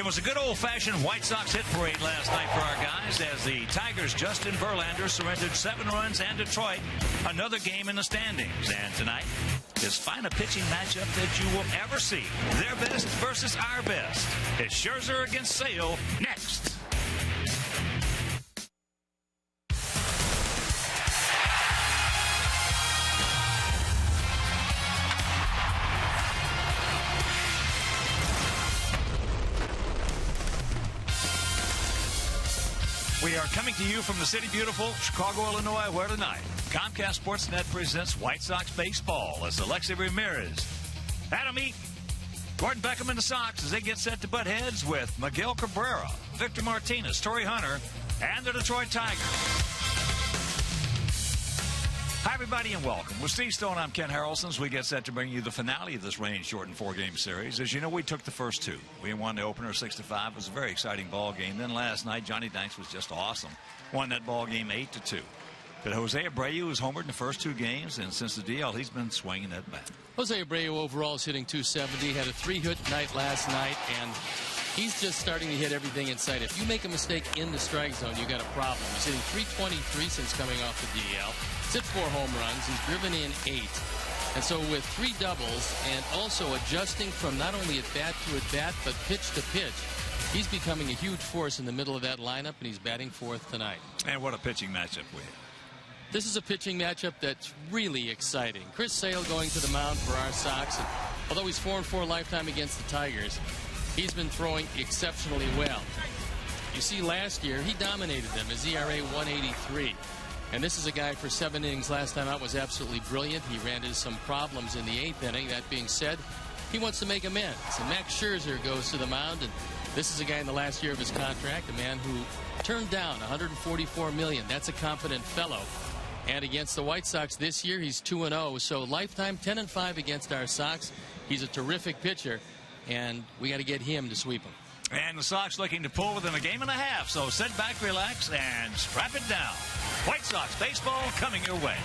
It was a good old-fashioned White Sox hit parade last night for our guys as the Tigers' Justin Verlander surrendered 7 runs and Detroit another game in the standings. And tonight is find a pitching matchup that you will ever see. Their best versus our best. It's Scherzer against Sale next. We are coming to you from the city beautiful Chicago, Illinois, where tonight Comcast Sportsnet presents White Sox baseball as Alexei Ramirez, Adam Eaton, Gordon Beckham and the Sox as they get set to butt heads with Miguel Cabrera, Victor Martinez, Torrey Hunter, and the Detroit Tigers. Hi, everybody, and welcome. With Steve Stone, I'm Ken Harrelson as we get set to bring you the finale of this rain-shortened 4-game series. As you know, we took the first 2. We won the opener 6-5. It was a very exciting ball game. Then last night, Johnny Danks was just awesome. Won that ball game 8-2. But Jose Abreu has homered in the first 2 games, and since the DL, he's been swinging that bat. Jose Abreu overall is hitting .270. Had a 3-hit night last night, and he's just starting to hit everything in sight. If you make a mistake in the strike zone, you got a problem. He's hitting .323 since coming off the DL. He's hit 4 home runs. He's driven in 8. And so with 3 doubles and also adjusting from not only at bat to at bat, but pitch to pitch, he's becoming a huge force in the middle of that lineup, and he's batting 4th tonight. And what a pitching matchup we have. This is a pitching matchup that's really exciting. Chris Sale going to the mound for our Sox. And although he's 4-4 lifetime against the Tigers, he's been throwing exceptionally well. You see, last year, he dominated them. His ERA 183. And this is a guy for 7 innings last time out was absolutely brilliant. He ran into some problems in the 8th inning. That being said, he wants to make amends. And Max Scherzer goes to the mound. And this is a guy in the last year of his contract, a man who turned down $144 million. That's a confident fellow. And against the White Sox this year, he's 2-0. So lifetime 10-5 against our Sox. He's a terrific pitcher, and we got to get him to sweep him. And the Sox looking to pull within a game and a half. So sit back, relax, and strap it down. White Sox baseball coming your way.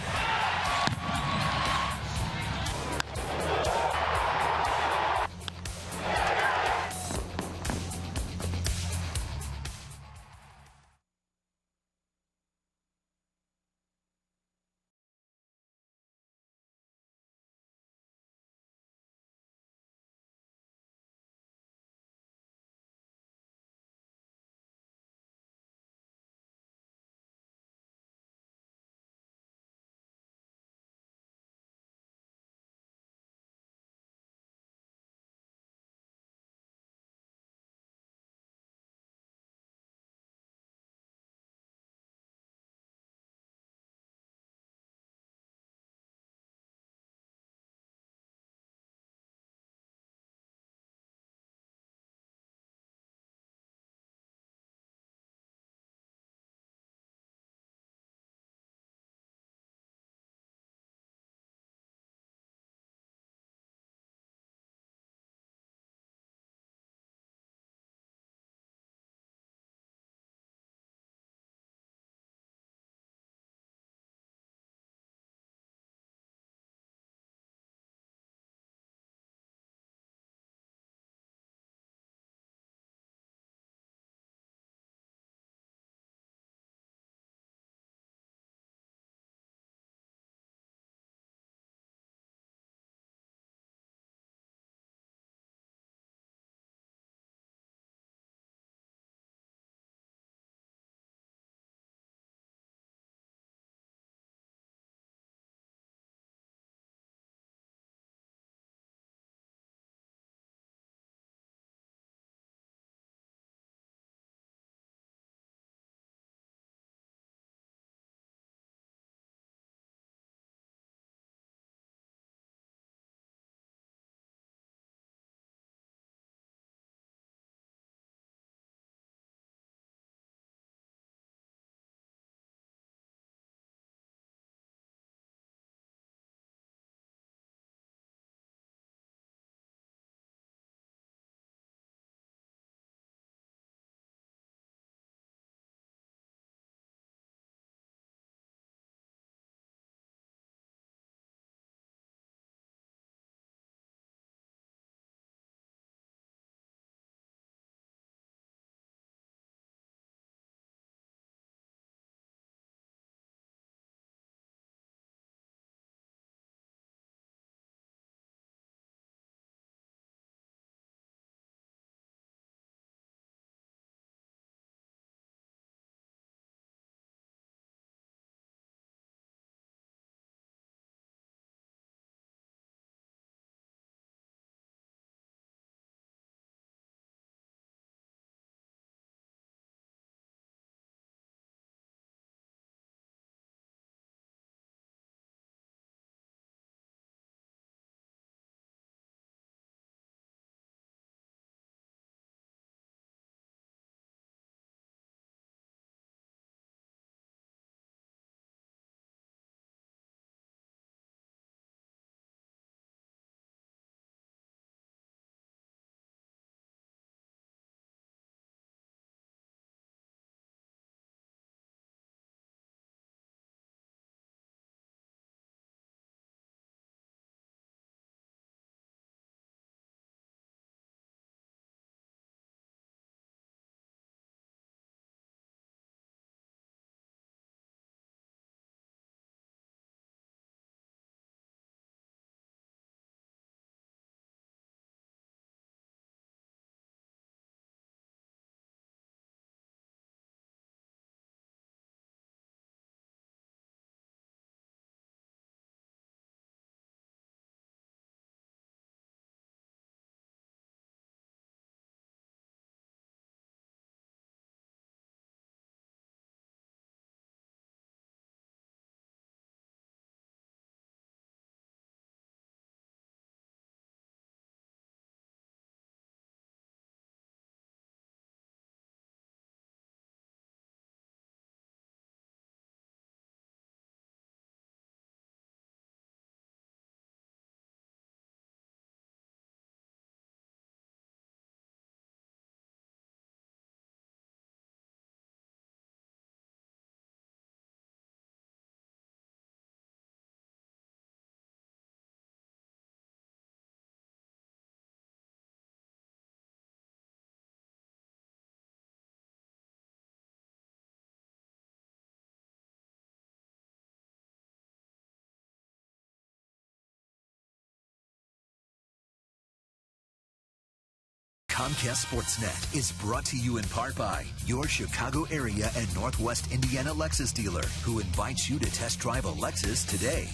Comcast Sportsnet is brought to you in part by your Chicago area and Northwest Indiana Lexus dealer, who invites you to test drive a Lexus today.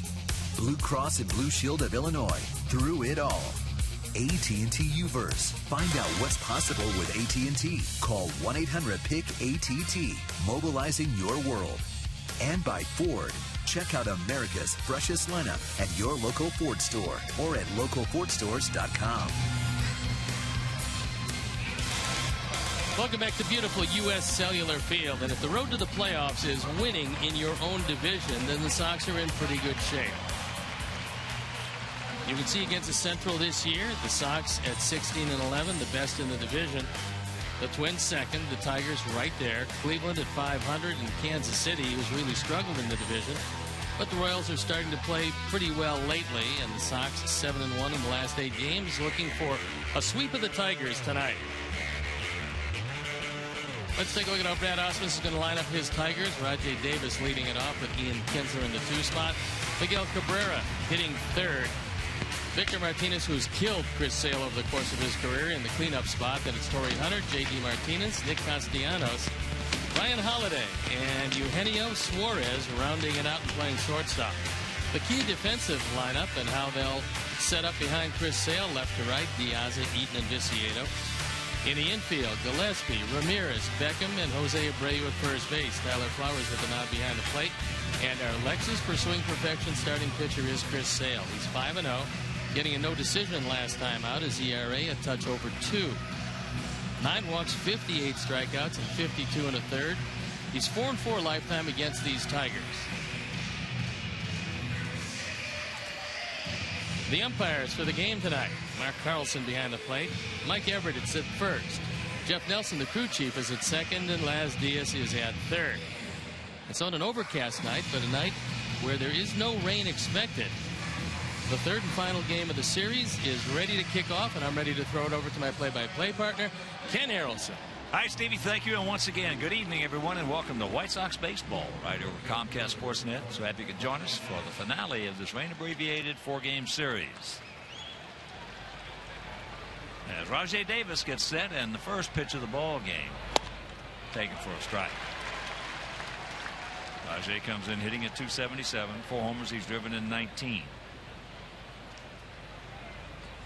Blue Cross and Blue Shield of Illinois, through it all. AT&T U-verse. Find out what's possible with AT&T. Call 1-800-PIC-ATT, mobilizing your world. And by Ford. Check out America's freshest lineup at your local Ford store or at localfordstores.com. Welcome back to beautiful U.S. Cellular Field. And if the road to the playoffs is winning in your own division, then the Sox are in pretty good shape. You can see against the Central this year, the Sox at 16-11, the best in the division. The Twins second, the Tigers right there. Cleveland at 500, and Kansas City, who's really struggled in the division. But the Royals are starting to play pretty well lately, and the Sox 7-1 in the last 8 games, looking for a sweep of the Tigers tonight. Let's take a look at how Brad Ausmus is going to line up his Tigers. Rajay Davis leading it off with Ian Kinsler in the 2 spot. Miguel Cabrera hitting 3rd. Victor Martinez, who's killed Chris Sale over the course of his career, in the cleanup spot. Then it's Torrey Hunter, J.D. Martinez, Nick Castellanos, Ryan Holiday, and Eugenio Suarez rounding it out and playing shortstop. The key defensive lineup and how they'll set up behind Chris Sale, left to right, Diaz, Eaton, and Viciedo. In the infield, Gillespie, Ramirez, Beckham, and Jose Abreu at first base. Tyler Flowers with the nod behind the plate. And our Lexus pursuing perfection starting pitcher is Chris Sale. He's 5-0. Getting a no decision last time out. His ERA a touch over 2. 9 walks, 58 strikeouts, and 52 1/3. He's 4-4 lifetime against these Tigers. The umpires for the game tonight: Mark Carlson behind the plate, Mike Everett is at first, Jeff Nelson, the crew chief, is at second, and Laz Diaz is at third. It's on an overcast night, but a night where there is no rain expected. The third and final game of the series is ready to kick off, and I'm ready to throw it over to my play-by-play partner, Ken Harrelson. Hi, Stevie. Thank you. And once again, good evening, everyone, and welcome to White Sox baseball right over Comcast Sportsnet. So happy you could join us for the finale of this rain-abbreviated 4-game series. As Rajay Davis gets set, and the first pitch of the ball game taken for a strike. Rajay comes in hitting at .277, 4 homers. He's driven in 19.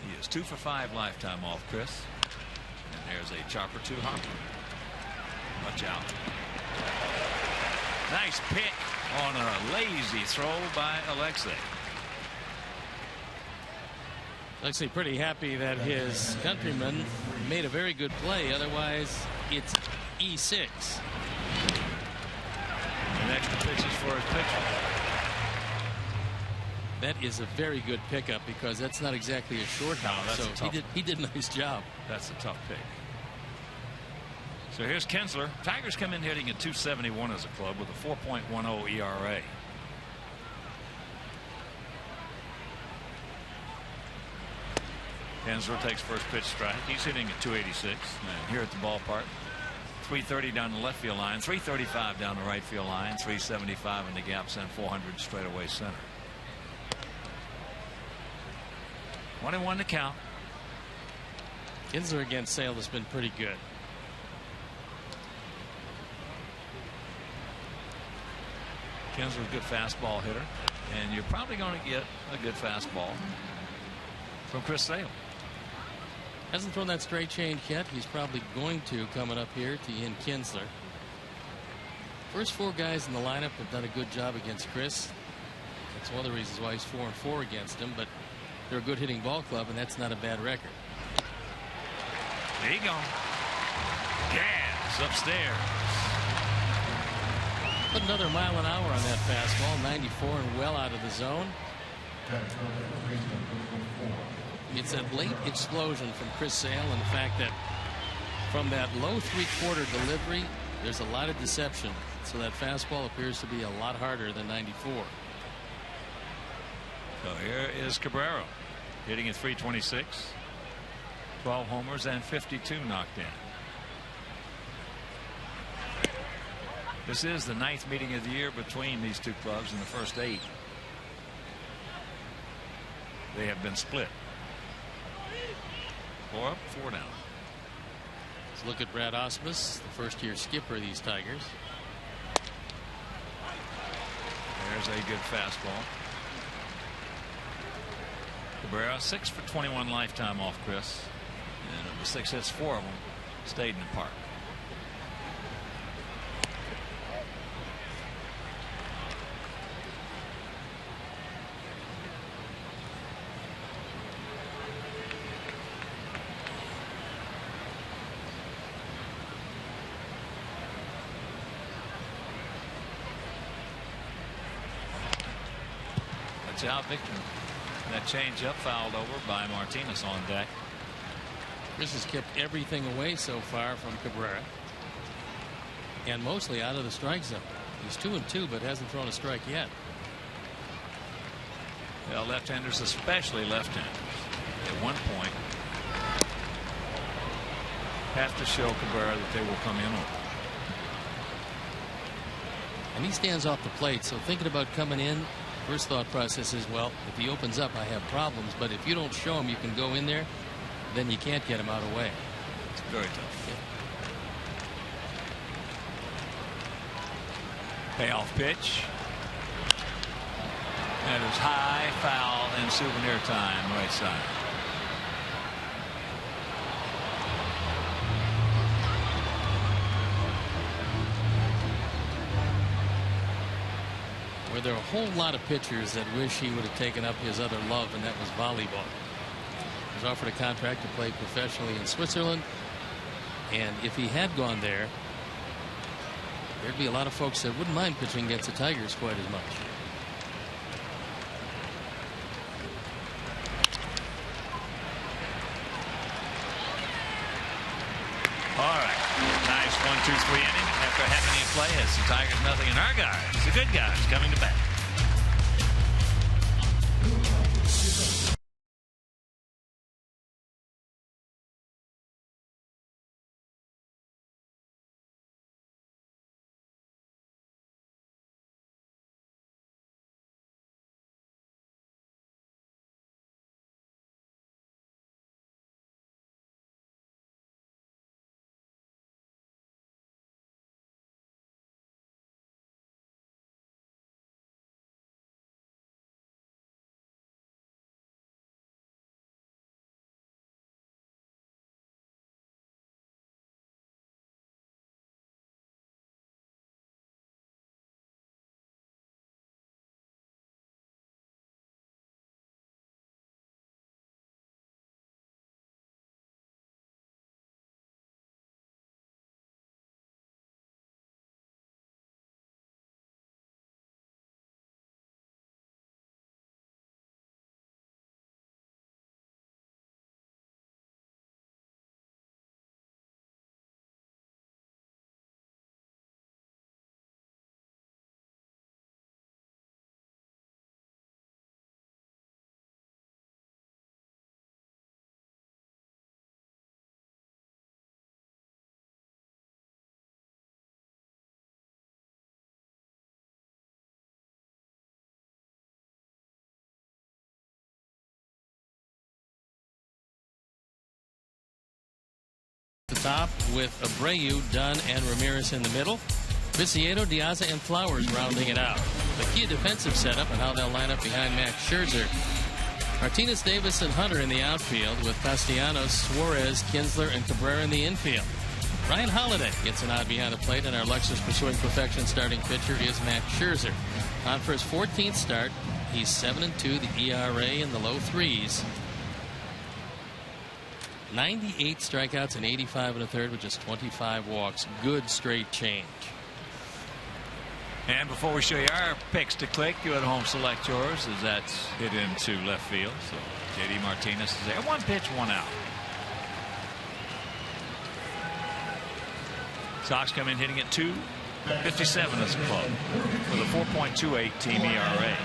He is 2 for 5 lifetime off Chris. And there's a chopper to Hopper. Watch out. Nice pick on a lazy throw by Alexei. Alexei pretty happy that his countryman made a very good play. Otherwise, it's E6. And extra pitches for his pitcher. That is a very good pickup, because that's not exactly a short house. So he did a nice job. That's a tough pick. So here's Kinsler. Tigers come in hitting at .271 as a club with a 4.10 ERA. Kinsler takes first pitch strike. He's hitting at .286. And here at the ballpark, 330 down the left field line, 335 down the right field line, 375 in the gap, and 400 straightaway center. 1-1 to count. Kinsler against Sale has been pretty good. Kinsler's a good fastball hitter, and you're probably going to get a good fastball from Chris Sale. Hasn't thrown that straight change yet. He's probably going to coming up here to Ian Kinsler. First 4 guys in the lineup have done a good job against Chris. That's one of the reasons why he's 4-4 against him, but they're a good hitting ball club, and that's not a bad record. There you go. Gas upstairs. Put another mile an hour on that fastball, 94 and well out of the zone. It's that late explosion from Chris Sale, and the fact that from that low 3/4 delivery, there's a lot of deception. So that fastball appears to be a lot harder than 94. So here is Cabrera hitting at .326, 12 homers and 52 knocked in. This is the 9th meeting of the year between these two clubs. In the first 8, they have been split. 4 up, 4 down. Let's look at Brad Ausmus, the first-year skipper of these Tigers. There's a good fastball. Cabrera 6 for 21 lifetime off Chris, and of the 6 hits, 4 of them stayed in the park. Out Victor. That changeup fouled over by Martinez on deck. Chris has kept everything away so far from Cabrera, and mostly out of the strike zone. He's 2-2, but hasn't thrown a strike yet. Well, left-handers, especially left-handers, at one point have to show Cabrera that they will come in on it. And he stands off the plate, so thinking about coming in, first thought process is, well, if he opens up, I have problems. But if you don't show him you can go in there, then you can't get him out of the way. It's very tough. Yeah. Payoff pitch. That is high, foul, and souvenir time, right side. Where there are a whole lot of pitchers that wish he would have taken up his other love, and that was volleyball. He was offered a contract to play professionally in Switzerland, and if he had gone there, there'd be a lot of folks that wouldn't mind pitching against the Tigers quite as much. All right. Nice 1-2-3 inning after having a play. It's the Tigers nothing in our guys. The good guys coming to bat. The top with Abreu, Dunn, and Ramirez in the middle. Viciedo, Diaz, and Flowers rounding it out. The key defensive setup and how they'll line up behind Max Scherzer. Martinez, Davis, and Hunter in the outfield with Castellanos, Suarez, Kinsler, and Cabrera in the infield. Ryan Holiday gets an odd behind the plate, and our Lexus pursuing perfection starting pitcher is Max Scherzer. On for his 14th start, he's 7-2, the ERA in the low 3s. 98 strikeouts and 85 1/3 with just 25 walks. Good straight change. And before we show you our picks to click, you at home select yours as that's hit into left field. So JD Martinez is there. 1 pitch, 1 out. Sox come in hitting at .257 as a club with a 4.28 team ERA.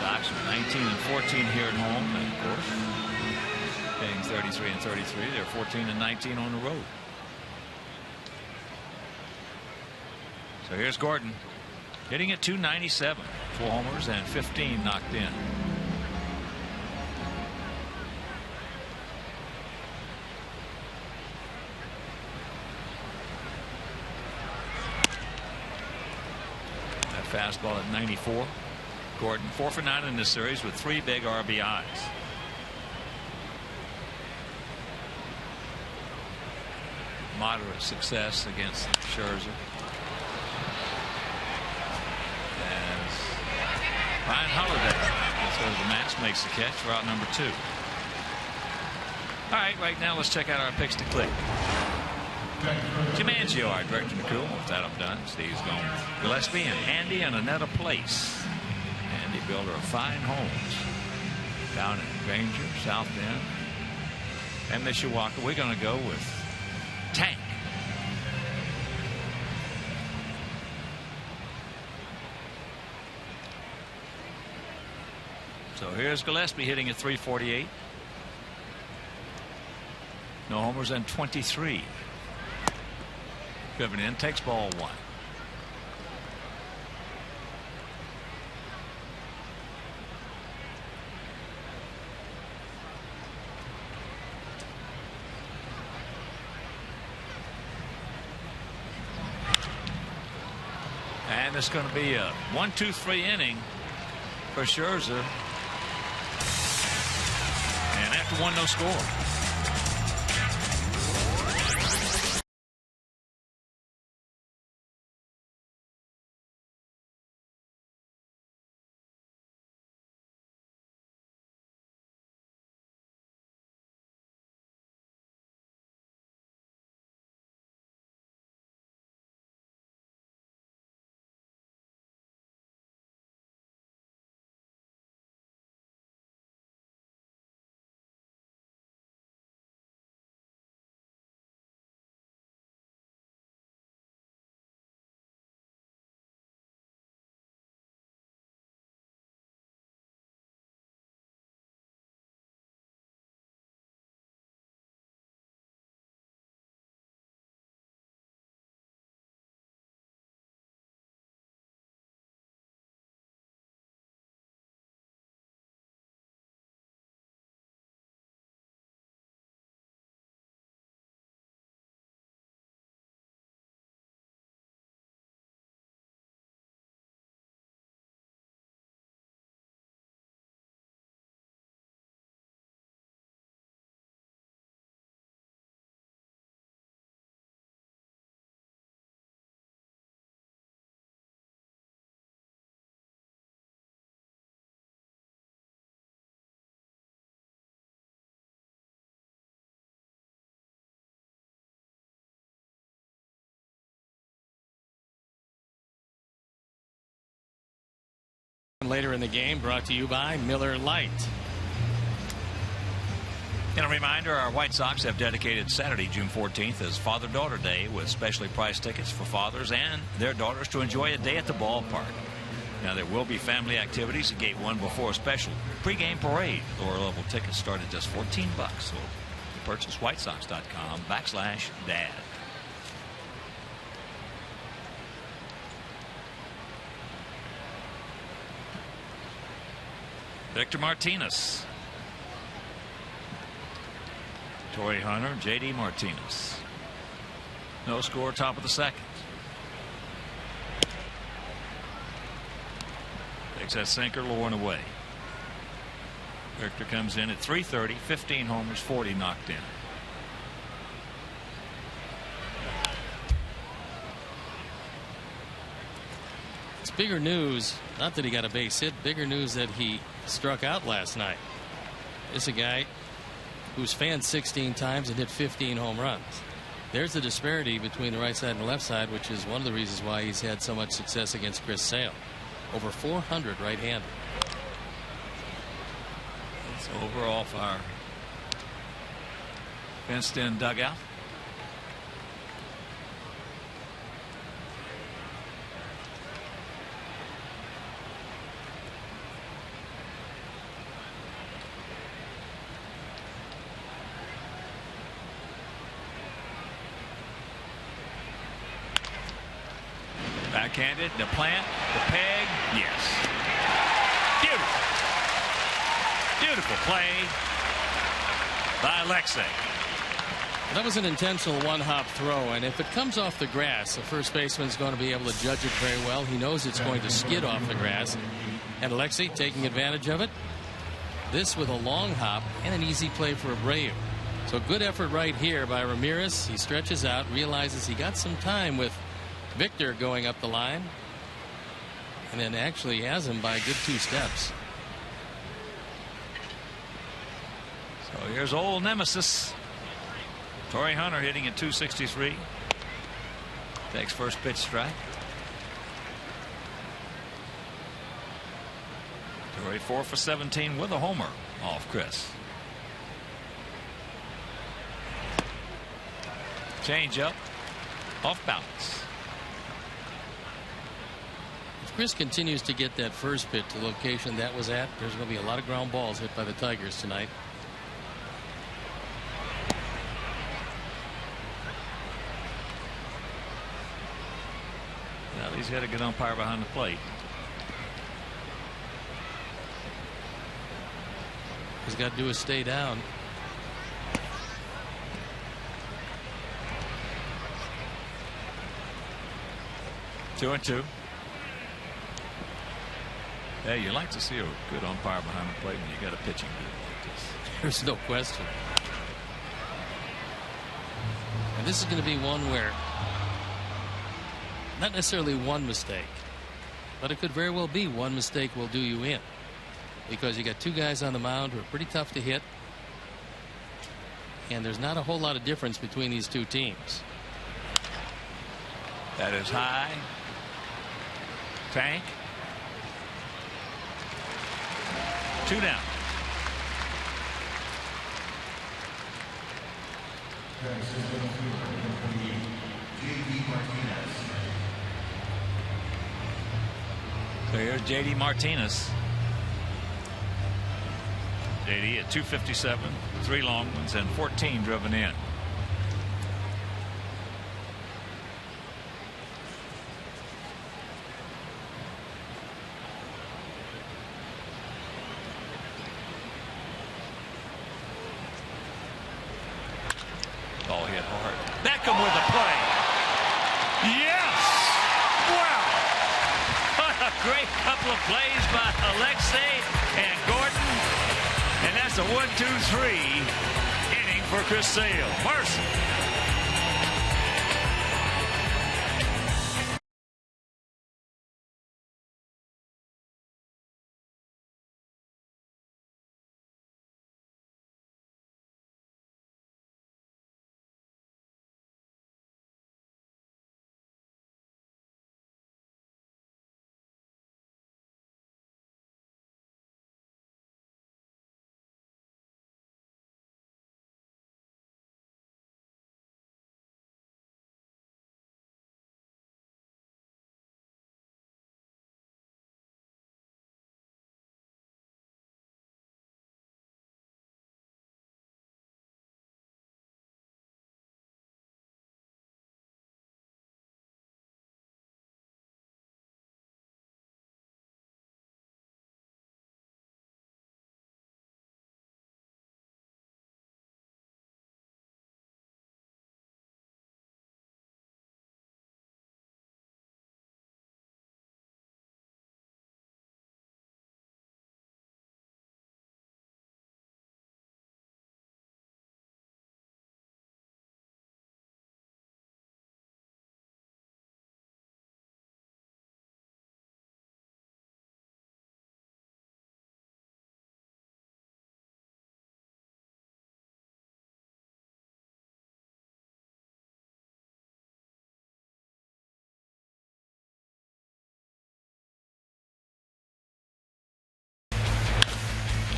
Sox are 19-14 here at home, and of course, being 33-33, they're 14-19 on the road. So here's Gordon hitting at .297, 4 homers and 15 knocked in. fastball at 94. Gordon 4 for 9 in this series with 3 big RBIs. Moderate success against Scherzer. As Ryan Holiday, so the mask, makes the catch for out number 2. All right now let's check out our picks to click. Jim Angio, our director of cool. With that I'm done. Steve's going with Gillespie and Andy and Annetta Place. Andy, builder of fine homes down in Granger, South Bend, and Mishawaka. We're going to go with Tank. So here's Gillespie hitting at 348. No homers and 23. Driven in, takes ball 1. And it's going to be a 1-2-3 inning for Scherzer. And after 1, no score. Later in the game, brought to you by Miller Lite. And a reminder, our White Sox have dedicated Saturday, June 14th as Father-Daughter Day with specially priced tickets for fathers and their daughters to enjoy a day at the ballpark. Now, there will be family activities at Gate 1 before a special pregame parade. Lower level tickets start at just $14. So purchase whitesox.com/dad. Victor Martinez, Torrey Hunter, J.D. Martinez. No score, top of the second. Takes that sinker, low and away. Victor comes in at 330, 15 homers, 40 knocked in. It's bigger news, not that he got a base hit, bigger news that he struck out last night. This is a guy who's fanned 16 times and hit 15 home runs. There's the disparity between the right side and the left side, which is one of the reasons why he's had so much success against Chris Sale. Over 400 right-handed. It's over off our fenced-in dugout. Backhanded, the plant, the peg, yes. Beautiful. Beautiful play by Alexei. That was an intentional one-hop throw, and if it comes off the grass, the first baseman's going to be able to judge it very well. He knows it's going to skid off the grass. And Alexei taking advantage of it. This with a long hop and an easy play for Abreu. So good effort right here by Ramirez. He stretches out, realizes he got some time with Victor going up the line, and then actually has him by a good 2 steps. So here's old nemesis Torrey Hunter hitting at 263. Takes first pitch strike. Torrey 4 for 17 with a homer off Chris. Change up off balance. If Chris continues to get that first pitch to the location that was at, there's going to be a lot of ground balls hit by the Tigers tonight. Well, he's got a good umpire behind the plate. He's got to do is stay down. Two and two. Hey, you like to see a good umpire behind the plate when you got a pitching group like this. There's no question. And this is going to be one where not necessarily one mistake, but it could very well be one mistake will do you in, because you got 2 guys on the mound who are pretty tough to hit, and there's not a whole lot of difference between these 2 teams. That is high. Tank. 2 down. So here's J.D. Martinez. J.D. at 257, 3 long ones, and 14 driven in. Ball hit hard. Beckham with the play. Yes! Wow! What a great couple of plays by Alexei and Gordon. And that's a 1-2-3 inning for Chris Sale. Mercy.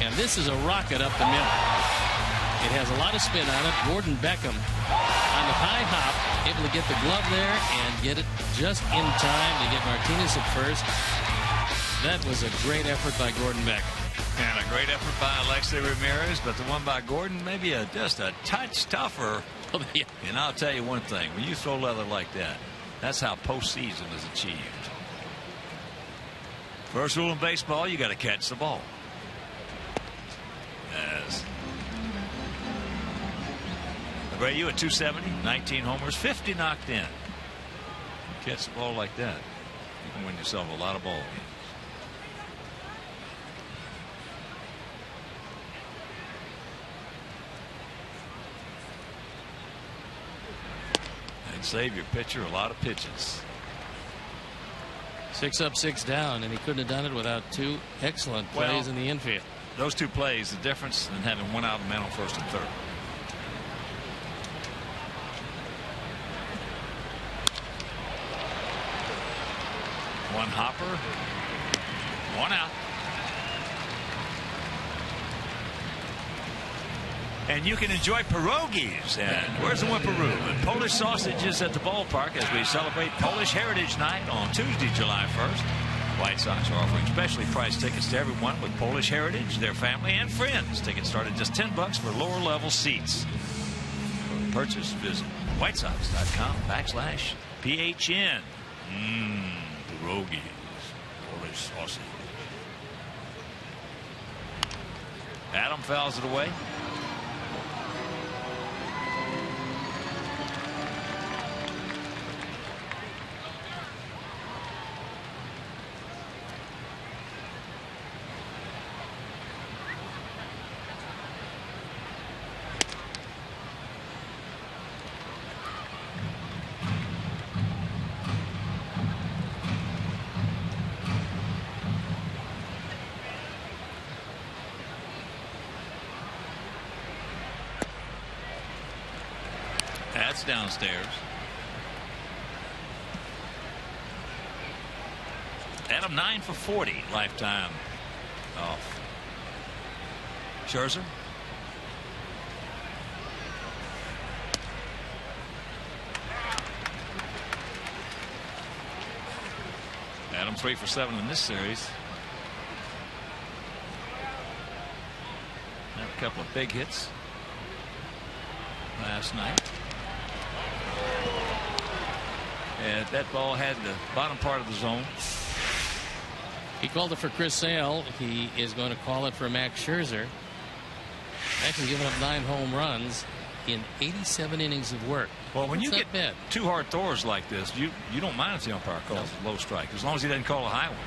And this is a rocket up the middle. It has a lot of spin on it. Gordon Beckham on the high hop, able to get the glove there and get it just in time to get Martinez at first. That was a great effort by Gordon Beckham. And a great effort by Alexei Ramirez, but the one by Gordon maybe just a touch tougher. Oh, yeah. And I'll tell you one thing, when you throw leather like that, that's how postseason is achieved. First rule in baseball, you got to catch the ball. As the Abreu at 270, 19 homers, 50 knocked in. Catch the ball like that, you can win yourself a lot of ball games. And save your pitcher a lot of pitches. 6 up, 6 down, and he couldn't have done it without 2 excellent plays in the infield. Those 2 plays, the difference in having 1 out of man on first and third. One hopper, 1 out. And you can enjoy pierogies and where's the Whipperoo and Polish sausages at the ballpark as we celebrate Polish Heritage Night on Tuesday, July 1st. White Sox are offering specially priced tickets to everyone with Polish heritage, their family, and friends. Tickets start at just $10 for lower level seats. For purchase, visit whitesox.com/PHN. Pierogies, Polish sausage. Adam fouls it away. That's downstairs. Adam 9 for 40 lifetime off. Scherzer. Adam 3 for 7 in this series. Had a couple of big hits last night. And that ball had the bottom part of the zone. He called it for Chris Sale. He is going to call it for Max Scherzer. Max has given up 9 home runs in 87 innings of work. Well, when That's you not get bad. 2 hard throws like this, you don't mind if the umpire calls a low strike, as long as he doesn't call a high one.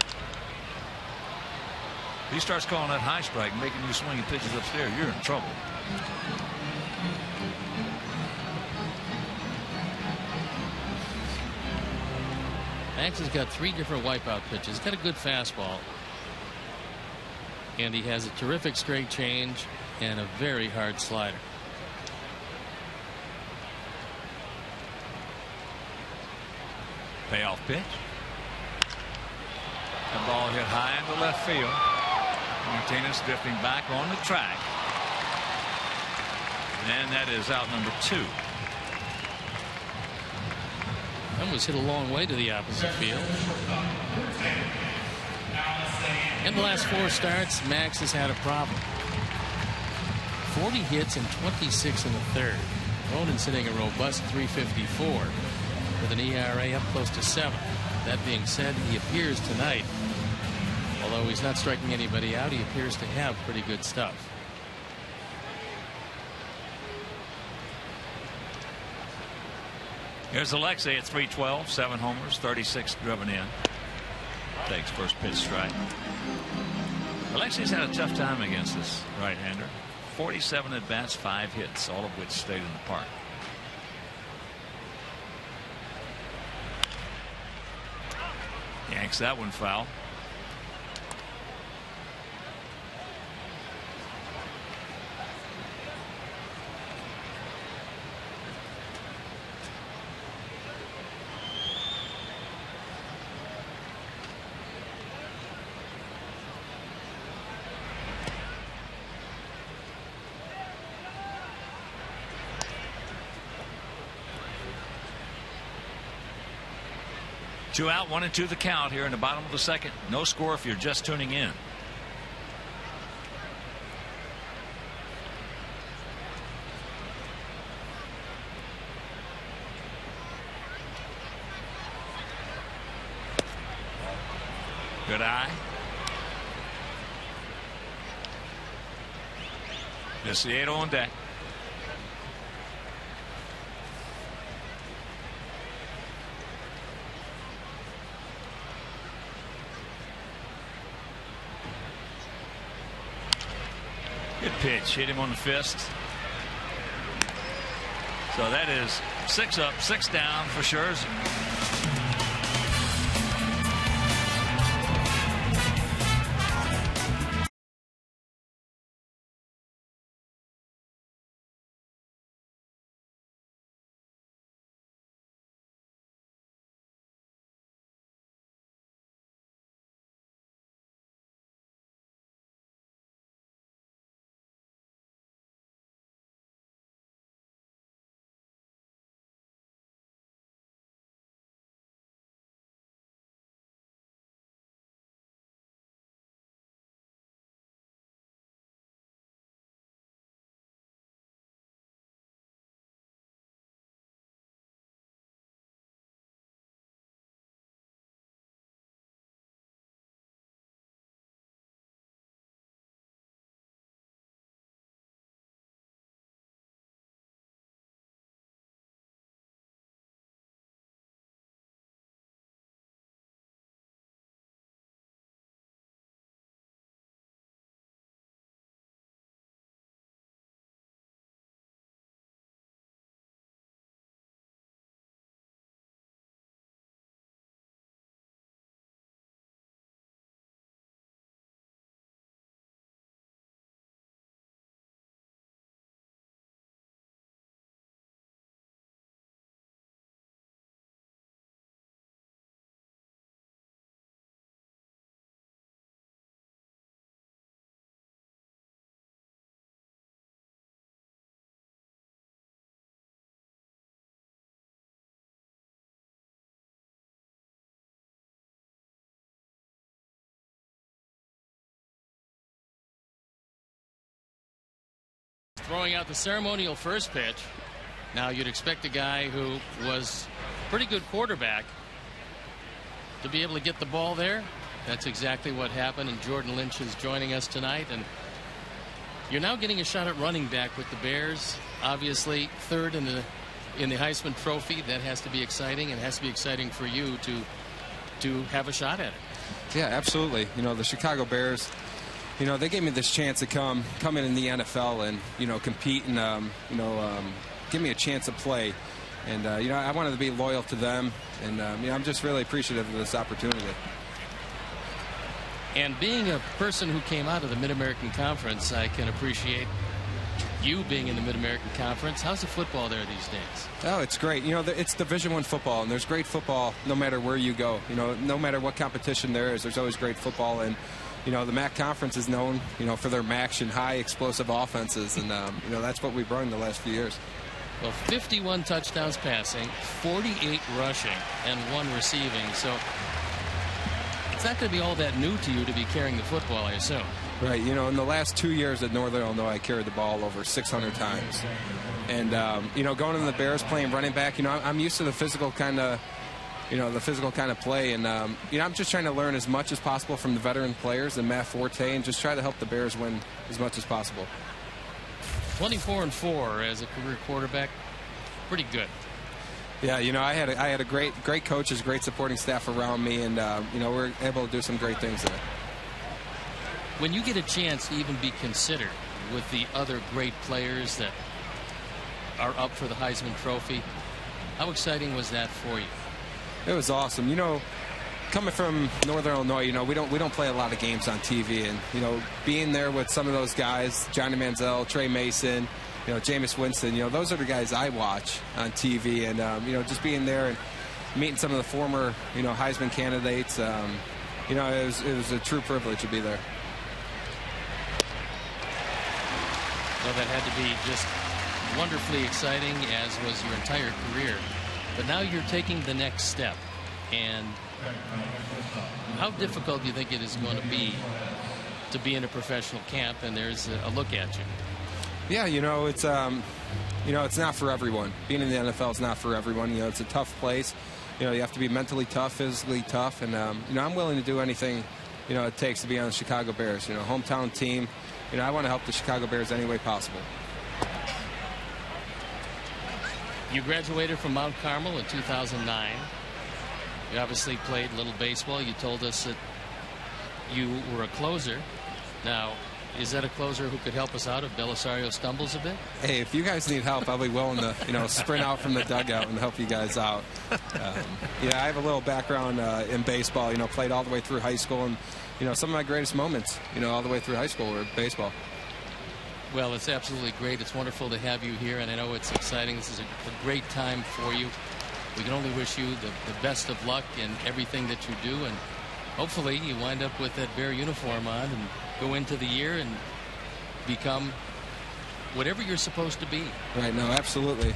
If he starts calling that high strike and making you swing and pitches upstairs, you're in trouble. Max has got 3 different wipeout pitches. He's got a good fastball. And he has a terrific straight change and a very hard slider. Payoff pitch. The ball hit high into left field. Martinez drifting back on the track. And that is out number 2. That was hit a long way to the opposite field. In the last 4 starts, Max has had a problem. 40 hits and 26 in the third. Ronan's hitting a robust .354 with an ERA up close to 7. That being said, he appears tonight, although he's not striking anybody out, he appears to have pretty good stuff. Here's Alexei at 312, 7 homers, 36 driven in. Takes first pitch strike. Alexei's had a tough time against this right-hander. 47 at bats, 5 hits, all of which stayed in the park. Yanks that one foul. Two out, 1 and 2 the count here in the bottom of the second. No score if you're just tuning in. Good eye. Viciedo on deck. pitch. Hit him on the fist. So that is 6 up, 6 down for Scherzer. Throwing out the ceremonial first pitch. Now you'd expect a guy who was a pretty good quarterback to be able to get the ball there. That's exactly what happened, and Jordan Lynch is joining us tonight. And you're now getting a shot at running back with the Bears. Obviously, third in the Heisman Trophy. That has to be exciting, and it has to be exciting for you to have a shot at it. Yeah, absolutely. You know, the Chicago Bears, you know, they gave me this chance to come in the NFL and, you know, compete and, give me a chance to play. And, you know, I wanted to be loyal to them. And, you know, I'm just really appreciative of this opportunity. And being a person who came out of the Mid-American Conference, I can appreciate you being in the Mid-American Conference. How's the football there these days? Oh, it's great. You know, it's Division I football, and there's great football no matter where you go. You know, no matter what competition there is, there's always great football. And, you know, the MAC Conference is known, you know, for their match and high explosive offenses. And, you know, that's what we've run the last few years. Well, 51 touchdowns passing, 48 rushing, and 1 receiving. So it's not going to be all that new to you to be carrying the football, I assume. Right. You know, in the last 2 years at Northern Illinois, I carried the ball over 600 times. And, you know, going to the Bears playing running back, you know, I'm used to the physical kind of, play. And, you know, I'm just trying to learn as much as possible from the veteran players and Matt Forte and just try to help the Bears win as much as possible. 24-4 as a career quarterback. Pretty good. Yeah, you know, I had a great coaches, great supporting staff around me, and, you know, we're able to do some great things there. When you get a chance to even be considered with the other great players that are up for the Heisman Trophy, how exciting was that for you? It was awesome. You know, coming from Northern Illinois, you know, we don't play a lot of games on TV, and, you know, being there with some of those guys, Johnny Manziel, Trey Mason, you know, Jameis Winston, you know, those are the guys I watch on TV, and, you know, just being there and meeting some of the former, you know, Heisman candidates, you know, it was a true privilege to be there. Well, that had to be just wonderfully exciting, as was your entire career. But now you're taking the next step. And how difficult do you think it is going to be in a professional camp and there's a look at you? Yeah, you know, it's not for everyone. Being in the NFL is not for everyone. You know, it's a tough place. You know, you have to be mentally tough, physically tough, and you know, I'm willing to do anything, you know, it takes to be on the Chicago Bears. You know, hometown team. You know, I want to help the Chicago Bears any way possible. You graduated from Mount Carmel in 2009. You obviously played a little baseball. You told us that you were a closer. Now, Is that a closer who could help us out if Belisario stumbles a bit? Hey, if you guys need help, I'll be willing to, sprint out from the dugout and help you guys out. I have a little background in baseball. Played all the way through high school, and some of my greatest moments, all the way through high school were baseball. Well, it's absolutely great. It's wonderful to have you here, and I know it's exciting. This is a great time for you. We can only wish you the best of luck in everything that you do, and hopefully you wind up with that Bear uniform on and go into the year and become whatever you're supposed to be. Right, no, absolutely.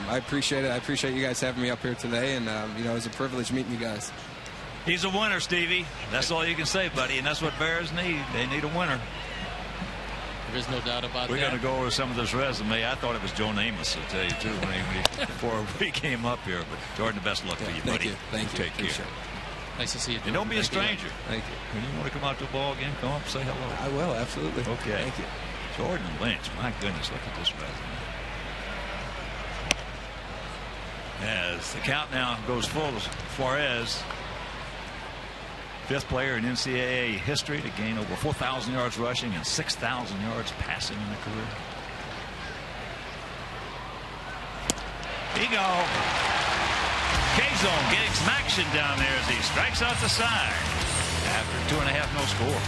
I appreciate it. I appreciate you guys having me up here today, and, it was a privilege meeting you guys. He's a winner, Stevie. That's all you can say, buddy, and that's what Bears need. They need a winner. There is no doubt about We're that. going to go over some of this resume. I thought it was Joe Namath, I'll tell you, too, before we came up here. But, Jordan, the best of luck to you, buddy. Thank you. Take care. Nice to see you. And don't be a stranger. Thank you. When you want to come out to a ball game, come up, say hello. I will, absolutely. Okay. Thank you. Jordan Lynch, my goodness, look at this resume. As the countdown goes full, Suarez, fifth player in NCAA history to gain over 4,000 yards rushing and 6,000 yards passing in a career. Here you go. K-Zone getting some action down there as he strikes out the side after 2.5 no score.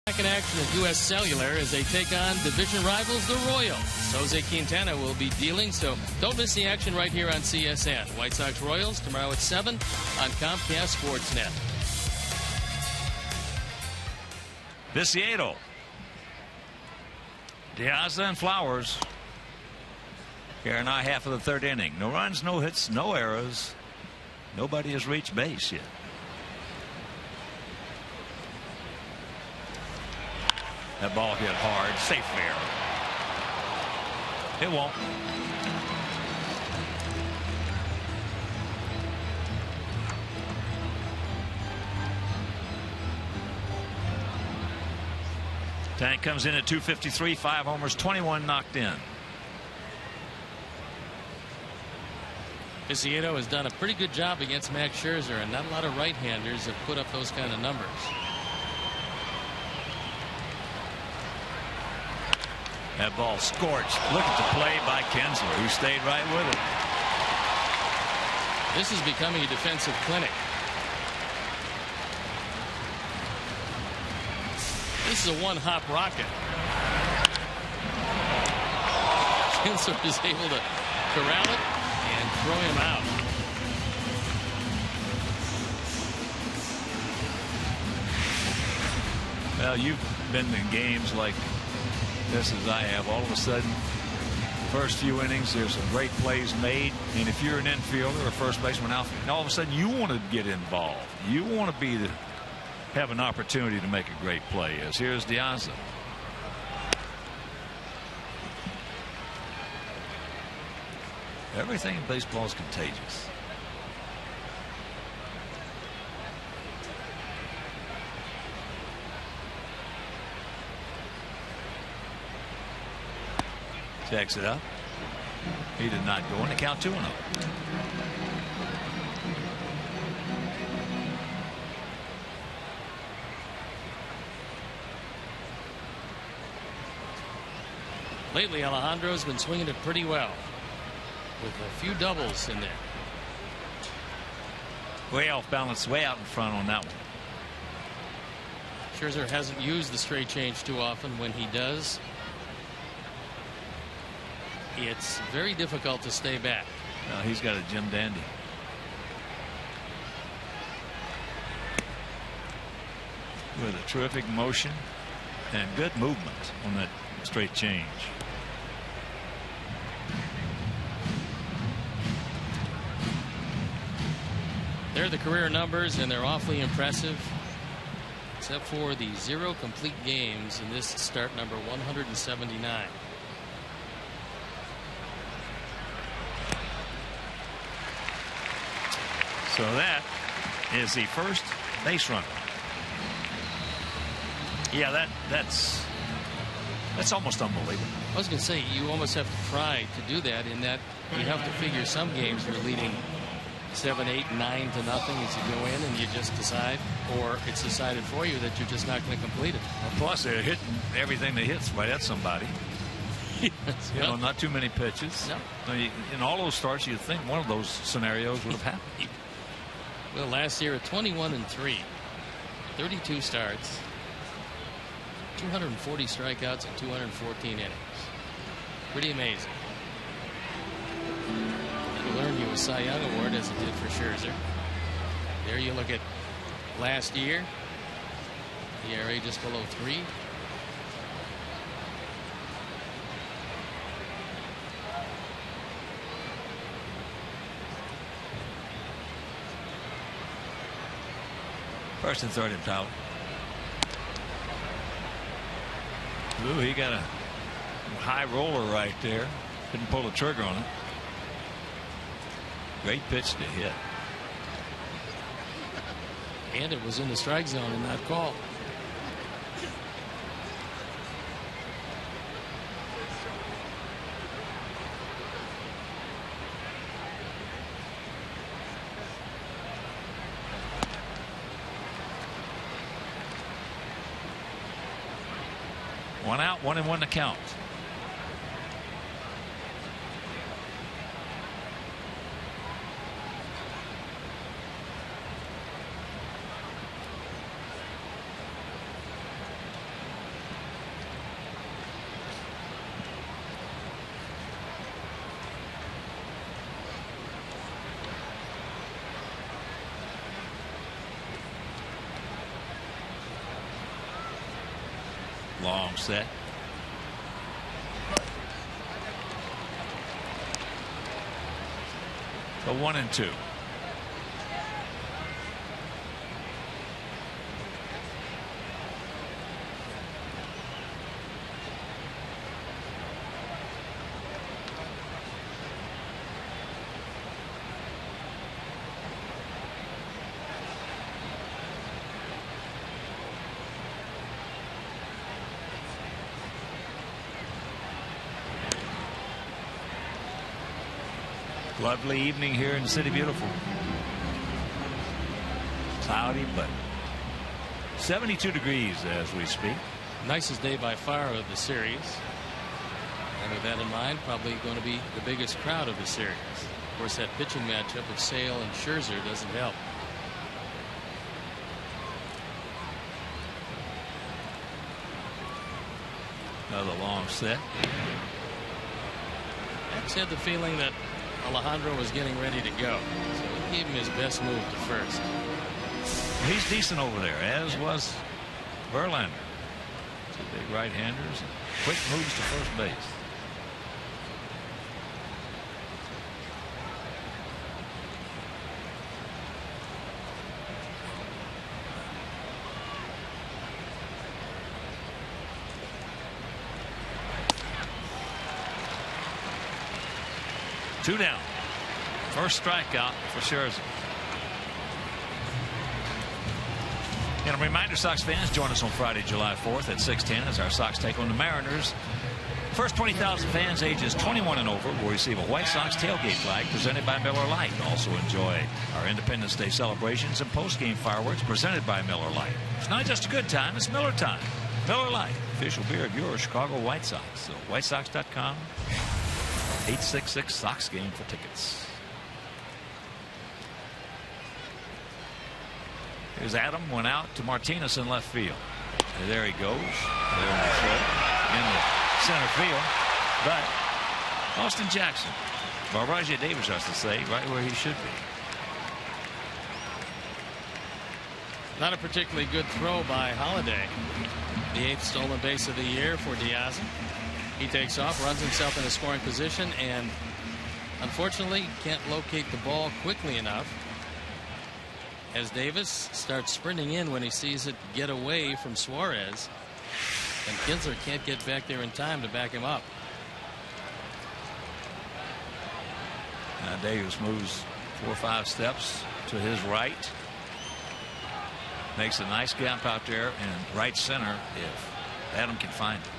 Back in action at U.S. Cellular as they take on division rivals, the Royals. Jose Quintana will be dealing, so don't miss the action right here on CSN. White Sox Royals tomorrow at 7 on Comcast Sportsnet. Viciado, Diaz and Flowers. Here in our half of the third inning. No runs, no hits, no errors. Nobody has reached base yet. That ball hit hard, safe fair. It won't. Tank comes in at 253, 5 homers, 21 knocked in. Viciado has done a pretty good job against Max Scherzer, and not a lot of right-handers have put up those kind of numbers. That ball scorched. Look at the play by Kinsler, who stayed right with it. This is becoming a defensive clinic. This is a one-hop rocket. Kinsler is able to corral it and throw him out. Well, you've been in games like this as I have. All of a sudden, First few innings, there's some great plays made, and if you're an infielder or first baseman, outfielder, all of a sudden you want to get involved. You want to have an opportunity to make a great play. As here's De Aza. Everything in baseball is contagious. Checks it up. He did not go in. The count 2-0. Lately, Alejandro's been swinging it pretty well, with a few doubles in there. Way off balance, way out in front on that one. Scherzer hasn't used the straight change too often. When he does, it's very difficult to stay back. He's got a Jim Dandy. With a terrific motion and good movement on that straight change. They're the career numbers, and they're awfully impressive, except for the 0 complete games in this start number 179. So that is the first base runner. Yeah, that's almost unbelievable. I was going to say, you almost have to try to do that, in that you have to figure some games you're leading 7, 8, 9 to nothing as you go in, and you just decide, or it's decided for you that you're just not going to complete it. Well, plus they're hitting everything that hits right at somebody. Yes, you know, not too many pitches. No. In all those starts, you'd think one of those scenarios would have happened. Well, last year at 21-3, 32 starts, 240 strikeouts, and 214 innings. Pretty amazing. It'll earn you a Cy Young Award, as it did for Scherzer. There you look at last year, the ERA just below 3. First and third in Tyler. Ooh, he got a high roller right there. Couldn't pull the trigger on it. Great pitch to hit. And it was in the strike zone in that call. One out, 1-1 to count. Long set. So 1-2. Lovely evening here in the City Beautiful. Cloudy, but 72 degrees as we speak. Nicest day by far of the series. And with that in mind, probably going to be the biggest crowd of the series. Of course, that pitching matchup of Sale and Scherzer doesn't help. Another long set. I just had the feeling that Alejandro was getting ready to go, so he gave him his best move to first. He's decent over there, as was Verlander. Two big right-handers, quick moves to first base. 2 down. First strikeout for Scherzer. And a reminder, Sox fans, join us on Friday, July 4th at 6:10 as our Sox take on the Mariners. First 20,000 fans ages 21 and over will receive a White Sox tailgate flag presented by Miller Lite. Also enjoy our Independence Day celebrations and post-game fireworks presented by Miller Lite. It's not just a good time, it's Miller time. Miller Lite, official beer of your Chicago White Sox. So WhiteSox.com, 866-SOX game for tickets. Here's Adam, went out to Martinez in left field. And there he goes. There in the center field. But Austin Jackson, well, Rajay Davis has to say, right where he should be. Not a particularly good throw by Holiday. The 8th stolen base of the year for Diaz. He takes off, runs himself in a scoring position, and unfortunately can't locate the ball quickly enough as Davis starts sprinting in when he sees it get away from Suarez, and Kinsler can't get back there in time to back him up. Now Davis moves 4 or 5 steps to his right, makes a nice gap out there in right center if Adam can find it.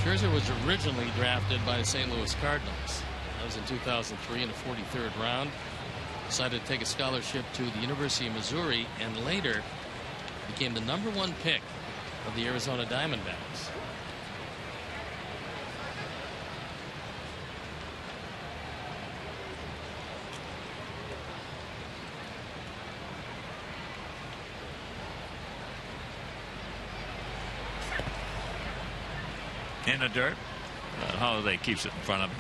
Scherzer was originally drafted by the St. Louis Cardinals. That was in 2003 in the 43rd round. Decided to take a scholarship to the University of Missouri, and later became the #1 pick of the Arizona Diamondbacks. In the dirt. Holiday keeps it in front of him.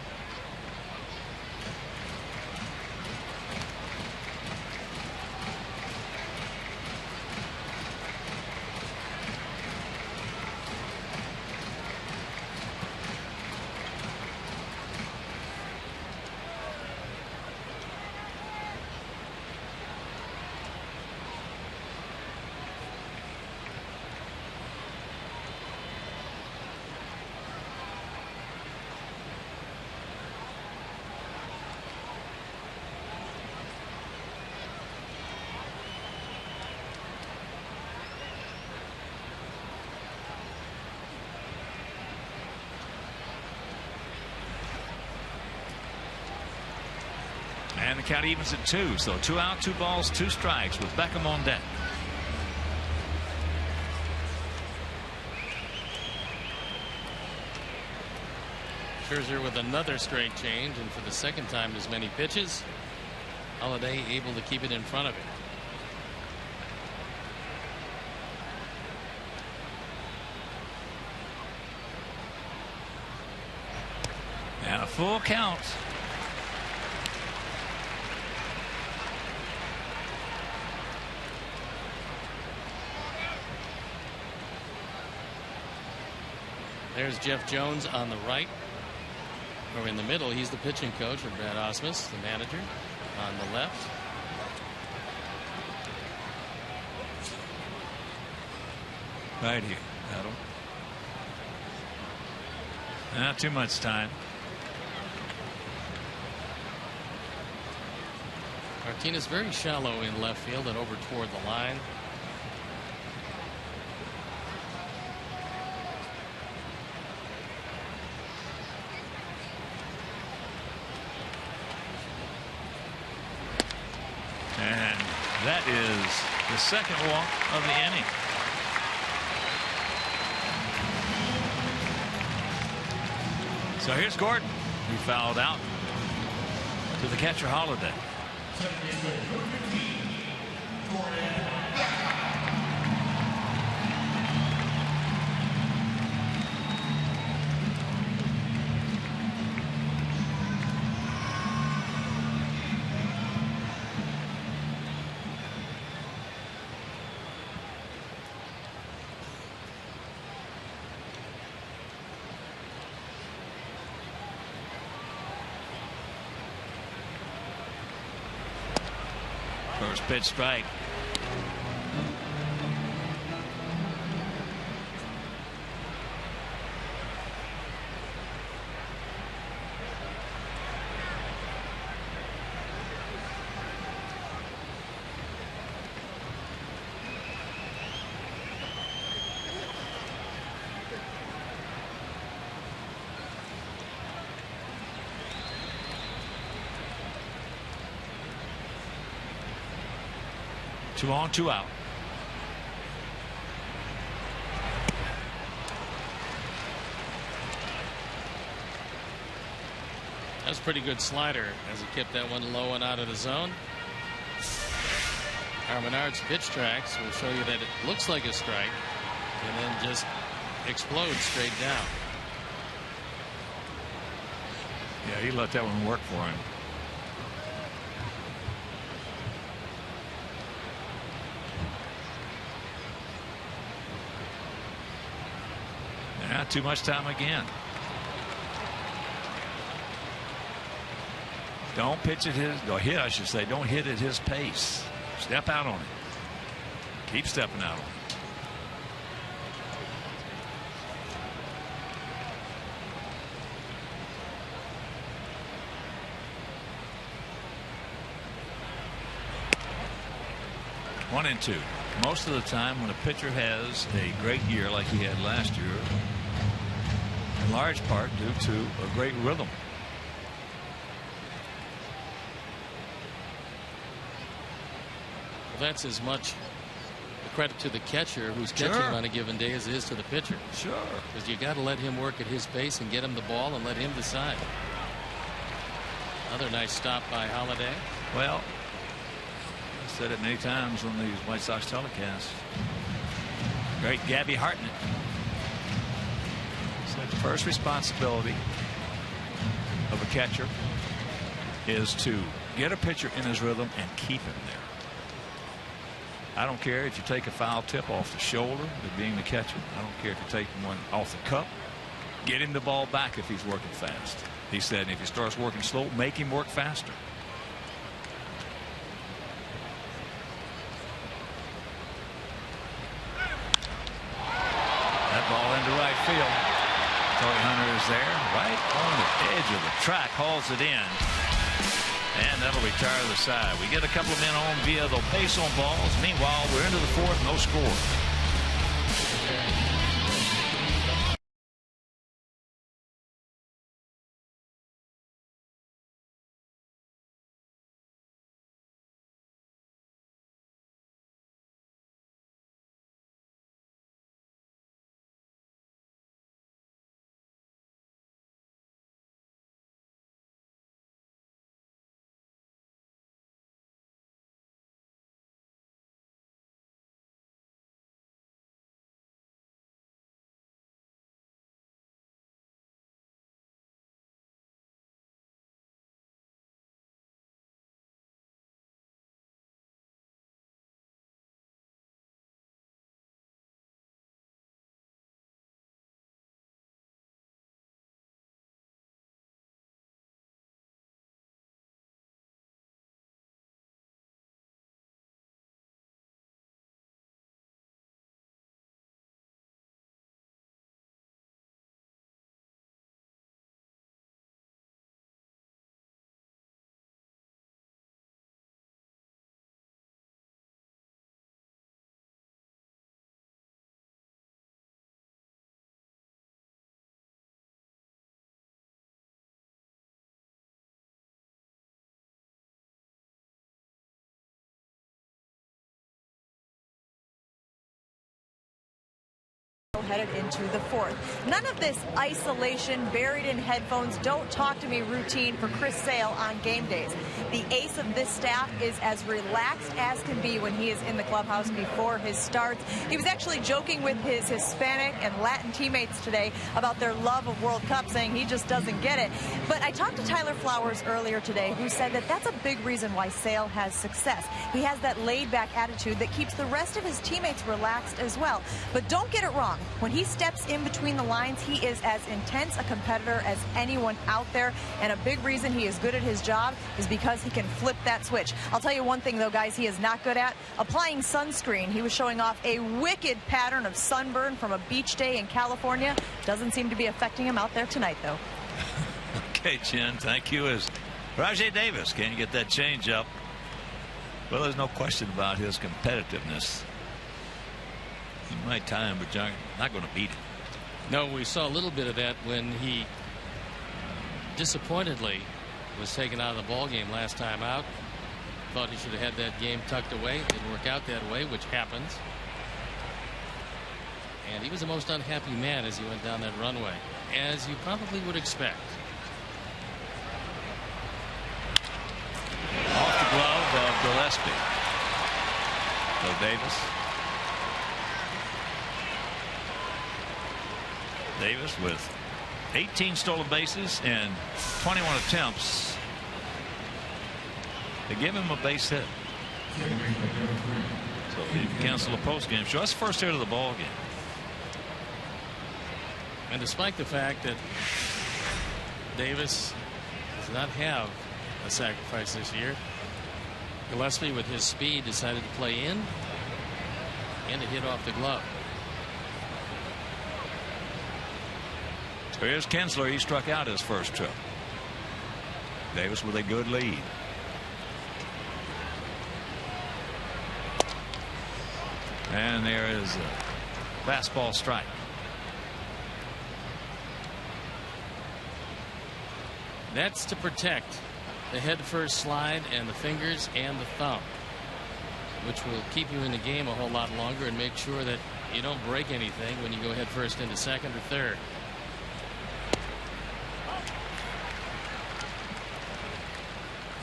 And the count evens at 2. So 2 out, 2 balls, 2 strikes with Beckham on deck. Scherzer with another straight change, and for the second time as many pitches. Holiday able to keep it in front of him. And a full count. There's Jeff Jones on the right, or in the middle. He's the pitching coach, or Brad Osmus, the manager, on the left. Right here, Adam. Not too much time. Martinez very shallow in left field and over toward the line. And that is the second walk of the inning. So here's Gordon. He fouled out to the catcher Holiday. First pitch strike. 2 on, 2 out. That was a pretty good slider as he kept that one low and out of the zone. Our Menard's pitch tracks will show you that it looks like a strike and then just explodes straight down. Yeah, he let that one work for him. Not too much time again. Don't pitch at his, or hit, I should say. Don't hit at his pace. Step out on it. Keep stepping out on it. One and 2. Most of the time when a pitcher has a great year like he had last year, in large part due to a great rhythm. Well, that's as much a credit to the catcher who's catching on a given day as it is to the pitcher. Sure. Because you got to let him work at his pace and get him the ball and let him decide. Another nice stop by Holiday. Well, I said it many times on these White Sox telecasts. Great Gabby Hartnett said the first responsibility of a catcher is to get a pitcher in his rhythm and keep him there. I don't care if you take a foul tip off the shoulder, of being the catcher. I don't care if you take one off the cup. Get him the ball back if he's working fast. He said if he starts working slow, make him work faster. That ball into right field. Tory Hunter is there, right on the edge of the track, hauls it in. And that'll retire the side. We get a couple of men on via the base on balls. Meanwhile, we're into the 4th, no score. Headed into the 4th. None of this isolation, buried in headphones, don't talk to me routine for Chris Sale on game days. The ace of this staff is as relaxed as can be when he is in the clubhouse before his starts. He was actually joking with his Hispanic and Latin teammates today about their love of World Cup, saying he just doesn't get it. But I talked to Tyler Flowers earlier today, who said that that's a big reason why Sale has success. He has that laid-back attitude that keeps the rest of his teammates relaxed as well. But don't get it wrong. When he steps in between the lines, he is as intense a competitor as anyone out there, and a big reason he is good at his job is because he can flip that switch. I'll tell you one thing, though, guys, he is not good at applying sunscreen. He was showing off a wicked pattern of sunburn from a beach day in California. Doesn't seem to be affecting him out there tonight, though. Okay, Jen, thank you. As Rajay Davis, can you get that change up? Well, there's no question about his competitiveness. He might tie him, but John not going to beat him. No, we saw a little bit of that when he disappointedly was taken out of the ball game last time out thought he should have had that game tucked away. It didn't work out that way, which happens. And he was the most unhappy man as he went down that runway, as you probably would expect. Off the glove of Gillespie. So Davis with 18 stolen bases and 21 attempts to give him a base hit. So he canceled the postgame show. That's the first hit of the ball game. And despite the fact that Davis does not have a sacrifice this year, Gillespie with his speed decided to play in and to hit off the glove. So here's Kinsler. He struck out his first trip. Davis with a good lead. And there is a fastball strike. That's to protect the head first slide and the fingers and the thumb, which will keep you in the game a whole lot longer and make sure that you don't break anything when you go head first into second or third.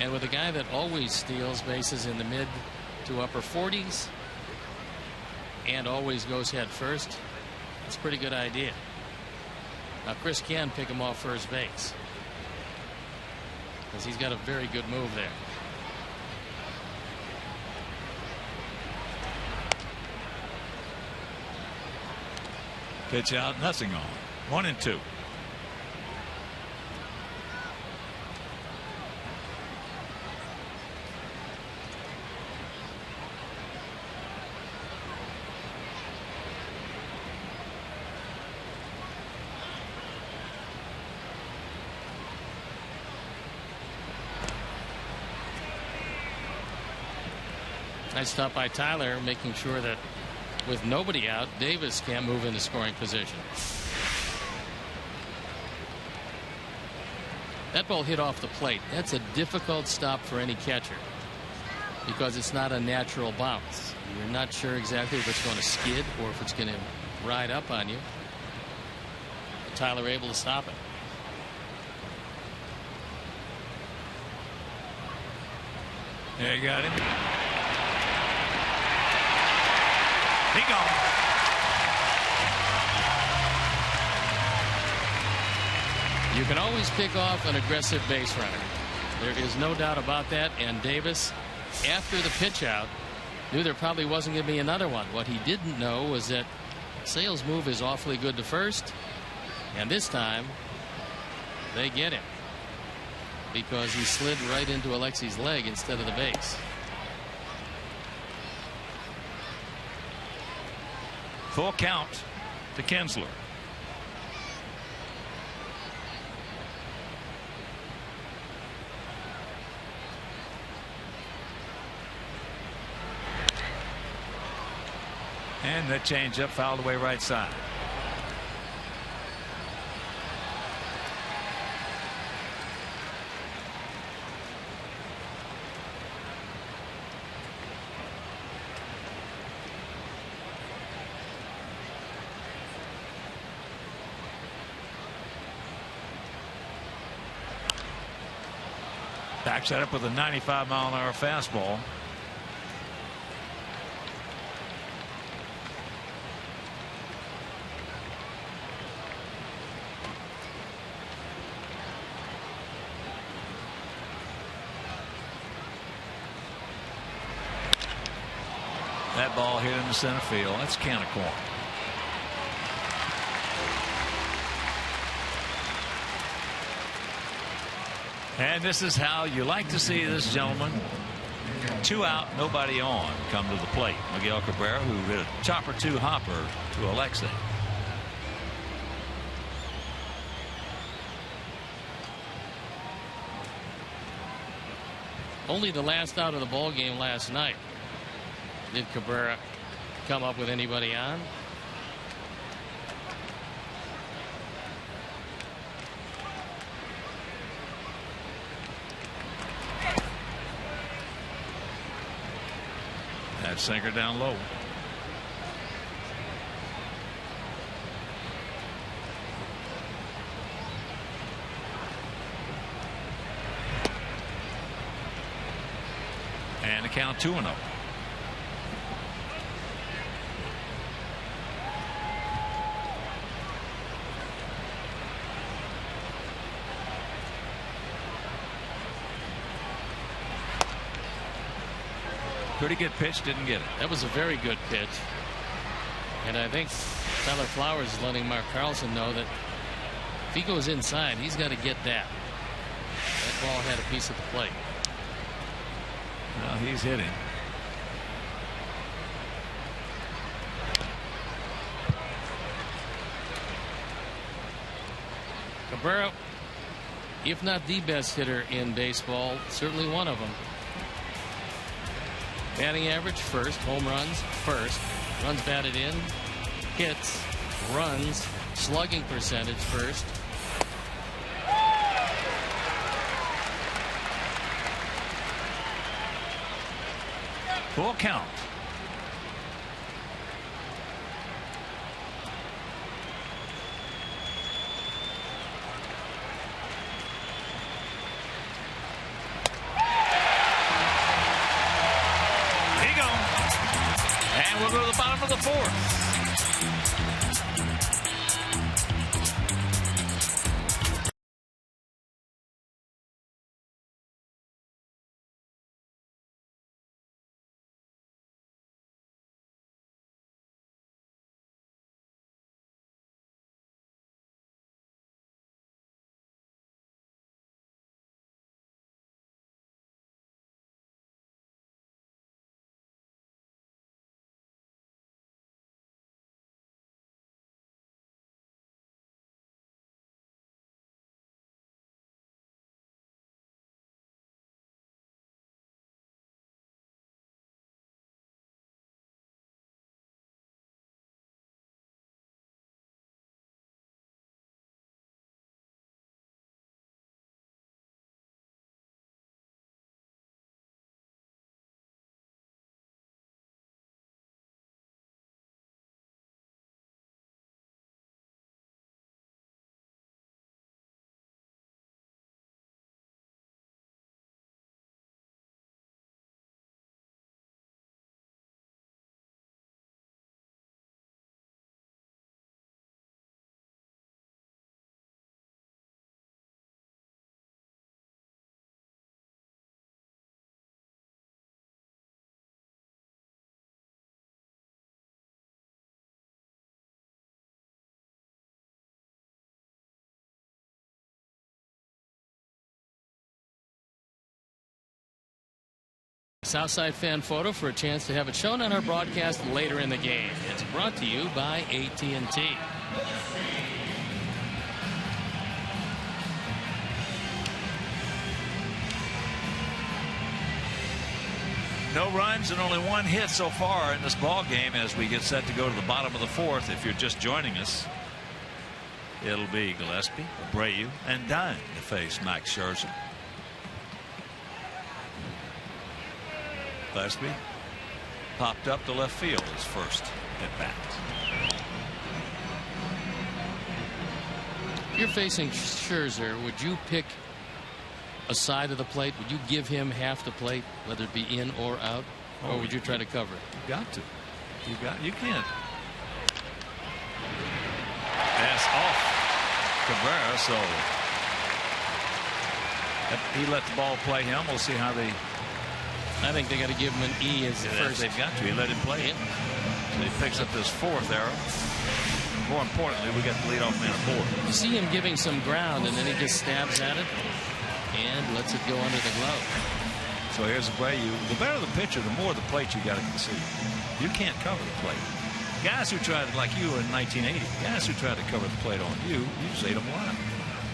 And with a guy that always steals bases in the mid to upper 40s and always goes head first, it's a pretty good idea. Now Chris can pick him off first base, because he's got a very good move there. Pitch out, nothing on. 1-2. Nice stop by Tyler, making sure that with nobody out, Davis can't move into scoring position. That ball hit off the plate. That's a difficult stop for any catcher, because it's not a natural bounce. You're not sure exactly if it's going to skid or if it's going to ride up on you. But Tyler able to stop it. Yeah, you got him. He gone. You can always pick off an aggressive base runner. There is no doubt about that. And Davis, after the pitch out, knew there probably wasn't going to be another one. What he didn't know was that Sale's move is awfully good to first, and this time they get him because he slid right into Alexi's leg instead of the base. Full count to Kinsler. And that changeup fouled away right side. Backs that up with a 95-mile-an-hour fastball. That ball hit into center field. That's can of corn. And this is how you like to see this gentleman. 2 out, nobody on, come to the plate. Miguel Cabrera, who hit a chopper 2 hopper to Alexei. Only the last out of the ball game last night did Cabrera come up with anybody on. That sinker down low. And the count 2-0. Pretty good pitch, didn't get it. That was a very good pitch. And I think Tyler Flowers is letting Mark Carlson know that if he goes inside, he's got to get that. That ball had a piece of the plate. Well, he's hitting. Cabrera, if not the best hitter in baseball, certainly one of them. Batting average first, home runs first, runs batted in, hits, runs, slugging percentage first. Full count. We'll go to the bottom of the fourth. Southside fan photo for a chance to have it shown on our broadcast later in the game. It's brought to you by AT&T. No runs and only one hit so far in this ball game as we get set to go to the bottom of the fourth. If you're just joining us, it'll be Gillespie, Abreu, and Dunn to face Max Scherzer. Gillespie popped up to left field his first at bat. If you're facing Scherzer, would you pick a side of the plate? Would you give him half the plate, whether it be in or out, or would you try to cover it? You got to. You can't. That's off Cabrera, so he let the ball play him. We'll see how they. I think they got to give him an E as the first. They've got to. He let him play it. So he picks up this fourth arrow. More importantly, we got the leadoff man aboard. You see him giving some ground, and then he just stabs at it and lets it go under the glove. So here's Abreu. The better the pitcher, the more the plate you got to concede. You can't cover the plate. Guys who tried, like you in 1980, guys who tried to cover the plate on you just ate them alive.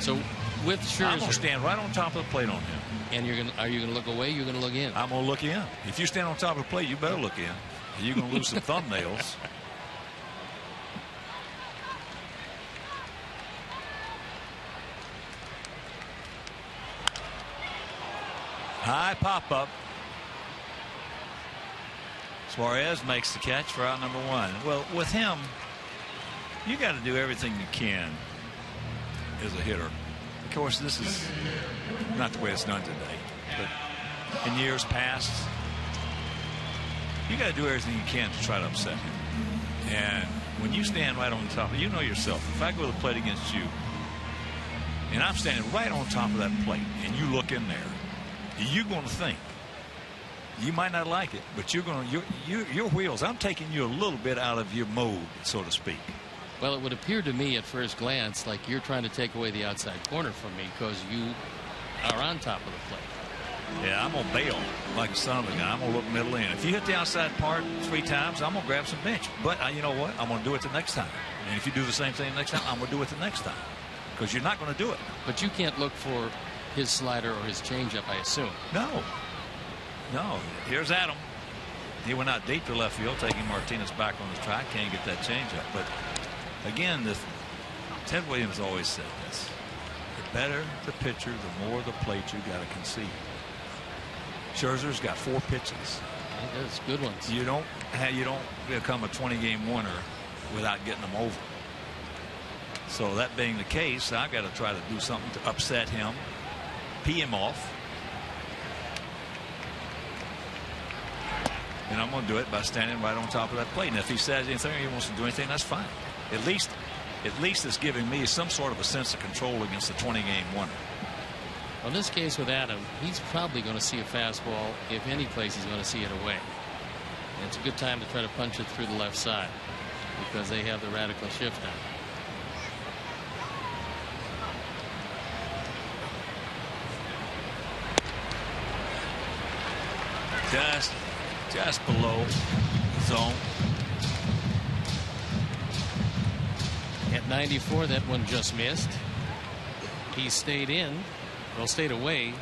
So with Scherzer, I'm going to stand right on top of the plate on him. And are you going to look away? You're going to look in. I'm going to look in. If you stand on top of the plate, you better look in. You're going to lose some thumbnails. High pop up. Suarez makes the catch for out number 1. Well, with him, you got to do everything you can as a hitter. Of course, this is not the way it's done today, but in years past, you got to do everything you can to try to upset him. And when you stand right on top, you know yourself. If I go to the plate against you, and I'm standing right on top of that plate, and you look in there, you're going to think. You might not like it, but you're going to your wheels. I'm taking you a little bit out of your mode, so to speak. Well, it would appear to me at first glance like you're trying to take away the outside corner from me because you are on top of the plate. Yeah, I'm gonna bail like a son of a gun. I'm gonna look middle in. If you hit the outside part 3 times, I'm gonna grab some bench. But you know what? I'm gonna do it the next time. And if you do the same thing next time, I'm gonna do it the next time. Because you're not gonna do it. But you can't look for his slider or his changeup, I assume. No. Here's Adam. He went out deep to left field, taking Martinez back on the track. Can't get that changeup. But again, Ted Williams always said this: the better the pitcher, the more the plate you got to concede. Scherzer's got 4 pitches. That's good ones. You don't become a 20-game winner without getting them over. So that being the case, I've got to try to do something to upset him, pee him off. And I'm going to do it by standing right on top of that plate. And if he says anything or he wants to do anything, that's fine. At least it's giving me some sort of a sense of control against the 20-game winner. Well, in this case with Adam, he's probably going to see a fastball. If any place, he's going to see it away. And it's a good time to try to punch it through the left side because they have the radical shift on. Just below zone. At 94, that one just missed. He stayed in. Well, stayed away.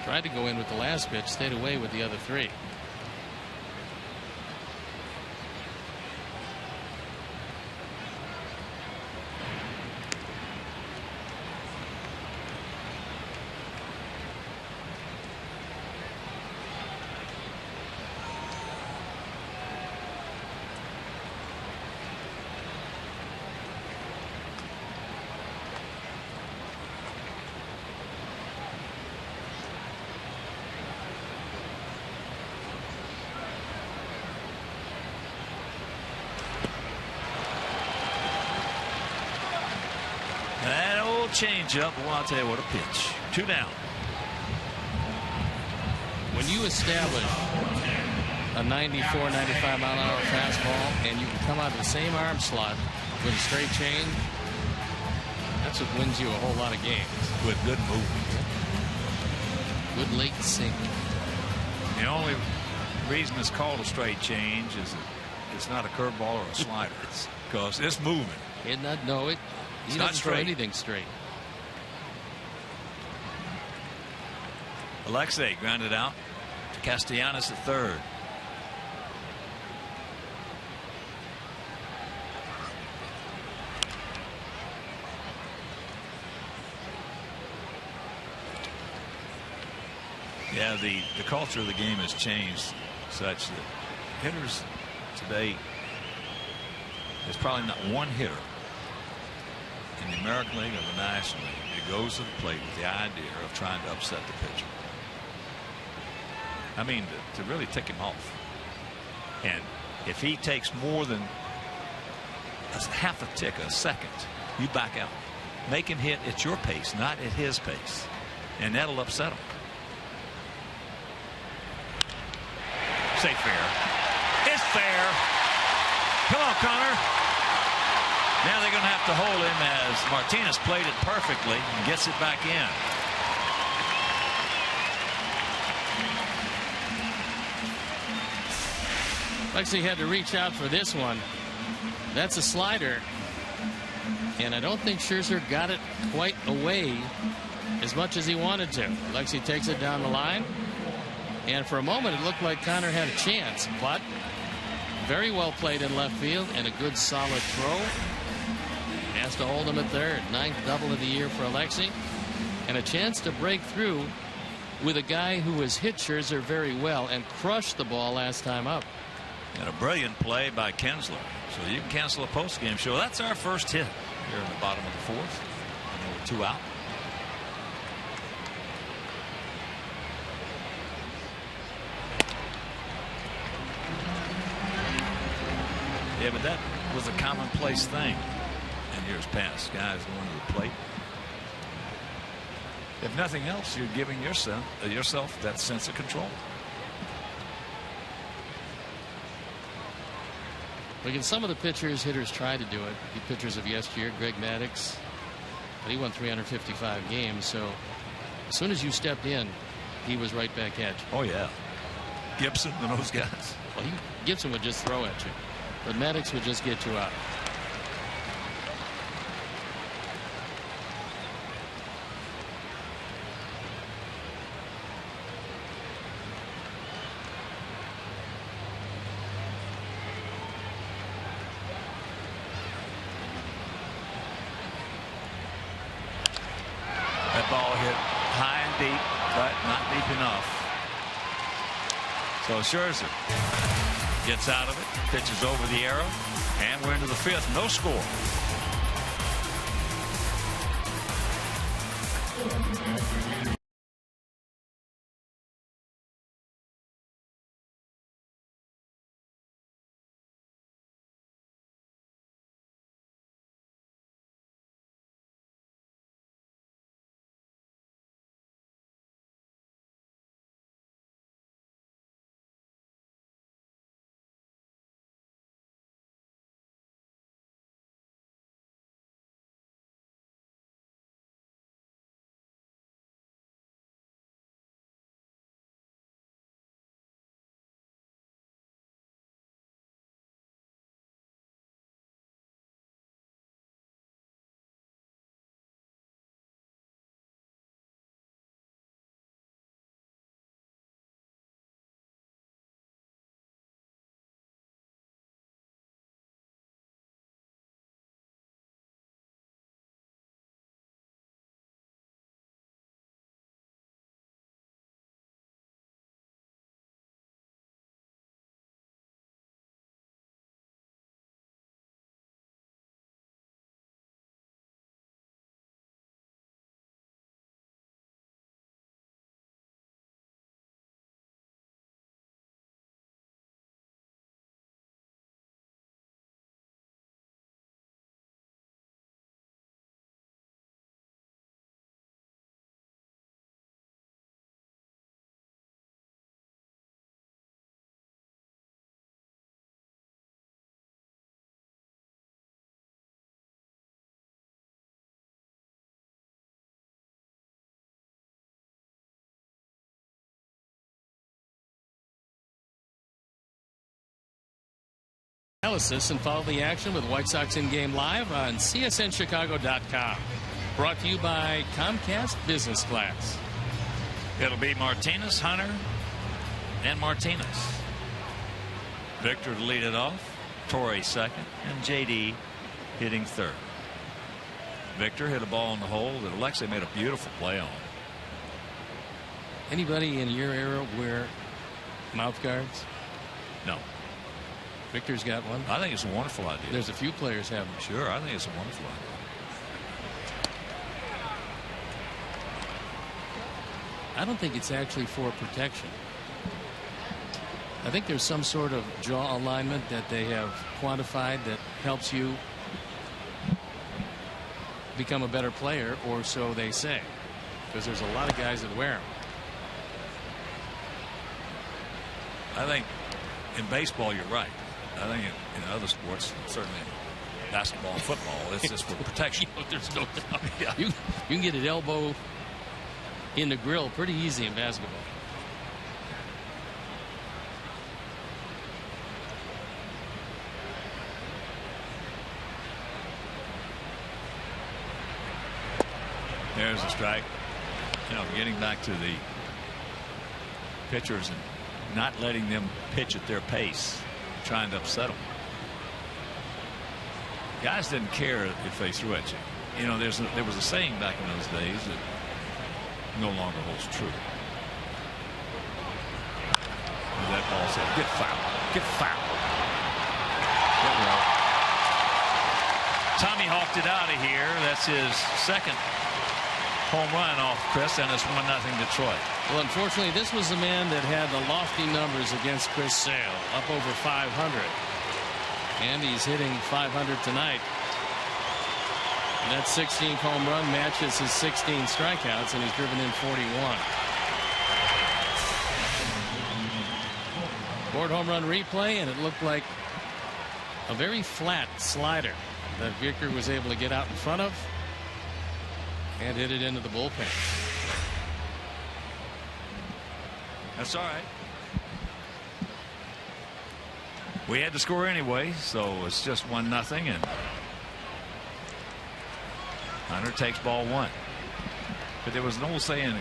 Tried to go in with the last pitch. Stayed away with the other 3. Change up. Well, I'll tell you what, a pitch. 2 down. When you establish a 94, 95 mile an hour fastball and you can come out of the same arm slot with a straight change, that's what wins you a whole lot of games. With good movement. Good late sink. The only reason it's called a straight change is it's not a curveball or a slider. It's because it's moving. He doesn't throw anything straight. Alexei grounded out to Castellanos at third. Yeah, the culture of the game has changed such that hitters today, there's probably not one hitter in the American League or the National League that goes to the plate with the idea of trying to upset the pitcher. I mean, to really tick him off. And if he takes more than half a tick, a second, you back out. Make him hit at your pace, not at his pace. And that'll upset him. Say fair. It's fair. Come on, Connor. Now they're going to have to hold him as Martinez played it perfectly and gets it back in. Lexi had to reach out for this one. That's a slider. And I don't think Scherzer got it quite away as much as he wanted to. Lexi takes it down the line. And for a moment, it looked like Connor had a chance. But very well played in left field and a good solid throw. Has to hold him at third. 9th double of the year for Alexi. And a chance to break through with a guy who has hit Scherzer very well and crushed the ball last time up. And a brilliant play by Kinsler. So you can cancel a post-game show. That's our first hit here in the bottom of the fourth. And we're 2 out. Yeah, but that was a commonplace thing in years past. Guys going to the plate. If nothing else, you're giving yourself that sense of control. Look, at some of the hitters tried to do it. The pitchers of yesteryear, Greg Maddux, but he won 355 games. So as soon as you stepped in, he was right back at you. Oh, yeah. Gibson and those guys. Well, Gibson would just throw at you, but Maddux would just get you out. So Scherzer gets out of it, pitches over the arrow, and we're into the fifth. No score. Analysis and follow the action with White Sox in-game live on CSNChicago.com. Brought to you by Comcast Business Class. It'll be Martinez, Hunter, and Martinez. Victor to lead it off, Torrey second, and JD hitting third. Victor hit a ball in the hole that Alexei made a beautiful play on. Anybody in your era wear mouth guards? No. Victor's got one. I think it's a wonderful idea. There's a few players have them. Sure, I think it's a wonderful idea. I don't think it's actually for protection. I think there's some sort of jaw alignment that they have quantified that helps you become a better player, or so they say, because there's a lot of guys that wear them. I think in baseball you're right. I think in other sports, certainly in basketball and football, it's just for protection. There's no doubt. Yeah. You can get an elbow in the grill pretty easy in basketball. There's a strike. You know, getting back to the pitchers and not letting them pitch at their pace, trying to upset them. Guys didn't care if they threw at you. You know, there was a saying back in those days that no longer holds true. That ball said, "Get fouled, get fouled." Tommy hawked it out of here. That's his second home run off Chris, and it's 1-0 Detroit. Well, unfortunately, this was the man that had the lofty numbers against Chris Sale, up over 500. And he's hitting 500 tonight. And that 16th home run matches his 16 strikeouts, and he's driven in 41. Ford home run replay, and it looked like a very flat slider that Vicker was able to get out in front of and hit it into the bullpen. That's all right. We had to score anyway, so it's just 1-0, and Hunter takes ball 1. But there was an old saying,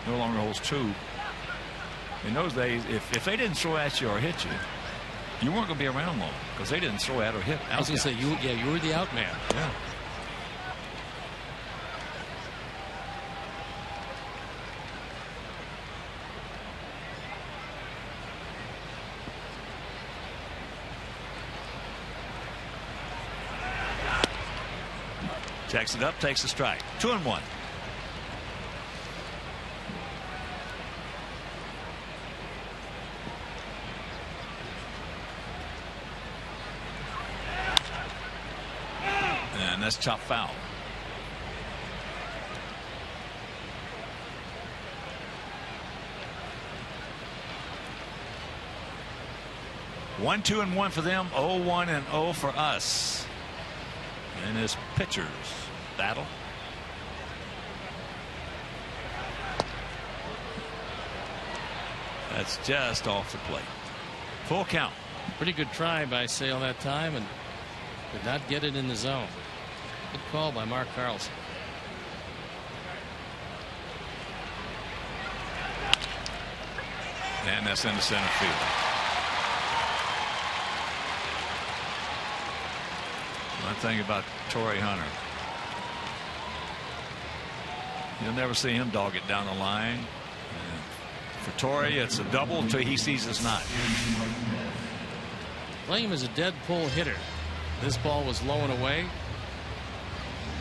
no longer holds true. In those days, if they didn't throw at you or hit you, you weren't going to be around long because they didn't throw at or hit. I was going to say, you were the out man. Yeah. Checks it up, takes a strike. 2-1. And that's chopped foul. One, 2-1 for them. 0-1 and 0 for us. In this pitcher's battle. That's just off the plate. Full count. Pretty good try by Sale that time, and could not get it in the zone. Good call by Mark Carlson. And that's into center field. One thing about Torrey Hunter, you'll never see him dog it down the line. And for Torrey, it's a double until he sees it's not. Playing him as a dead pull hitter. This ball was low and away.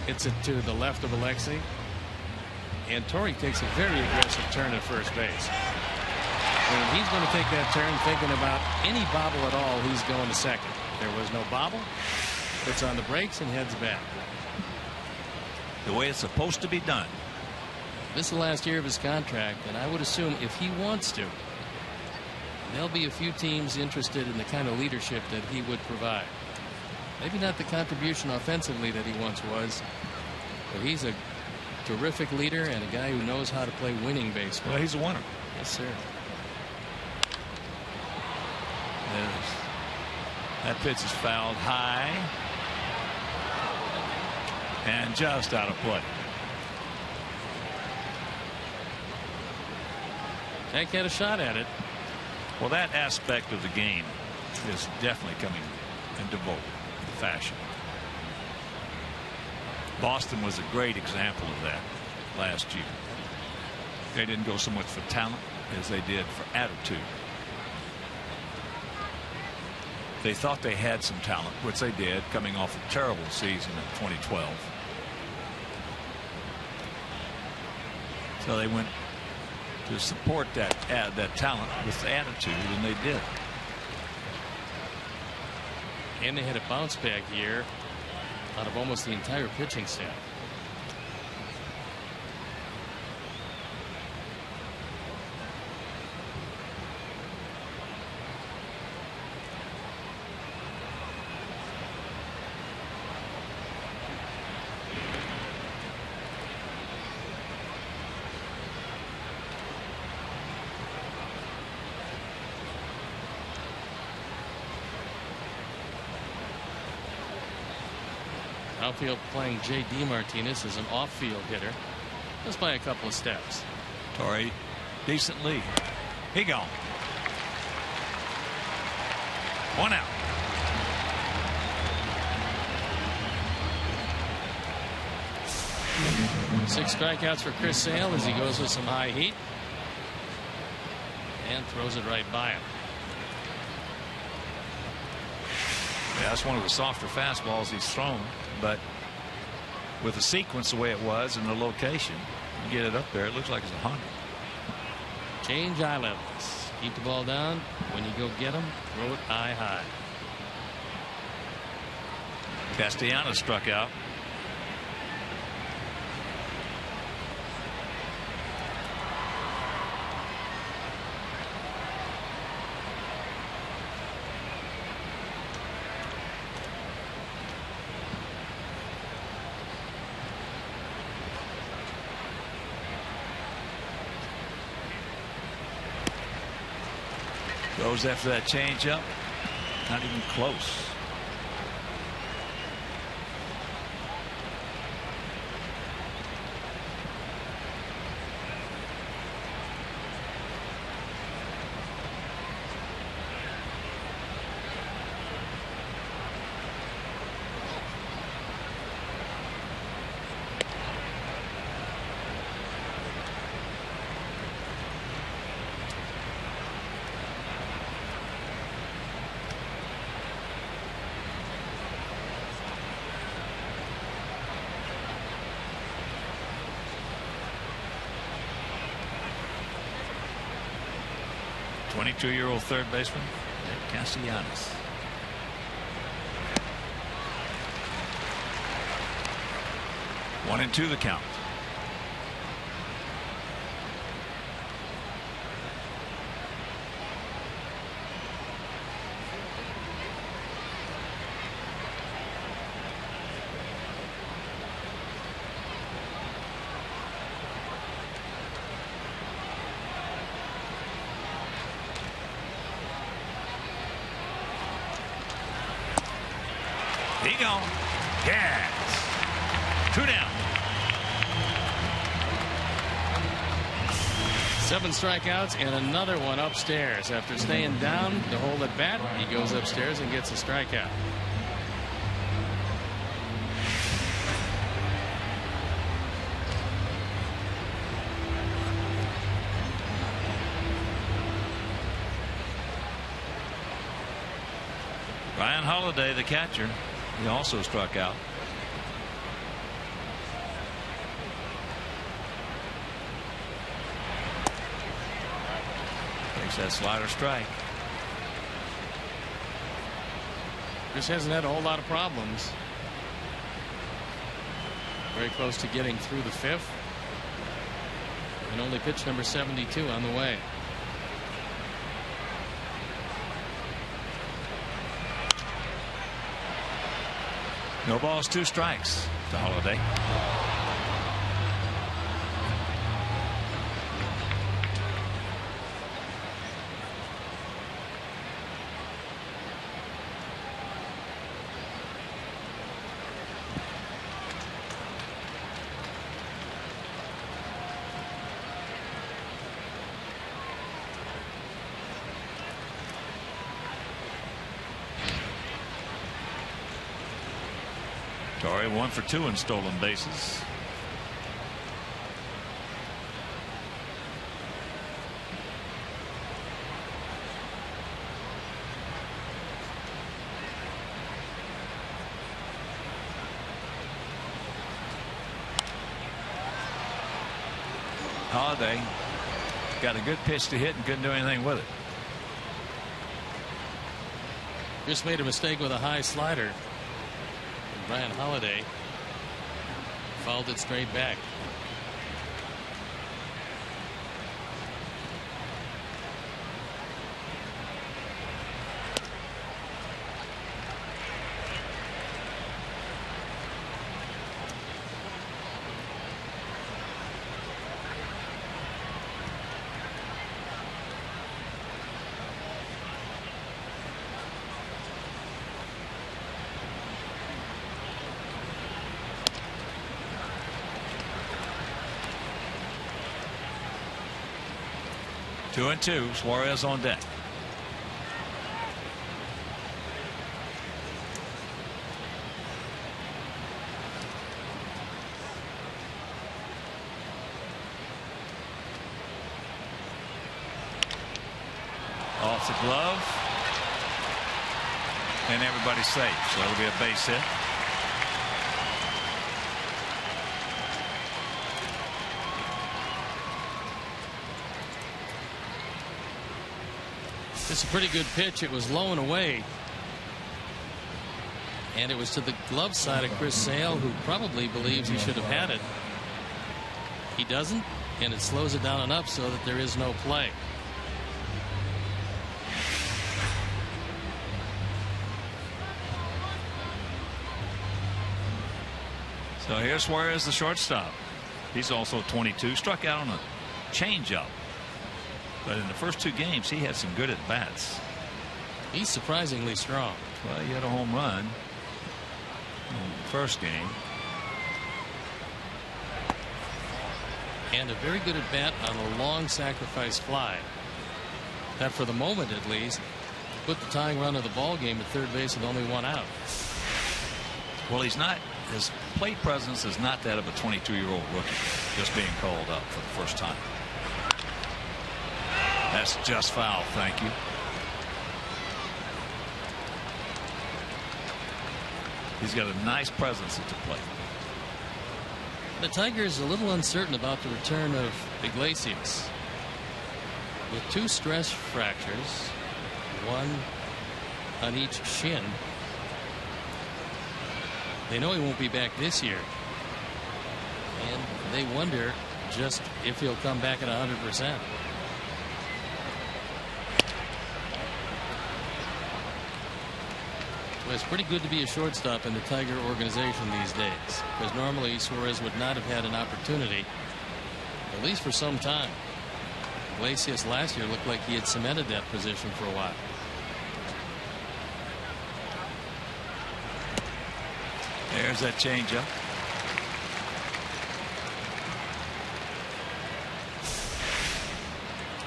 Hits it to the left of Alexi. And Torrey takes a very aggressive turn at first base. And he's going to take that turn thinking about any bobble at all, he's going to second. There was no bobble. Puts on the brakes and heads back. The way it's supposed to be done. This is the last year of his contract, and I would assume if he wants to, there'll be a few teams interested in the kind of leadership that he would provide. Maybe not the contribution offensively that he once was, but he's a terrific leader and a guy who knows how to play winning baseball. Well, he's a winner. Yes, sir. That pitch is fouled high and just out of play. Hank had a shot at it. Well, that aspect of the game is definitely coming into vogue fashion. Boston was a great example of that last year. They didn't go so much for talent as they did for attitude. They thought they had some talent, which they did, coming off a terrible season in 2012. So they went to support that talent with attitude, and they did. And they had a bounce back year out of almost the entire pitching staff. Outfield playing J.D. Martinez as an off-field hitter, just by a couple of steps. Torrey, decent lead. He gone. One out. Six strikeouts for Chris Sale as he goes with some high heat and throws it right by him. Yeah, that's one of the softer fastballs he's thrown. but with the sequence the way it was and the location, you get it up there, it looks like it's 100. Change eye levels. Keep the ball down. When you go get them, throw it eye high. Castellanos struck out. Goes after that changeup. Not even close. Two-year-old third baseman, Castellanos. One and two the count. He gone. Yes. 2 down. 7 strikeouts and another one upstairs. After staying down to hold at bat, he goes upstairs and gets a strikeout. Ryan Holiday, the catcher, he also struck out. Takes that slider strike. Chris hasn't had a whole lot of problems. Very close to getting through the 5th. And only pitch number 72 on the way. No balls, 2 strikes to Holiday. Torrey 1 for 2 in stolen bases. Holiday got a good pitch to hit and couldn't do anything with it. Just made a mistake with a high slider. Ryan Holiday fouled it straight back. Two and two. Suarez on deck. Off the glove. And everybody's safe. So it'll be a base hit. It's a pretty good pitch. It was low and away. And it was to the glove side of Chris Sale, who probably believes he should have had it. He doesn't, and it slows it down enough so that there is no play. So here's Suarez, the shortstop. He's also 22. Struck out on a changeup. But in the first 2 games, he had some good at-bats. He's surprisingly strong. Well, he had a home run in the first game. And a very good at-bat on a long sacrifice fly. That, for the moment at least, put the tying run of the ball game at third base with only 1 out. Well, he's not. His plate presence is not that of a 22-year-old rookie just being called up for the first time. That's just foul. Thank you. He's got a nice presence at the plate. The Tigers a little uncertain about the return of Iglesias. With 2 stress fractures, 1 on each shin. They know he won't be back this year. And they wonder just if he'll come back at 100%. Well, it's pretty good to be a shortstop in the Tiger organization these days, because normally Suarez would not have had an opportunity, at least for some time. Iglesias last year looked like he had cemented that position for a while. There's that changeup.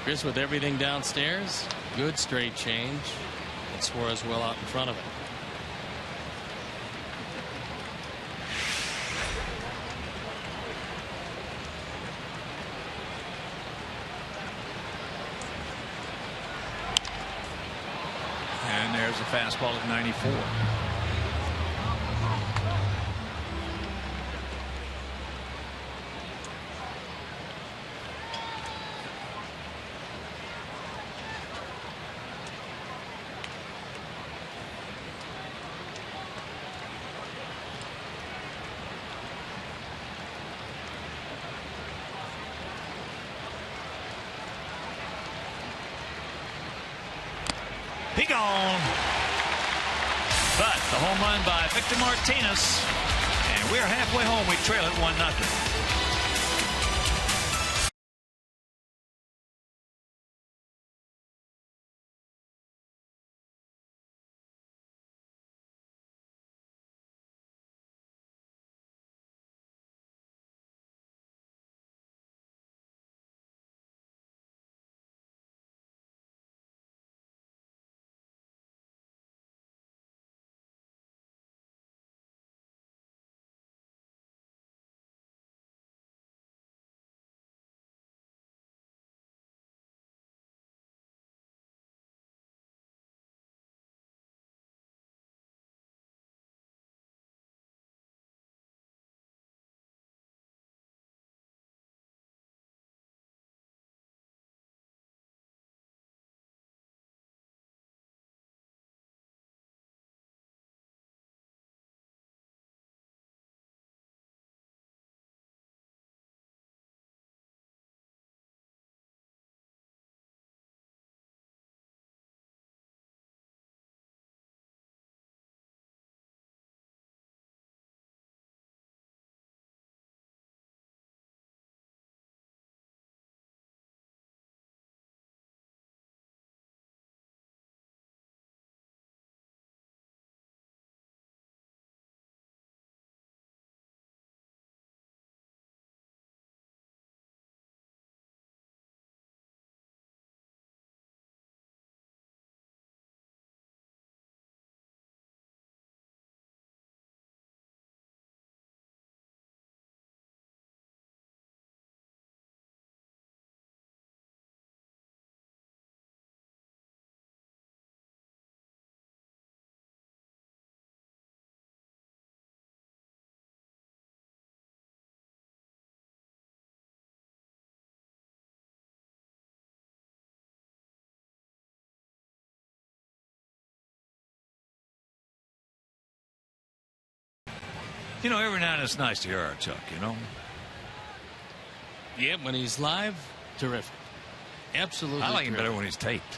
Chris with everything downstairs. Good straight change. And Suarez well out in front of it. And there's a fastball at 94. He gone. But the home run by Victor Martinez. And we're halfway home. We trail it 1-0. You know, every now and then it's nice to hear our Chuck, you know. Yeah, when he's live, terrific. Absolutely. I like him better when he's taped.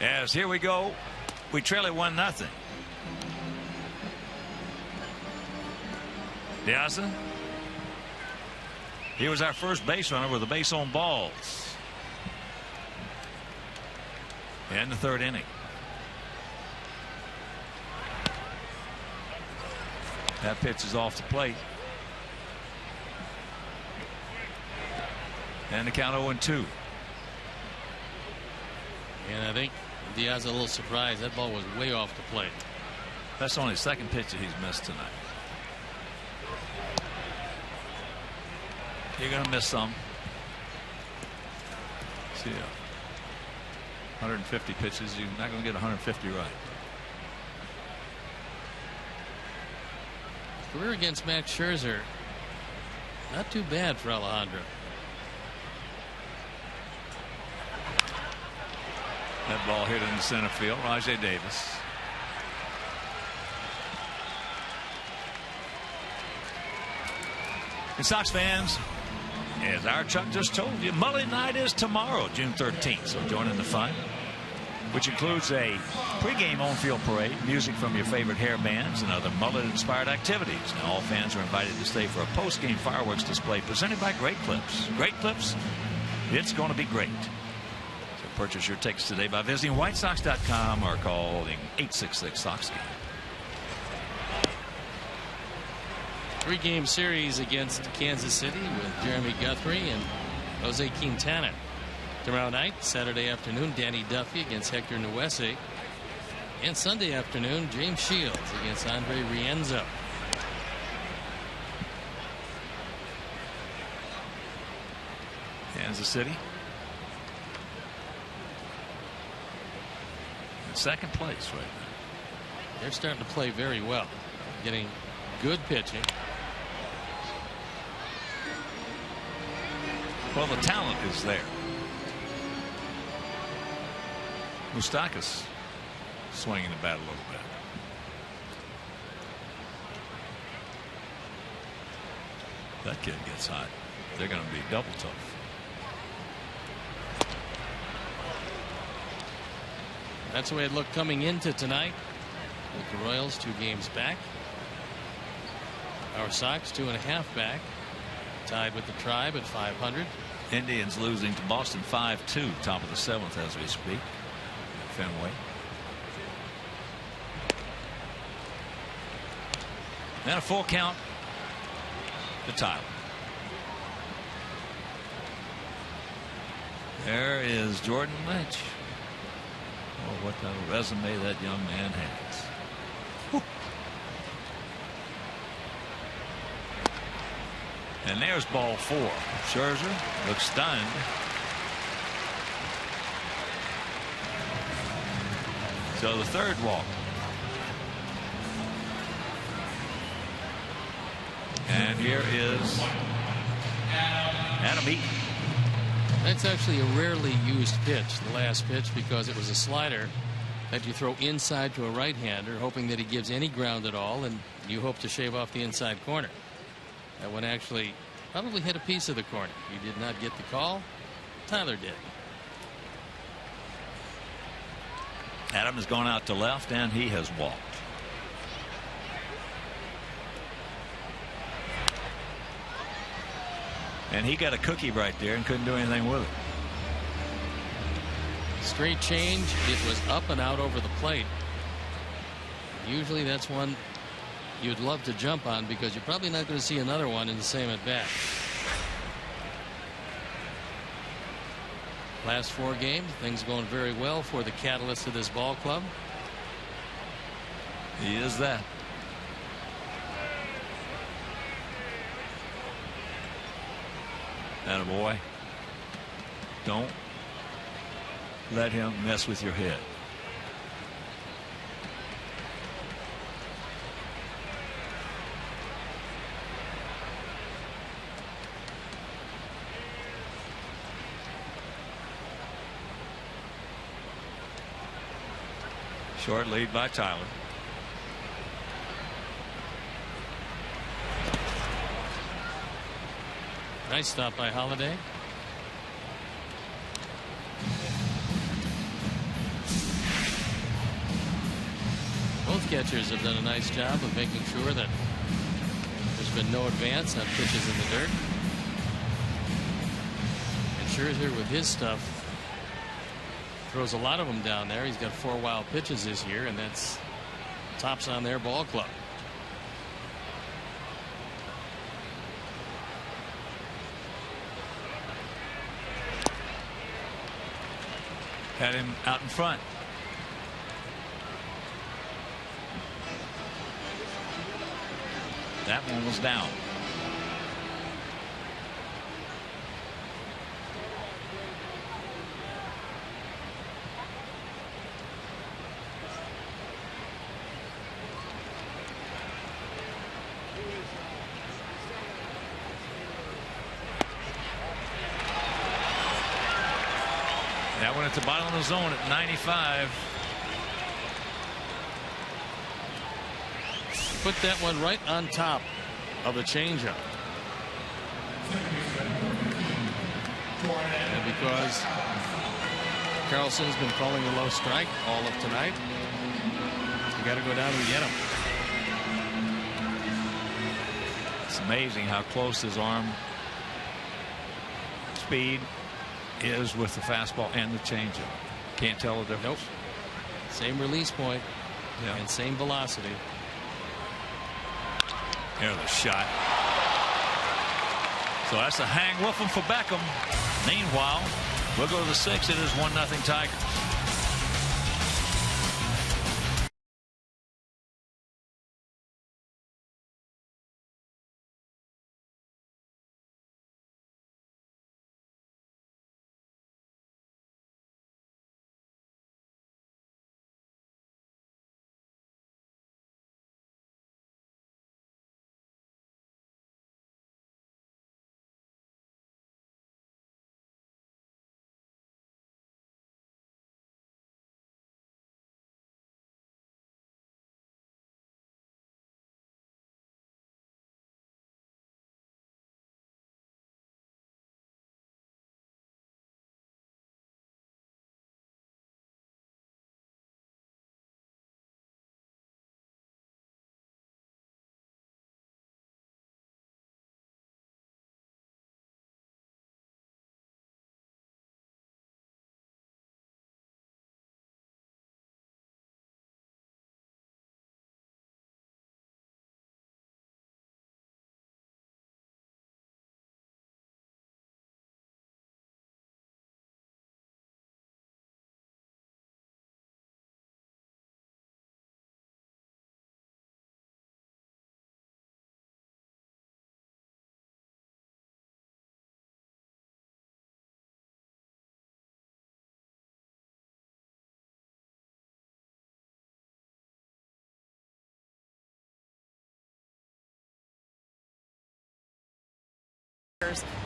As here we go. We trail it 1-0. Piazza. He was our first base runner with a base on balls in the third inning. That pitch is off the plate. And the count 0-2. And I think Diaz a little surprised. That ball was way off the plate. That's only the second pitch that he's missed tonight. You're going to miss some. See, 150 pitches. You're not going to get 150 right. Career against Max Scherzer. Not too bad for Alejandro. That ball hit in the center field. Rajay Davis. And Sox fans, as our Chuck just told you, Mullet Night is tomorrow, June 13th. So join in the fun, which includes a pregame on-field parade, music from your favorite hair bands, and other mullet-inspired activities. Now, all fans are invited to stay for a post-game fireworks display presented by Great Clips. Great Clips, it's going to be great. So purchase your tickets today by visiting whitesox.com or calling 866-SOX-GAME. Three-game series against Kansas City with Jeremy Guthrie and Jose Quintana. Tomorrow night, Saturday afternoon, Danny Duffy against Hector Nuese. And Sunday afternoon, James Shields against Andre Rienzo. Kansas City in second place right now. They're starting to play very well, getting good pitching. Well, the talent is there. Moustakas swinging the bat a little bit. That kid gets hot. They're going to be double tough. That's the way it looked coming into tonight, with the Royals 2 games back. Our Sox 2.5 back, tied with the Tribe at 500. Indians losing to Boston 5-2, top of the 7th as we speak. Fenway. And a full count to Tyler. There is Jordan Lynch. Oh, what a resume that young man has. Whew. And there's ball 4. Scherzer looks stunned. So the third walk. And here is Adam Eaton. That's actually a rarely used pitch, the last pitch, because it was a slider that you throw inside to a right-hander, hoping that he gives any ground at all, and you hope to shave off the inside corner. That one actually probably hit a piece of the corner. You did not get the call. Tyler did. Adam has gone out to left, and he has walked. And he got a cookie right there and couldn't do anything with it. Straight change. It was up and out over the plate. Usually that's one you'd love to jump on because you're probably not going to see another one in the same at bat. Last 4 games, things going very well for the catalyst of this ball club. He is that. Attaboy. Don't let him mess with your head. Short lead by Tyler. Nice stop by Holiday. Both catchers have done a nice job of making sure that there's been no advance on pitches in the dirt. And Scherzer with his stuff throws a lot of them down there. He's got 4 wild pitches this year, and that's tops on their ball club. Had him out in front. That one was down. That one at the bottom of the zone at 95. Put that one right on top of the changeup. And because Carlson's been calling a low strike all of tonight, you got to go down and get him. It's amazing how close his arm speed is with the fastball and the changeup. Can't tell the difference. Nope. Same release point, and same velocity. There's the shot. So that's a hang woofing for Beckham. Meanwhile, we'll go to the 6th. It is 1-0 Tigers.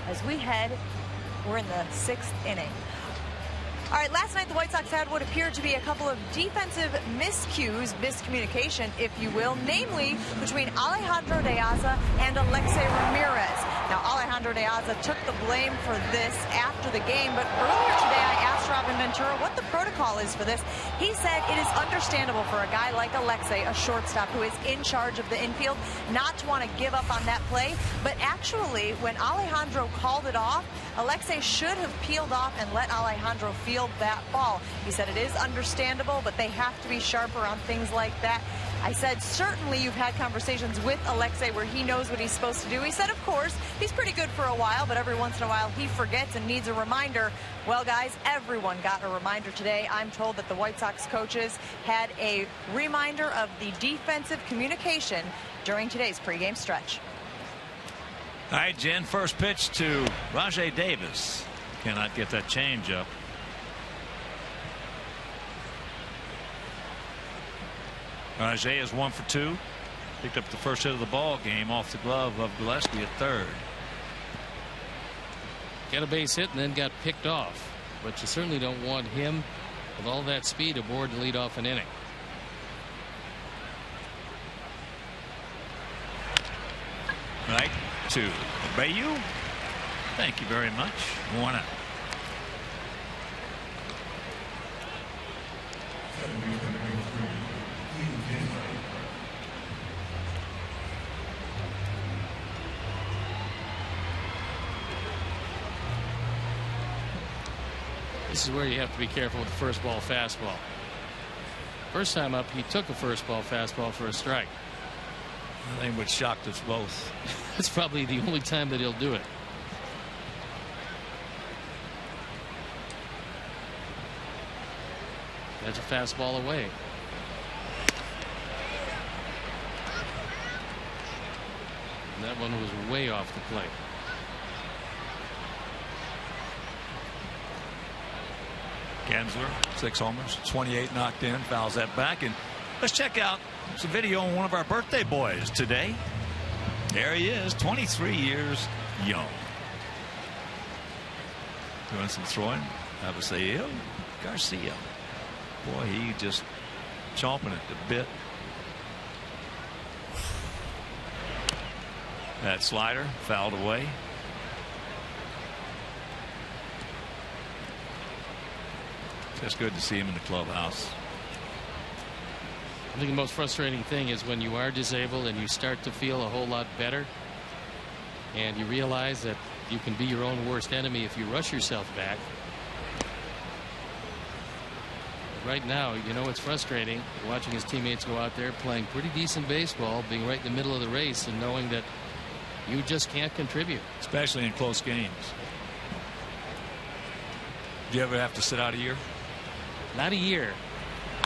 As we head, we're in the 6th inning. All right, last night the White Sox had what appeared to be a couple of defensive miscues, miscommunication, if you will, namely between Alejandro De Aza and Alexei Ramirez. Now, Alejandro De Aza took the blame for this after the game, but earlier today I asked Robin Ventura what the protocol is for this. He said it is understandable for a guy like Alexei, a shortstop who is in charge of the infield, not to want to give up on that play. But actually, when Alejandro called it off, Alexei should have peeled off and let Alejandro field that ball. He said it is understandable, but they have to be sharper on things like that. I said, certainly you've had conversations with Alexei where he knows what he's supposed to do. He said, of course, he's pretty good for a while, but every once in a while he forgets and needs a reminder. Well, guys, everyone got a reminder today. I'm told that the White Sox coaches had a reminder of the defensive communication during today's pregame stretch. All right, Jen, first pitch to Rajai Davis. Cannot get that change up. Rajai is 1 for 2. Picked up the first hit of the ball game off the glove of Gillespie at third. Got a base hit and then got picked off. But you certainly don't want him with all that speed aboard to lead off an inning. Right to Bayou. Thank you very much. 1 out. This is where you have to be careful with the first ball fastball. First time up, he took a first ball fastball for a strike. I think what shocked us both. That's probably the only time that he'll do it. That's a fastball away. And that one was way off the plate. Gensler, 6 homers, 28 knocked in, fouls that back. And let's check out some video on one of our birthday boys today. There he is, 23 years young. Doing some throwing. Avisail Garcia. Boy, he just chomping at the bit. That slider fouled away. It's good to see him in the clubhouse. I think the most frustrating thing is when you are disabled and you start to feel a whole lot better and you realize that you can be your own worst enemy if you rush yourself back. Right now, you know, it's frustrating watching his teammates go out there playing pretty decent baseball, being right in the middle of the race and knowing that you just can't contribute. Especially in close games. Do you ever have to sit out a year? Not a year,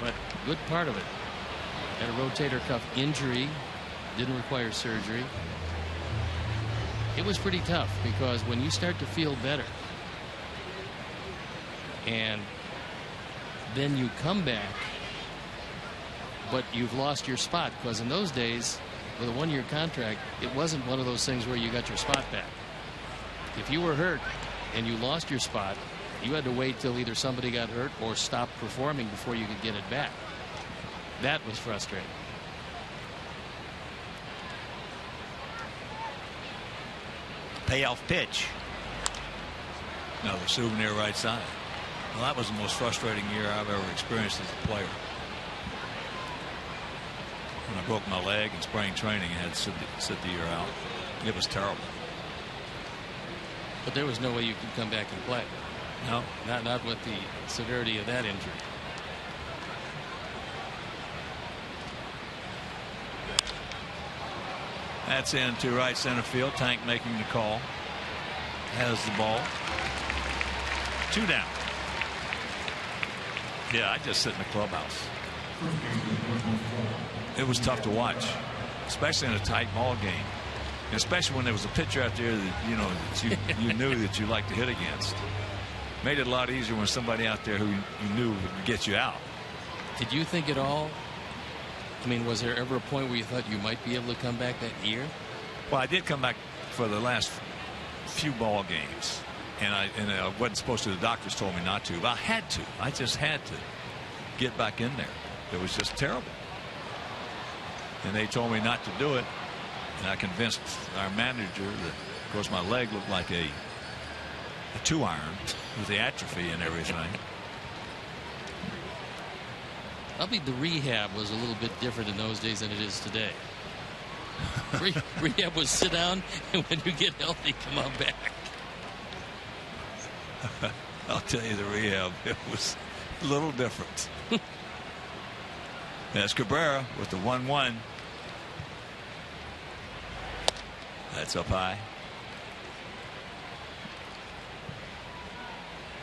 but good part of it. Had a rotator cuff injury, didn't require surgery. It was pretty tough because when you start to feel better and then you come back, but you've lost your spot, because in those days with a 1-year contract, it wasn't one of those things where you got your spot back. If you were hurt and you lost your spot, you had to wait till either somebody got hurt or stopped performing before you could get it back. That was frustrating. Payoff pitch. Another souvenir right side. Well, that was the most frustrating year I've ever experienced as a player. When I broke my leg in spring training and had to sit the year out. It was terrible. But there was no way you could come back and play. No. Not with the severity of that injury. That's into right center field. Tank making the call. Has the ball. 2 down. Yeah, I just sit in the clubhouse. It was tough to watch, especially in a tight ball game. Especially when there was a pitcher out there that that you knew that you liked to hit against. Made it a lot easier when somebody out there who you knew would get you out. Did you think at all? I mean, was there ever a point where you thought you might be able to come back that year? Well, I did come back for the last few ball games, and I wasn't supposed to. The doctors told me not to, but I had to. I just had to get back in there. It was just terrible, and they told me not to do it. And I convinced our manager that, of course, my leg looked like a 2-iron with the atrophy and everything. Probably the rehab was a little bit different in those days than it is today. Rehab was sit down, and when you get healthy, come on back. I'll tell you, the rehab, it was a little different. That's Cabrera with the 1-1. That's up high.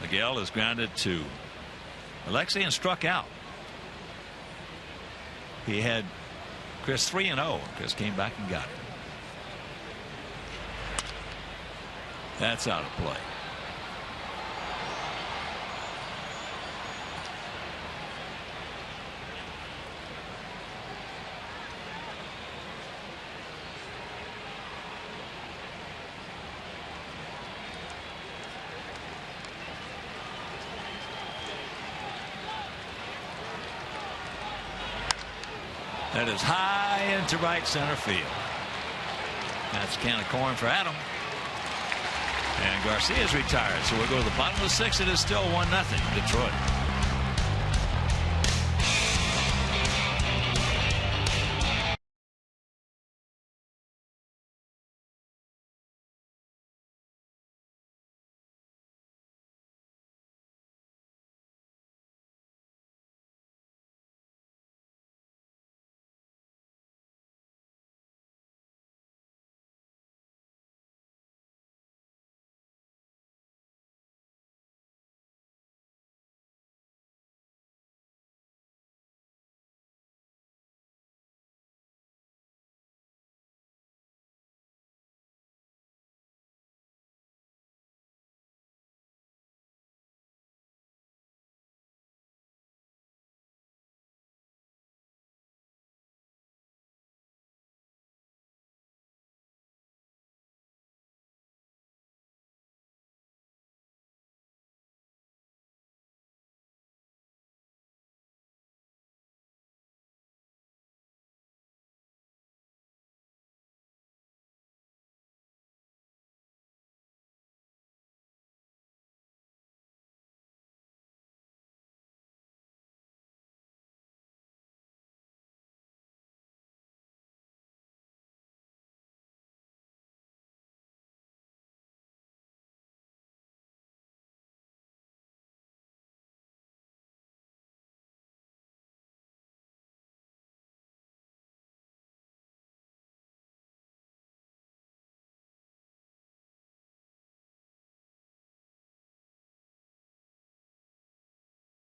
Miguel is grounded to Alexei and struck out. He had Chris 3-0. Chris came back and got it. That's out of play. That is high into right center field. That's a can of corn for Adam. And Garcia's retired, so we'll go to the bottom of the 6th. It is still 1-0 Detroit.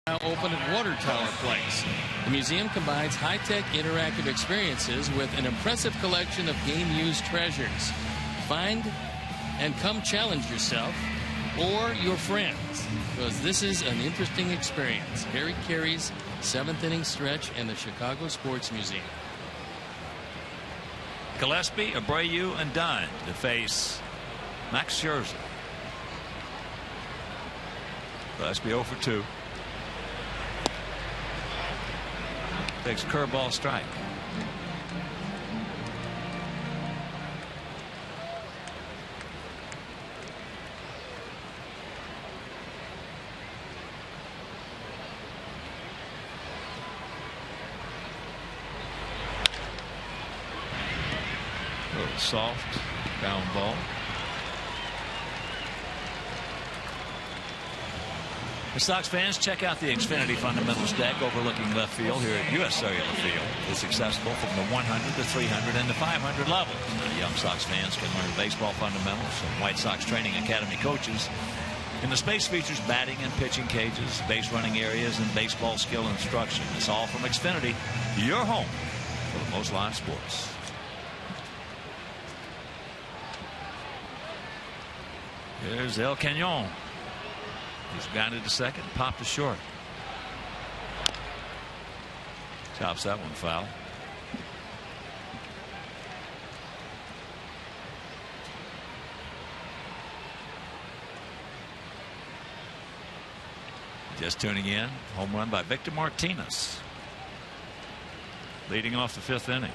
Now open at Water Tower Place. The museum combines high-tech interactive experiences with an impressive collection of game-used treasures. Find and come challenge yourself or your friends, because this is an interesting experience. Harry Carey's 7th inning stretch in the Chicago Sports Museum. Gillespie, Abreu, and Dunn to face Max Scherzer. Gillespie 0 for 2. Takes curveball strike. A little soft ground ball. The Sox fans, check out the Xfinity Fundamentals deck overlooking left field here at U.S. Cellular Field. It's accessible from the 100 to 300 and the 500 levels. Now, young Sox fans can learn baseball fundamentals from White Sox Training Academy coaches. And the space features batting and pitching cages, base running areas, and baseball skill instruction. It's all from Xfinity, your home for the most live sports. Here's El Cañon. He's grounded to second, popped to short. Chops that one foul. Just tuning in, home run by Victor Martinez, leading off the 5th inning.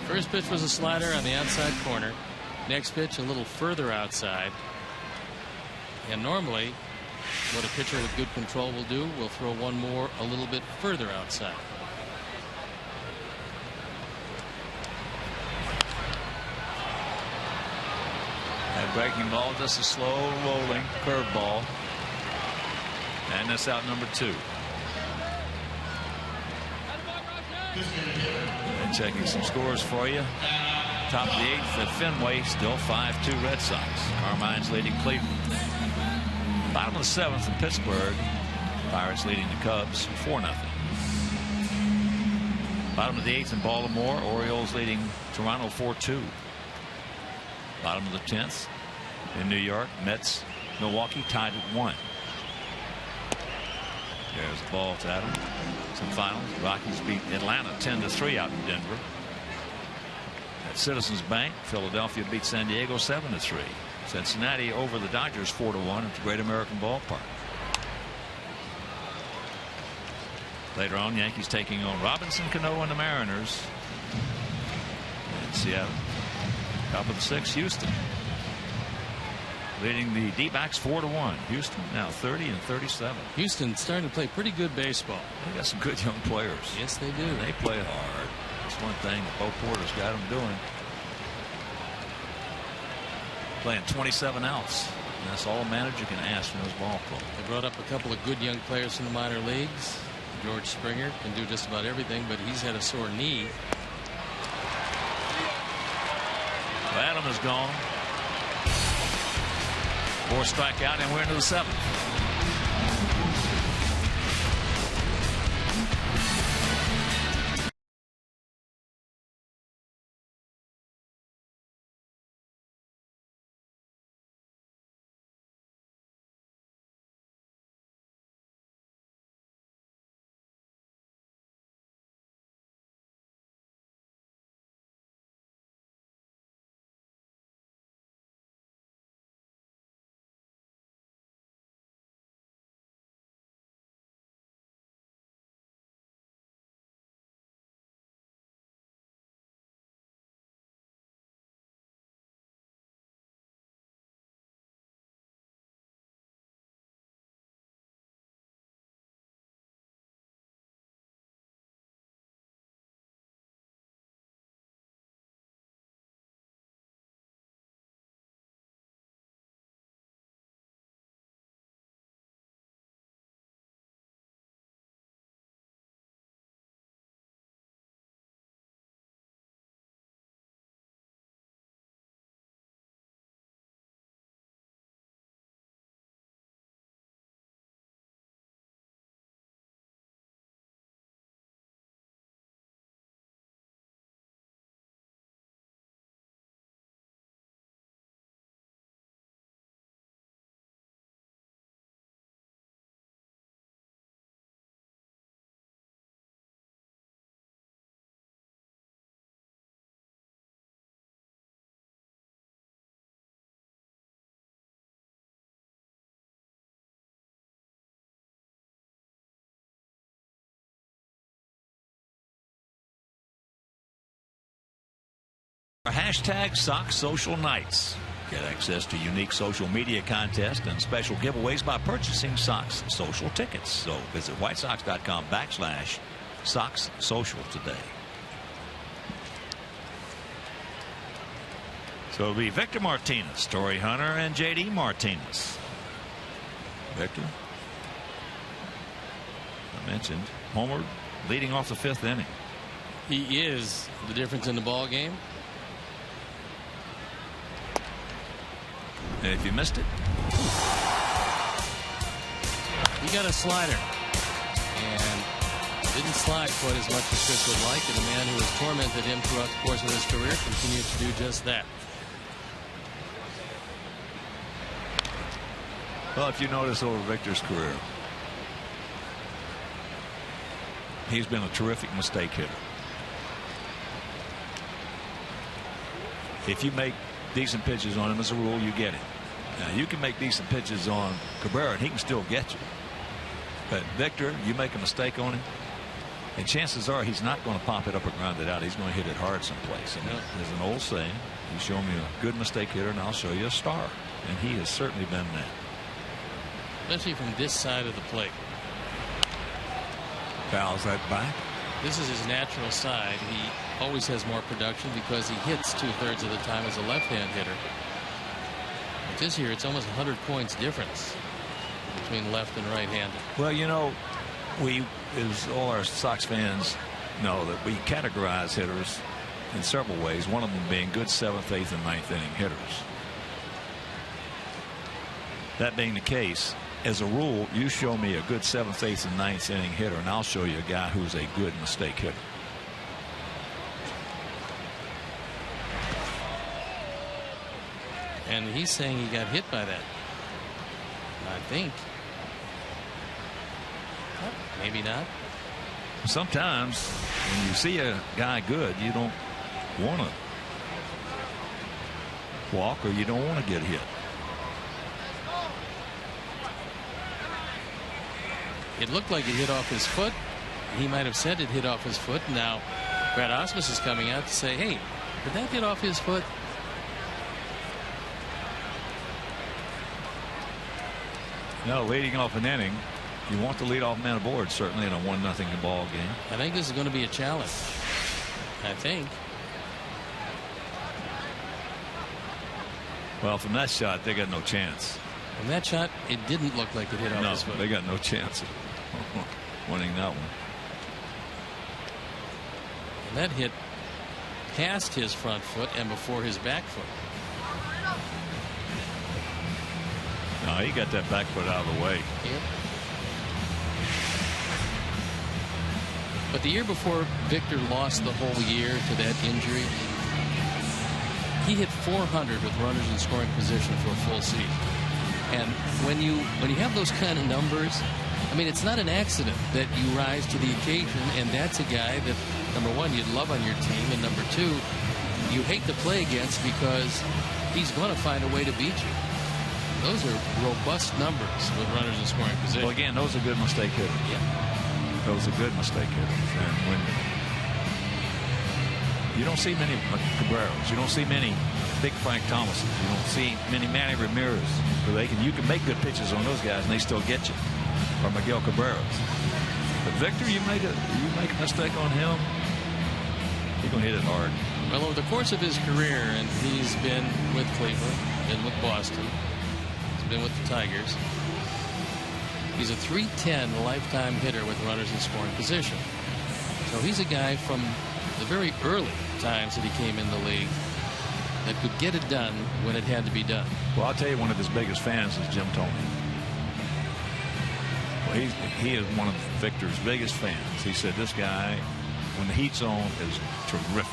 First pitch was a slider on the outside corner. Next pitch a little further outside. And normally what a pitcher with good control will do, will throw one more a little bit further outside. That breaking ball, just a slow rolling curveball. And that's out number 2. And checking some scores for you. Top of the 8th at Fenway, still 5-2 Red Sox. Carmine's leading Cleveland. Bottom of the 7th in Pittsburgh. Pirates leading the Cubs 4-0. Bottom of the 8th in Baltimore. Orioles leading Toronto 4-2. Bottom of the 10th in New York. Mets, Milwaukee tied at 1. There's the ball to Adam. Some finals. Rockies beat Atlanta 10-3 out in Denver. At Citizens Bank, Philadelphia beat San Diego 7-3. Cincinnati over the Dodgers 4-1 at the Great American Ballpark. Later on, Yankees taking on Robinson, Cano, and the Mariners. And Seattle. Top of the 6th, Houston. Leading the D-backs 4-1. Houston now 30-37. Houston starting to play pretty good baseball. They got some good young players. Yes, they do. They play hard. That's one thing that Bo Porter's got them doing. Playing 27 outs. And that's all a manager can ask from his ball club. They brought up a couple of good young players from the minor leagues. George Springer can do just about everything, but he's had a sore knee. Well, Adam is gone. 4 strikeout, and we're into the 7th. Hashtag Sox Social Nights. Get access to unique social media contests and special giveaways by purchasing Sox Social tickets. So visit whitesox.com/Sox Social today. So it'll be Victor Martinez, Torrey Hunter, and J.D. Martinez. Victor, I mentioned, homer leading off the 5th inning. He is the difference in the ball game. And if you missed it, he got a slider and didn't slide quite as much as Chris would like, and the man who has tormented him throughout the course of his career continued to do just that. well, if you notice over Victor's career, he's been a terrific mistake hitter. If you make decent pitches on him, as a rule, you get it. Now, you can make decent pitches on Cabrera, and he can still get you. But Victor, you make a mistake on him, and chances are he's not going to pop it up or ground it out. He's going to hit it hard someplace. And there's an old saying, you show me a good mistake hitter, and I'll show you a star. And he has certainly been that. Especially from this side of the plate. Fouls that back. This is his natural side. He always has more production because he hits 2/3 of the time as a left-hand hitter. But this year, it's almost 100 points difference between left and right-handed. Well, you know, we, as all our Sox fans know, that we categorize hitters in several ways, one of them being good 7th, 8th, and 9th inning hitters. That being the case, as a rule, you show me a good 7th, 8th, and 9th inning hitter, and I'll show you a guy who's a good mistake hitter. And he's saying he got hit by that. I think. Maybe not. Sometimes when you see a guy good, you don't want to walk or you don't want to get hit. It looked like it hit off his foot. He might have said it hit off his foot. Now, Brad Ausmus is coming out to say, hey, did that hit off his foot? No, leading off an inning, you want the leadoff man aboard, certainly in a 1-0 ball game. I think this is going to be a challenge. I think. Well, from that shot, they got no chance. From that shot, it didn't look like it hit off his foot. They got no chance of winning that one. And that hit past his front foot and before his back foot. No, he got that back foot out of the way. Yep. But the year before Victor lost the whole year to that injury, he hit 400 with runners in scoring position for a full season. And when you have those kind of numbers, I mean, it's not an accident that you rise to the occasion, and that's a guy that, number one, you'd love on your team, and number two, you hate to play against because he's going to find a way to beat you. Those are robust numbers with runners in scoring position. Well, again, those are good mistake hitters. Yeah. Those are good mistake hitters. And when you don't see many Cabreros, you don't see many big Frank Thomases, you don't see many Manny Ramirez. So you can make good pitches on those guys and they still get you. Or Miguel Cabreros. But Victor, you make a mistake on him, you're going to hit it hard. Well, over the course of his career, and he's been with Cleveland, been with Boston, he's been with the Tigers. He's a .310 lifetime hitter with runners in scoring position. So he's a guy from the very early times that he came in the league that could get it done when it had to be done. Well, I'll tell you, one of his biggest fans is Jim Thome. Well, he is one of Victor's biggest fans. He said this guy, when the heat's on, is terrific.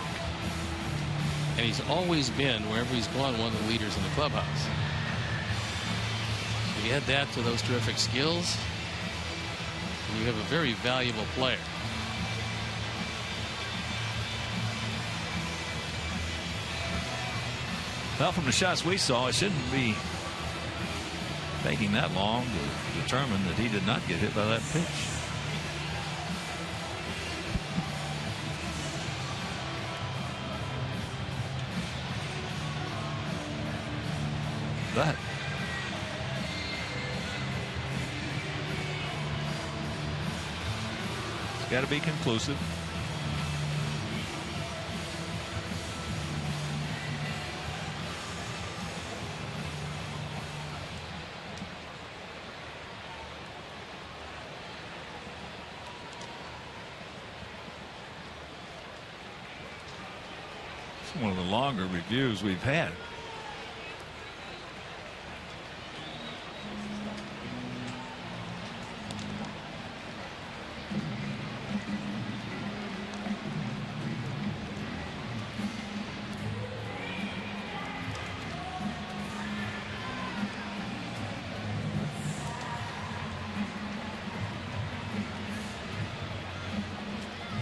And he's always been, wherever he's gone, one of the leaders in the clubhouse. So you add that to those terrific skills, and you have a very valuable player. Well, from the shots we saw, it shouldn't be taking that long to determine that he did not get hit by that pitch. But it's got to be conclusive. It's one of the longer reviews we've had.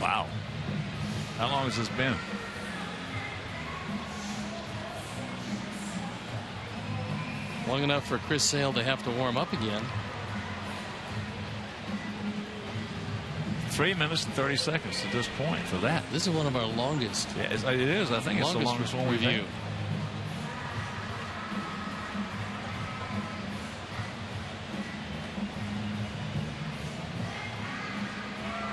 Wow. How long has this been? Long enough for Chris Sale to have to warm up again. 3 minutes and 30 seconds at this point for that. This is one of our longest. Yeah, it is. I think it's the longest one we've review.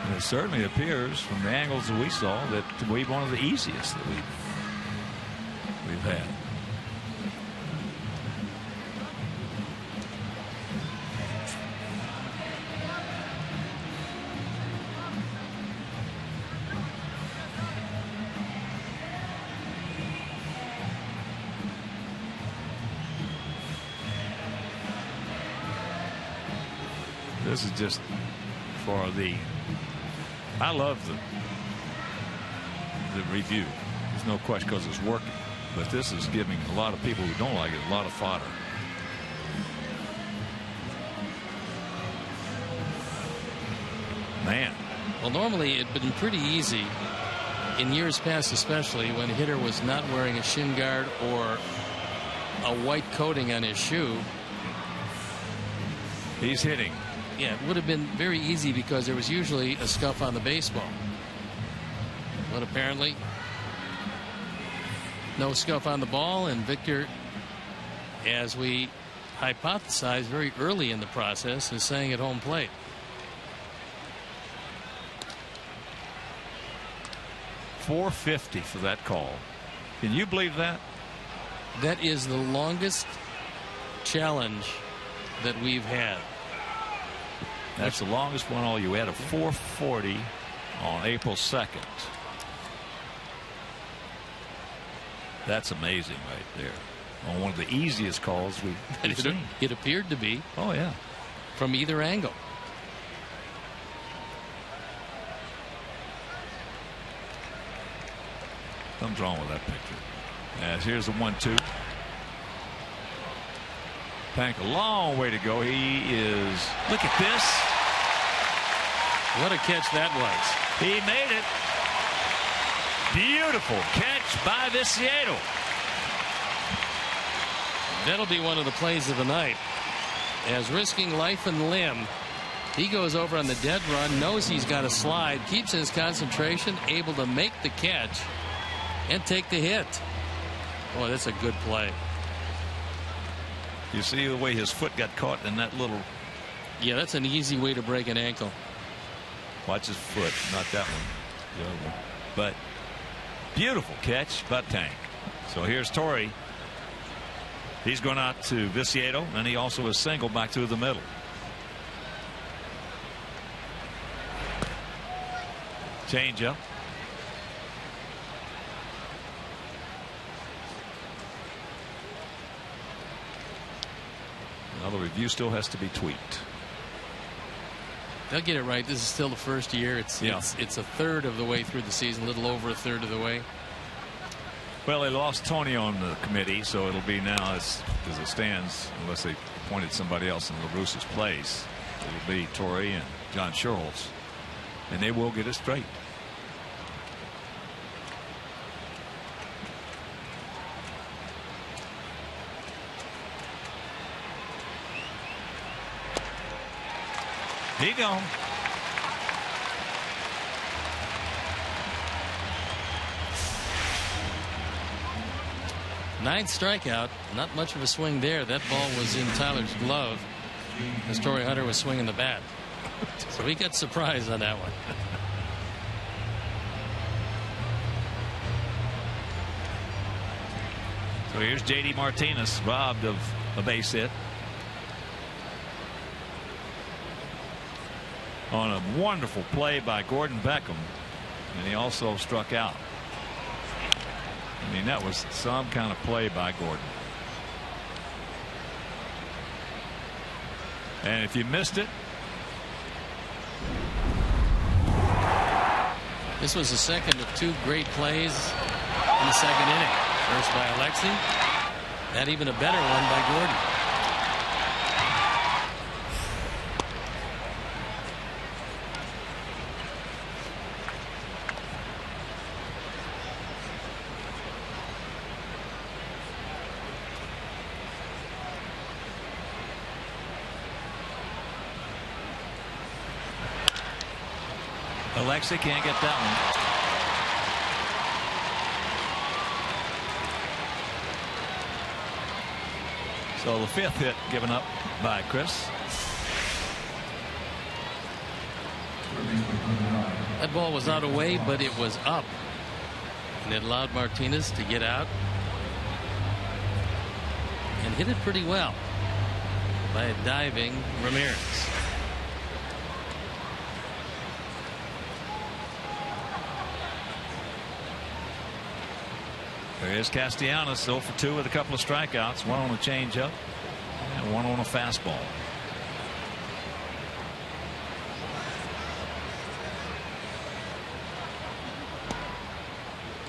And it certainly appears from the angles that we saw that to be one of the easiest that we've had. This is just for the. I love the review. There's no question because it's working. But this is giving a lot of people who don't like it a lot of fodder. Man. Well, normally it'd been pretty easy in years past, especially when a hitter was not wearing a shin guard or a white coating on his shoe. He's hitting. Yeah, it would have been very easy because there was usually a scuff on the baseball. But apparently, no scuff on the ball, and Victor, as we hypothesized very early in the process, is saying at home plate. $450 for that call. Can you believe that? That is the longest challenge that we've had. That's the longest one all you had, a 440 on April 2nd. That's amazing right there. On one of the easiest calls we've seen. It appeared to be. Oh, yeah. From either angle. Something's wrong with that picture. As here's the 1-2. Tank a long way to go. He is. Look at this. What a catch that was. He made it. Beautiful catch by Viciado. That'll be one of the plays of the night. As risking life and limb, he goes over on the dead run, knows he's got a slide, keeps his concentration, able to make the catch and take the hit. Boy, that's a good play. You see the way his foot got caught in that little. Yeah, that's an easy way to break an ankle. Watch his foot, not that one, the other one. But beautiful catch by Tank. So here's Torrey. He's going out to Viciado, and he also is single back through the middle. Change up. Now the review still has to be tweaked. They'll get it right. This is still the first year. It's a third of the way through the season, a little over a third of the way. Well, they lost Tony on the committee, so it'll be now as it stands, unless they appointed somebody else in LaRusse's place. It'll be Torrey and John Schuerholz, and they will get it straight. He gone. Ninth strikeout. Not much of a swing there. That ball was in Tyler's glove as Torrey Hunter was swinging the bat. So he got surprised on that one. So here's J.D. Martinez, robbed of a base hit on a wonderful play by Gordon Beckham, and he also struck out. I mean, that was some kind of play by Gordon. And if you missed it, this was the second of two great plays in the second inning. First by Alexi, and even a better one by Gordon. Alexi can't get that one. So the fifth hit given up by Chris. That ball was not away, but it was up, and it allowed Martinez to get out and hit it pretty well by a diving Ramirez. There is Castellanos, 0 for 2 with a couple of strikeouts, one on a changeup and one on a fastball.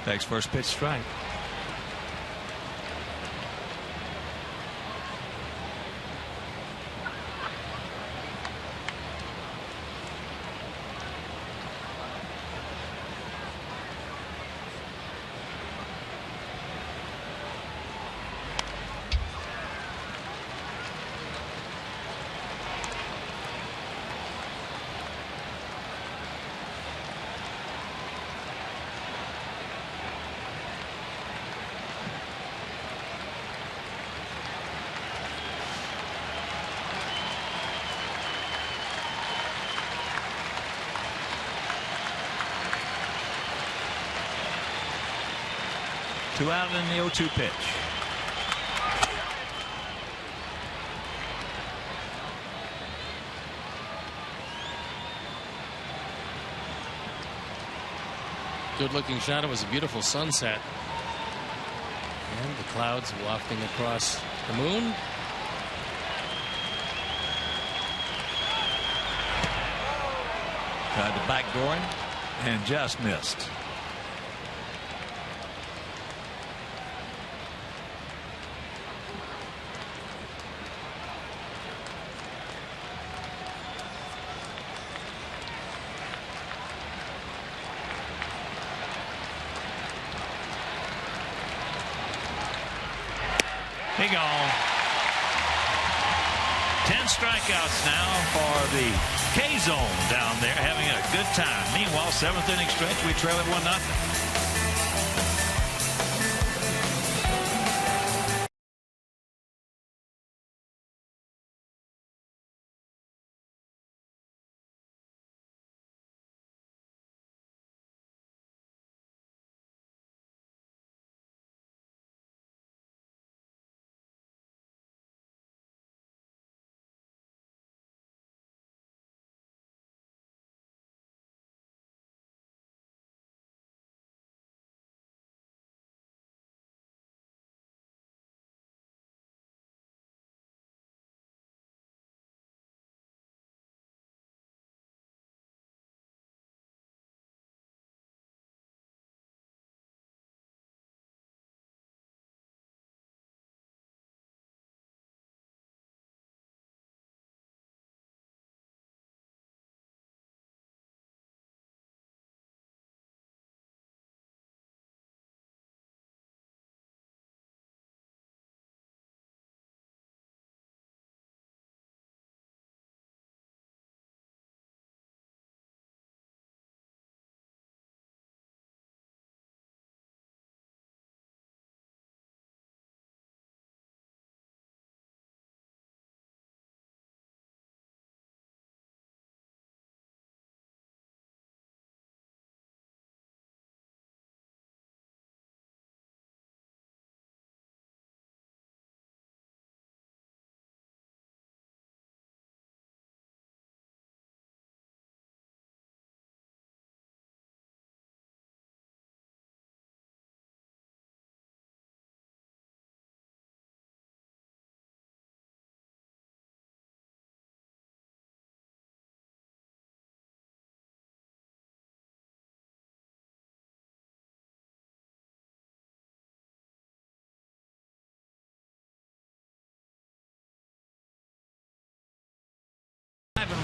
Takes first pitch strike. 2 out in the 0-2 pitch. Good-looking shot. It was a beautiful sunset. And the clouds wafting across the moon. Tried to backdoor him and just missed. He gone. 10 strikeouts now for the K-Zone down there, having a good time. Meanwhile, 7th inning stretch, we trail at 1-0.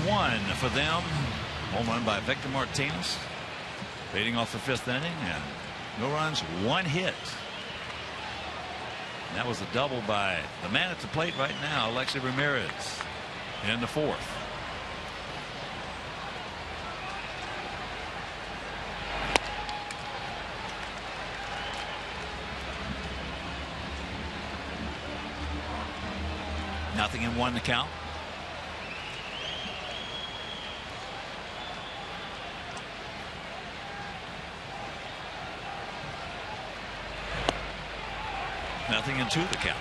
One for them. Home run by Victor Martinez, leading off the 5th inning, and no runs, 1 hit. And that was a double by the man at the plate right now, Alexi Ramirez, in the 4th. Nothing in 1 to count. Nothing in 2 the count.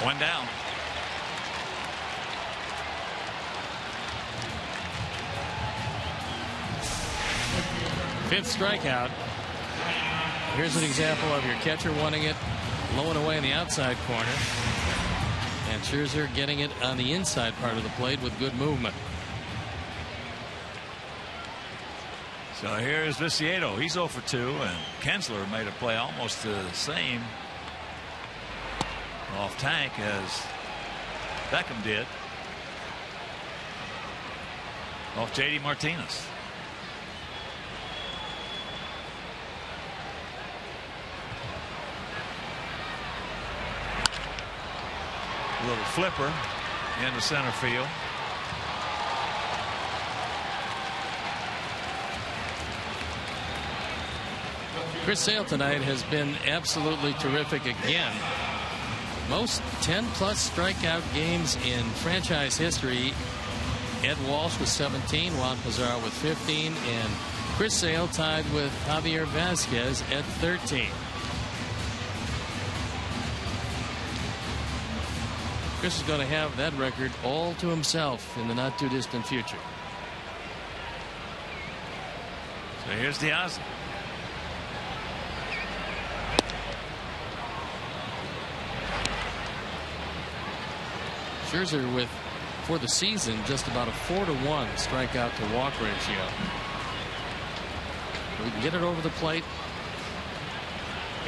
One down. Fifth strikeout. Here's an example of your catcher wanting it low and away in the outside corner, and Scherzer getting it on the inside part of the plate with good movement. So here's Viciedo. He's 0 for 2, and Kinsler made a play almost the same off tank as Beckham did off J.D. Martinez. A little flipper into center field. Chris Sale tonight has been absolutely terrific again. Most 10-plus strikeout games in franchise history. Ed Walsh with 17, Juan Pizarro with 15, and Chris Sale tied with Javier Vasquez at 13. Chris is going to have that record all to himself in the not-too-distant future. So here's the Ozzy. Scherzer with, for the season, just about a 4-to-1 strikeout to walk ratio. We can get it over the plate,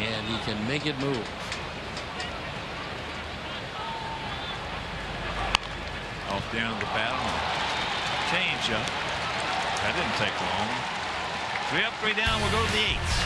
and he can make it move. Off down the battle. Change up. That didn't take long. 3 up, 3 down. We'll go to the 8th.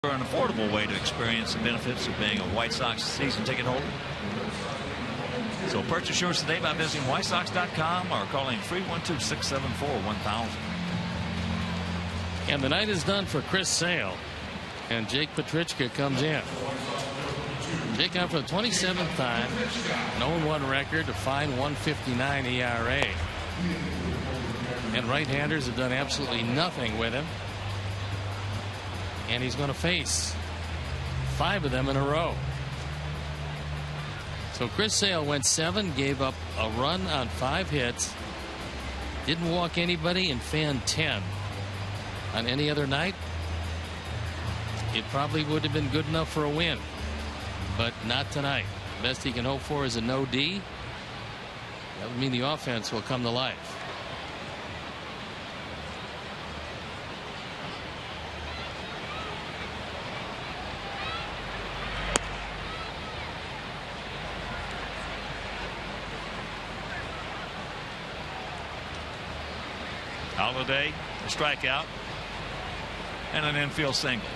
An affordable way to experience the benefits of being a White Sox season ticket holder. So purchase yours today by visiting whitesox.com or calling 312-674-1000. And the night is done for Chris Sale, and Jake Petrichka comes in. Jake out for the 27th time, an 0-1 record, a fine 1.59 ERA. And right-handers have done absolutely nothing with him. And he's going to face 5 of them in a row. So Chris Sale went 7, gave up a run on 5 hits, didn't walk anybody, and fanned 10. On any other night, it probably would have been good enough for a win, but not tonight. Best he can hope for is a no D. That would mean the offense will come to life. Holiday, a strikeout, and an infield single.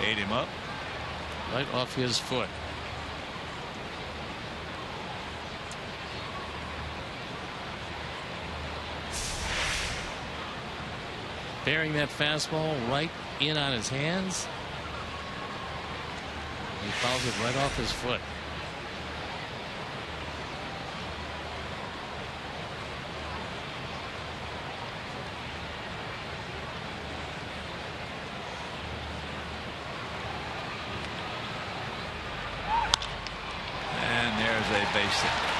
Ate him up. Right off his foot. Bearing that fastball right in on his hands. He fouls it right off his foot. And there's a base hit.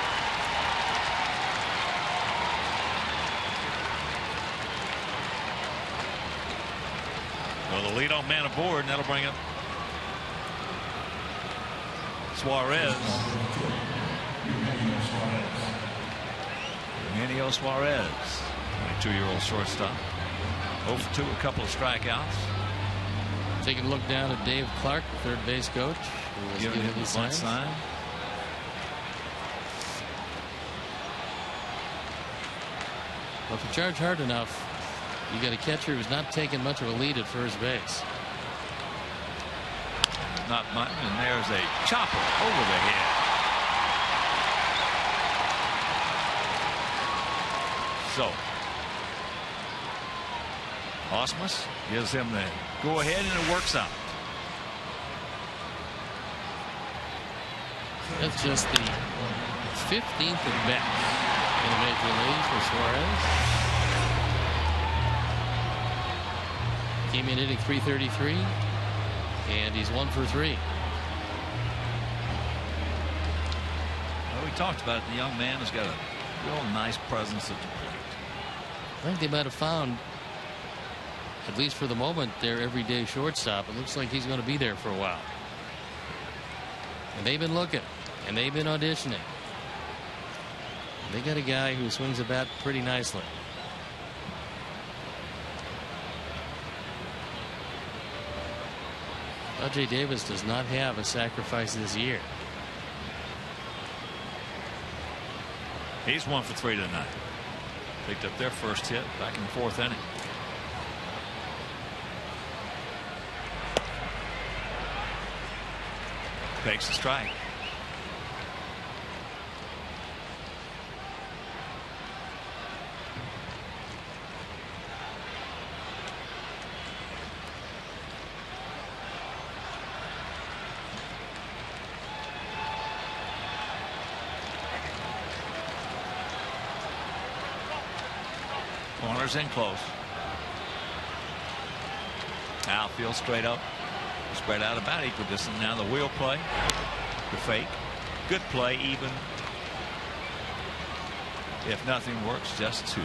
Well, the leadoff man aboard, and that'll bring up Suarez. Eugenio Suarez, 22-year-old shortstop. 0 for 2, a couple of strikeouts. Taking a look down at Dave Clark, the third base coach, who was giving him the sign. Well, if you charge hard enough, you got a catcher who's not taking much of a lead at first base. Not much, and there's a chopper over the head. So Osmus gives him the go ahead, and it works out. That's just the 15th at bat in the major leagues for Suarez. Came in hitting .333, and he's 1 for 3. Well, we talked about it. The young man has got a real nice presence at the plate. I think they might have found, at least for the moment, their everyday shortstop. It looks like he's going to be there for a while. And they've been looking, and they've been auditioning. They got a guy who swings the bat pretty nicely. Rajay Davis does not have a sacrifice this year. He's 1 for 3 tonight. Picked up their first hit back in the 4th inning. Takes a strike. Corners in close. Outfield straight up. Spread out about equidistant. Now the wheel play. The fake. Good play, even if nothing works, just to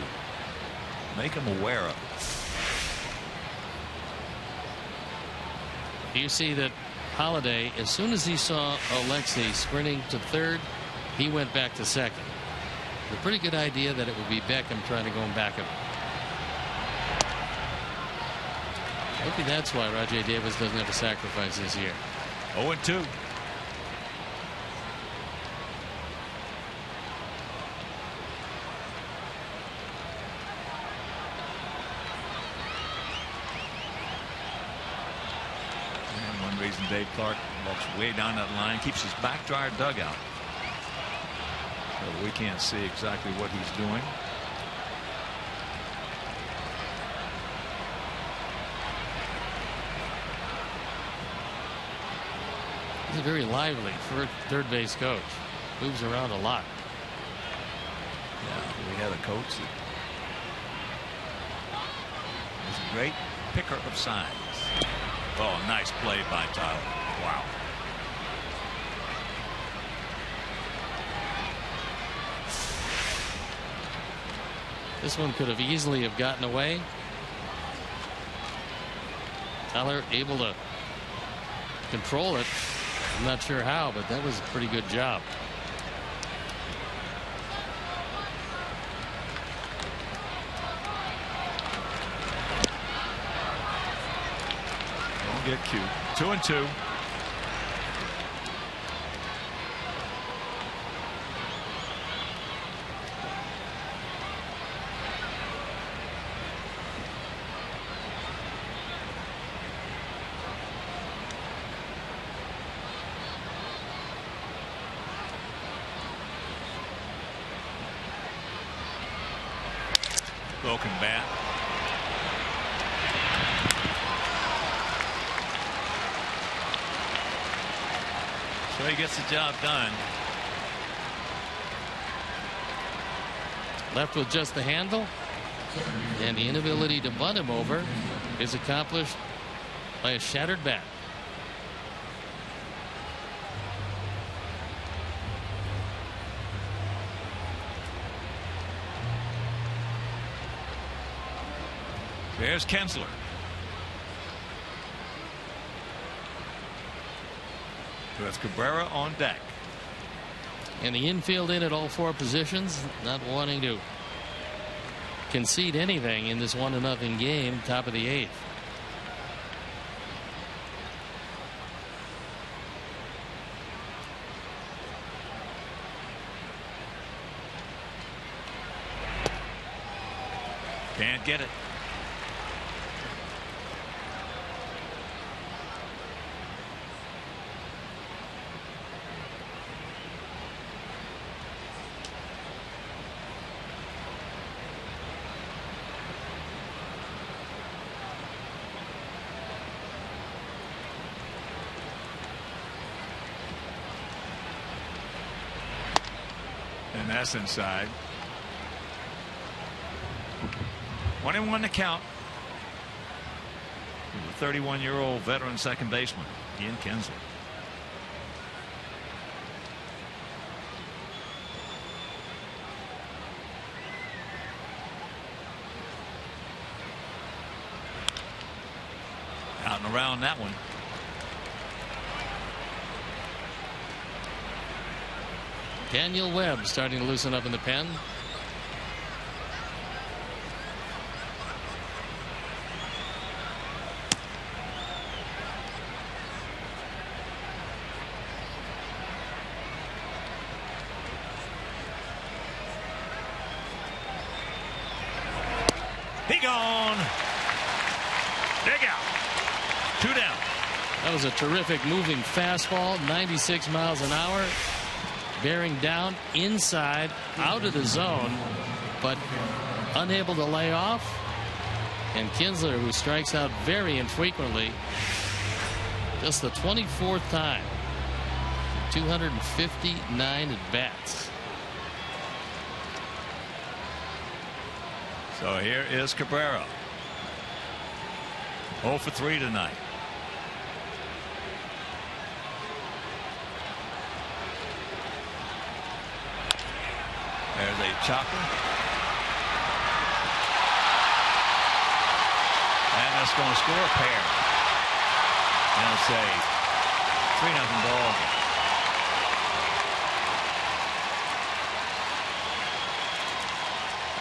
make him aware of it. You see that Holiday, as soon as he saw Alexei sprinting to third, he went back to second. A pretty good idea that it would be Beckham trying to go back him. Maybe that's why Rajay Davis doesn't have a sacrifice this year. 0-2. And one reason Dave Clark walks way down that line, keeps his back to our dugout. So we can't see exactly what he's doing. He's a very lively third base coach. Moves around a lot. Yeah, we had a coach that was a great picker of signs. Oh, nice play by Tyler. Wow. This one could have easily have gotten away. Tyler able to control it. I'm not sure how, but that was a pretty good job. Don't get cute. 2-2. Broken bat. So he gets the job done. Left with just the handle, and the inability to bunt him over is accomplished by a shattered bat. There's Kinsler. with Cabrera on deck. And the infield in at all 4 positions, not wanting to concede anything in this 1-0 game, top of the 8th. Can't get it. And that's inside. 1-1 to count. The 31-year-old veteran second baseman, Ian Kinsler. Out and around that one. Daniel Webb starting to loosen up in the pen. He gone. Dig out. 2 down. That was a terrific moving fastball, 96 miles an hour. Bearing down inside, out of the zone, but unable to lay off. And Kinsler, who strikes out very infrequently, just the 24th time, 259 at bats. So here is Cabrera. 0 for 3 tonight. There's a chopper. And that's going to score a pair. And it's a 3-0 ball game.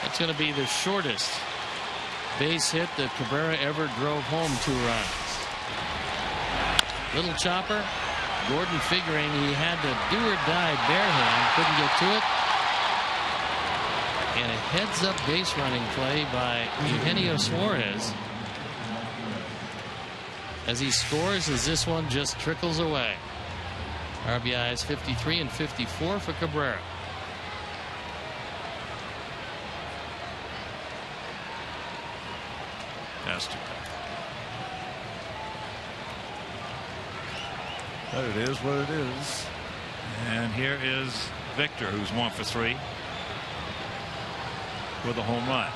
That's going to be the shortest base hit that Cabrera ever drove home 2 runs. Little chopper. Gordon figuring he had to do or die barehand. Couldn't get to it. And a heads-up base running play by Eugenio Suarez as he scores as this one just trickles away. RBIs 53 and 54 for Cabrera. That's too bad. But it is what it is. And here is Victor, who's 1 for 3 with a home run.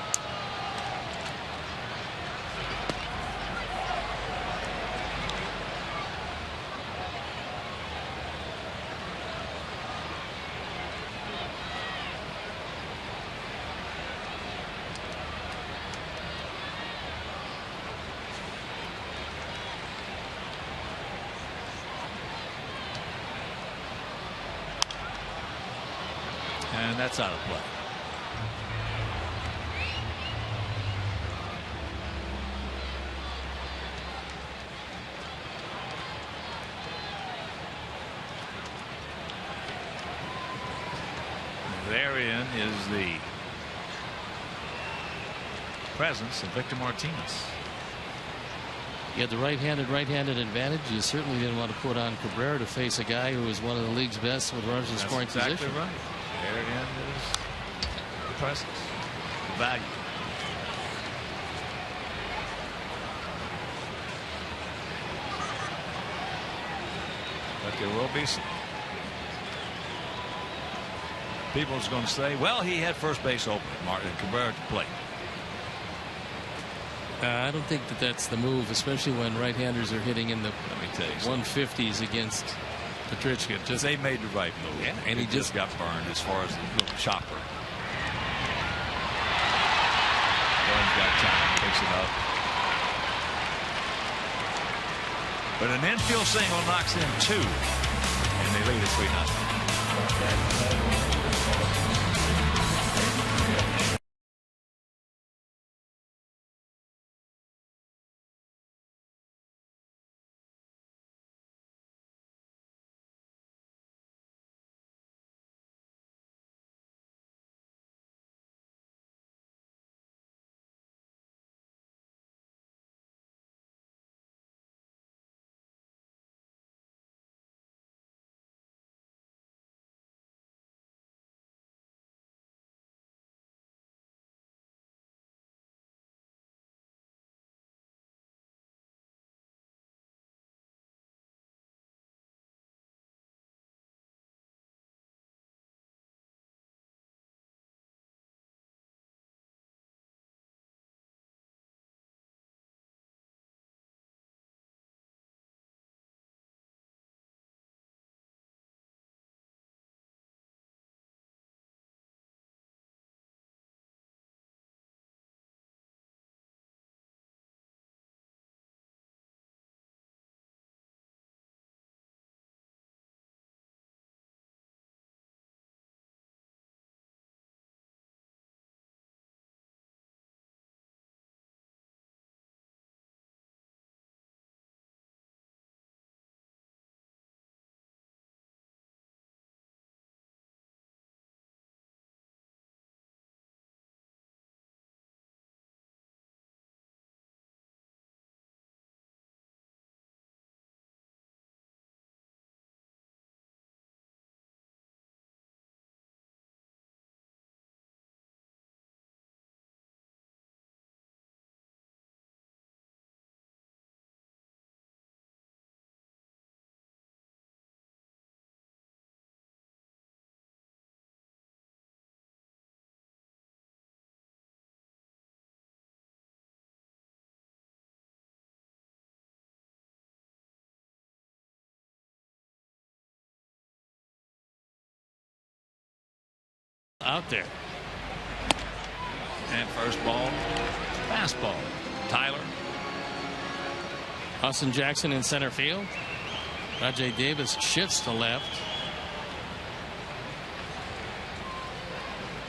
And that's out of play. Therein is the presence of Victor Martinez. You had the right-handed advantage. You certainly didn't want to put on Cabrera to face a guy who was one of the league's best with runners in scoring exactly position. Right. Therein is the presence, the value. But there will be some people who's going to say, well, he had first base open, Martin Cabrera to plate. I don't think that that's the move, especially when right-handers are hitting in the 150s against Petrichka. Just they made the right move. Yeah, and he just got burned as far as the little chopper. Burns got time, picks it up. But an infield single knocks in 2. lead at 3-0. Out there. And first ball, fastball. Tyler. Austin Jackson in center field. Rajay Davis shifts to left.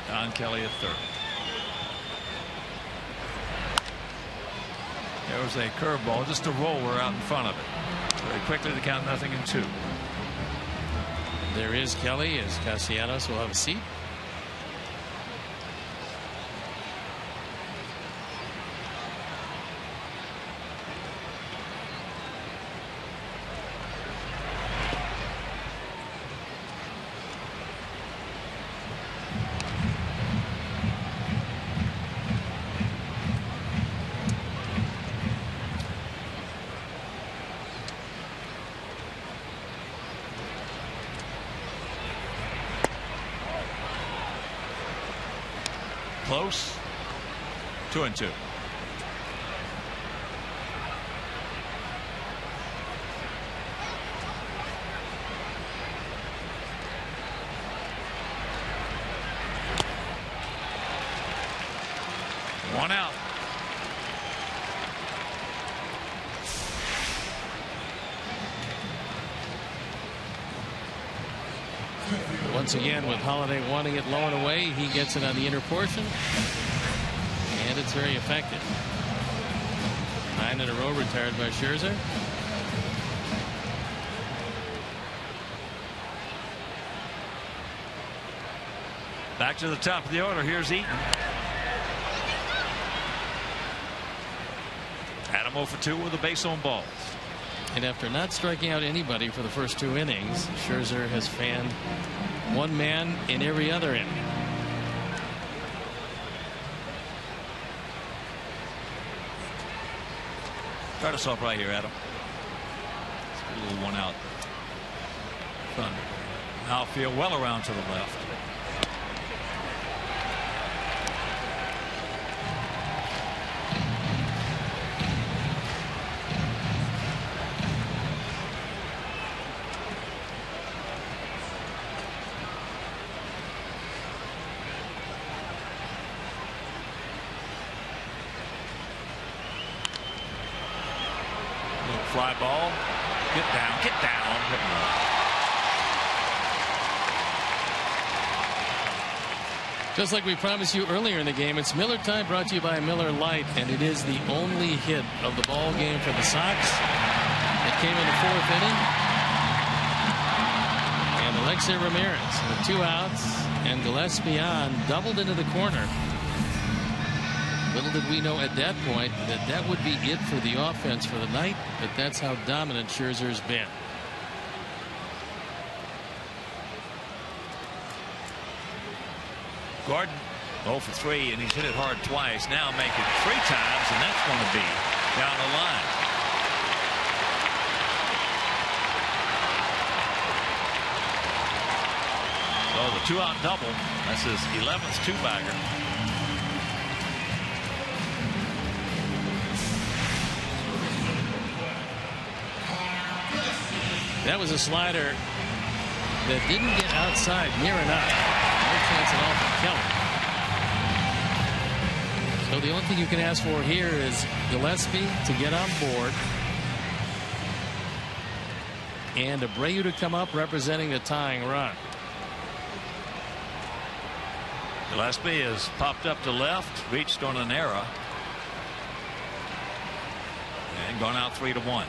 Don Kelly at third. There was a curveball, just a roller out in front of it. Very quickly to count 0-2. There is Kelly as Castellanos will have a seat. Close. 2-2. One out. Once again, with Holiday wanting it low and away, he gets it on the inner portion, and it's very effective. 9 in a row retired by Scherzer. Back to the top of the order. Here's Eaton. Adam 0 for 2 with a base on balls. And after not striking out anybody for the first 2 innings, Scherzer has fanned one man in every other inning. Start us off right here, Adam. It's a little one out. Fun. Outfield well around to the left. Fly ball. Get down. Get down. Just like we promised you earlier in the game, it's Miller time, brought to you by Miller Lite, and it is the only hit of the ball game for the Sox. It came in the 4th inning, and Alexei Ramirez with 2 outs, and Gillespie on doubled into the corner. Little did we know at that point that that would be it for the offense for the night, but that's how dominant Scherzer's been. Gordon 0 for 3, and he's hit it hard twice. Now make it 3 times, and that's going to be down the line. So the 2-out double. That's his 11th 2-bagger. That was a slider that didn't get outside near enough. No chance at all for Kelly. So the only thing you can ask for here is Gillespie to get on board and Abreu to come up representing the tying run. Gillespie has popped up to left, reached on an error, and gone out 3-1.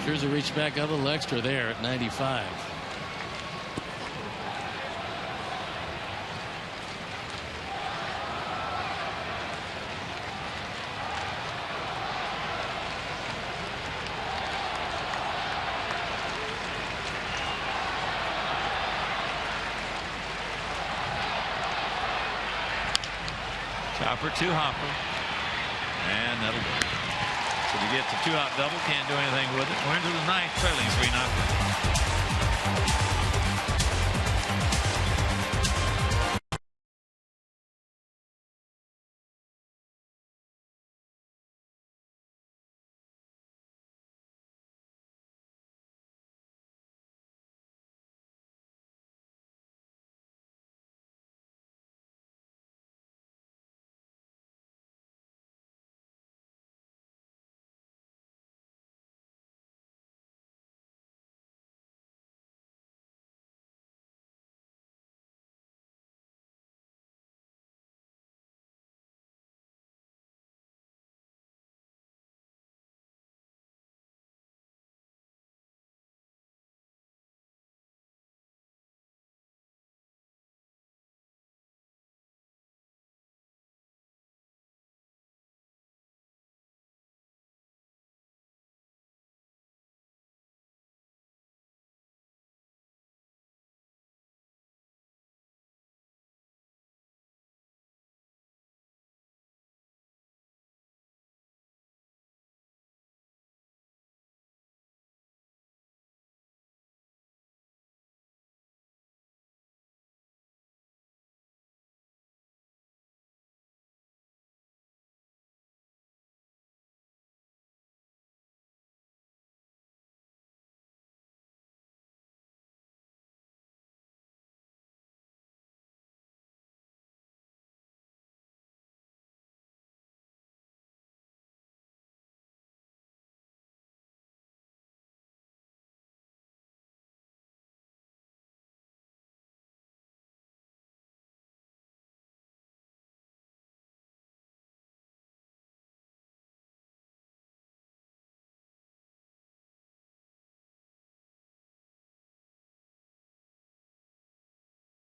Scherzer reached back a little extra there at 95. Chopper to Hopper, and that'll do. So we get the 2-out double, can't do anything with it. We're into the 9th, trailing 3-0.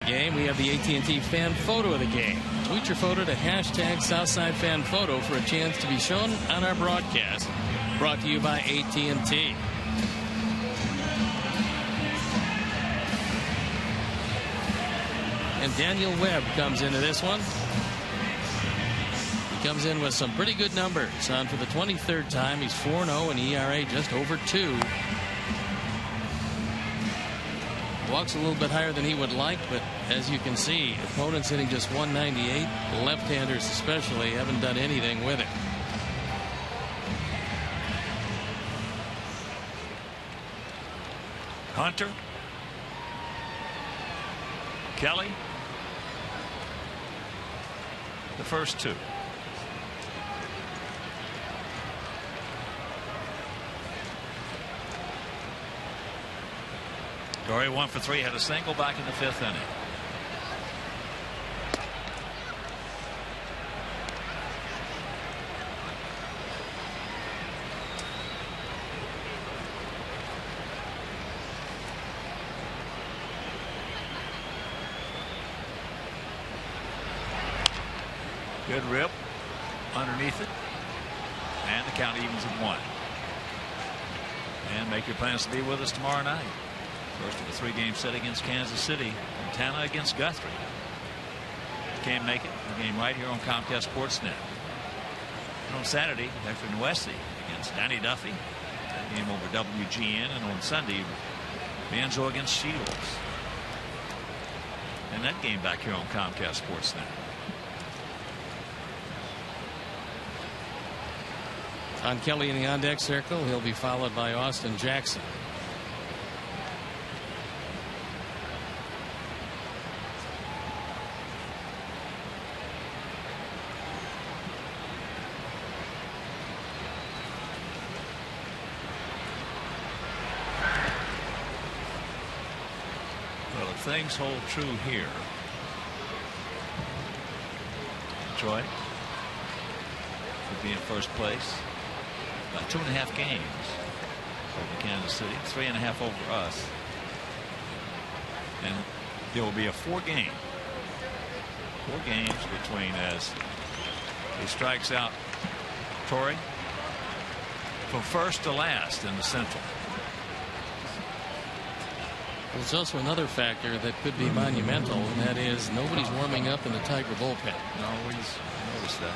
Game. We have the AT&T fan photo of the game. Tweet your photo to hashtag #SouthsideFanPhoto for a chance to be shown on our broadcast. Brought to you by AT&T. And Daniel Webb comes into this one. He comes in with some pretty good numbers. On for the 23rd time. He's 4-0 and ERA just over 2. Walks a little bit higher than he would like, but as you can see, opponents hitting just 198. Left-handers especially haven't done anything with it. Hunter, Kelly, the first 2. Torrey 1 for 3, had a single back in the 5th inning. Good rip underneath it, and the count evens at 1. And make your plans to be with us tomorrow night. First of a 3-game set against Kansas City. Montana against Guthrie. Can't make it. The game right here on Comcast Sportsnet. And on Saturday, Hector Nuesi against Danny Duffy. That game over WGN. And on Sunday, Manzo against Shields. And that game back here on Comcast Sportsnet. Don Kelly in the on-deck circle. He'll be followed by Austin Jackson. Well, if things hold true here, Detroit would be in first place. 2.5 games over Kansas City, 3.5 over us, and there will be a 4 games between as he strikes out Torrey from first to last in the Central. There's also another factor that could be monumental, and that is nobody's warming up in the Tiger bullpen. No, we noticed that.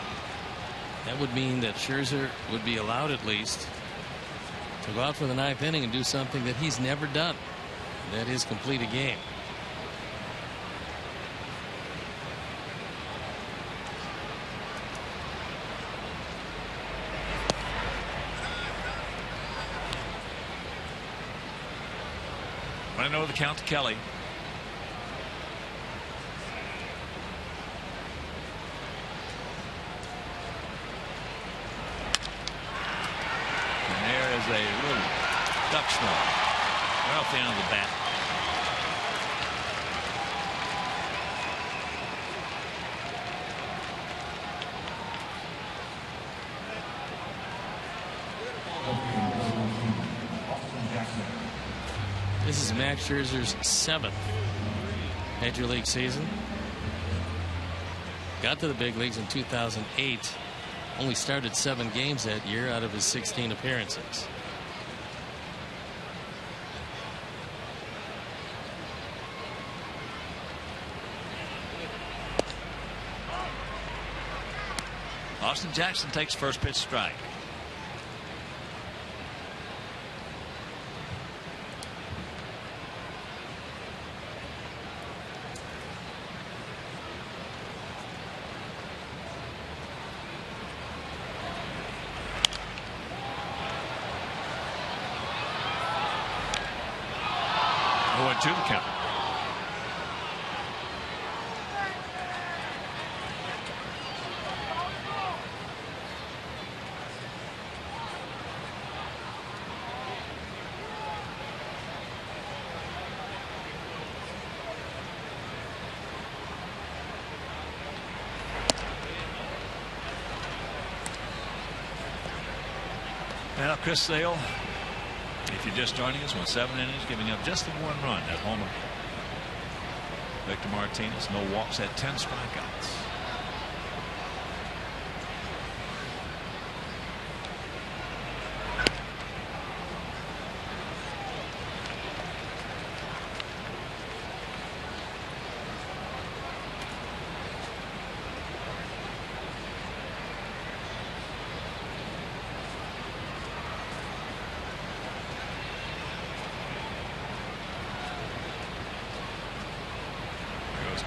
That would mean that Scherzer would be allowed at least to go out for the 9th inning and do something that he's never done. And that is complete a game. I know the count to Kelly. A little duck snore right off the end of the bat. This is Max Scherzer's 7th Major League season. Got to the big leagues in 2008. Only started 7 games that year out of his 16 appearances. Austin Jackson takes first pitch strike. To the count. Now Chris Sale, if you're just joining us, won 7 innings, giving up just the 1 run at homer. Victor Martinez, no walks, had 10 strikeouts.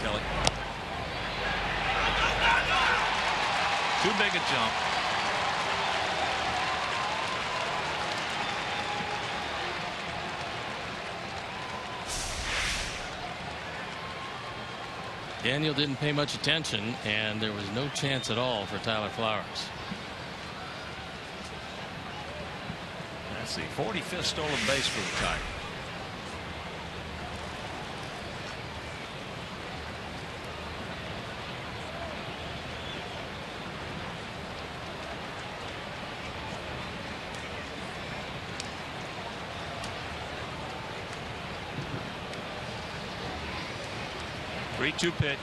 Kelly. Too big a jump. Daniel didn't pay much attention, and there was no chance at all for Tyler Flowers. That's the 45th stolen base for the Tigers. 3-2 pitch.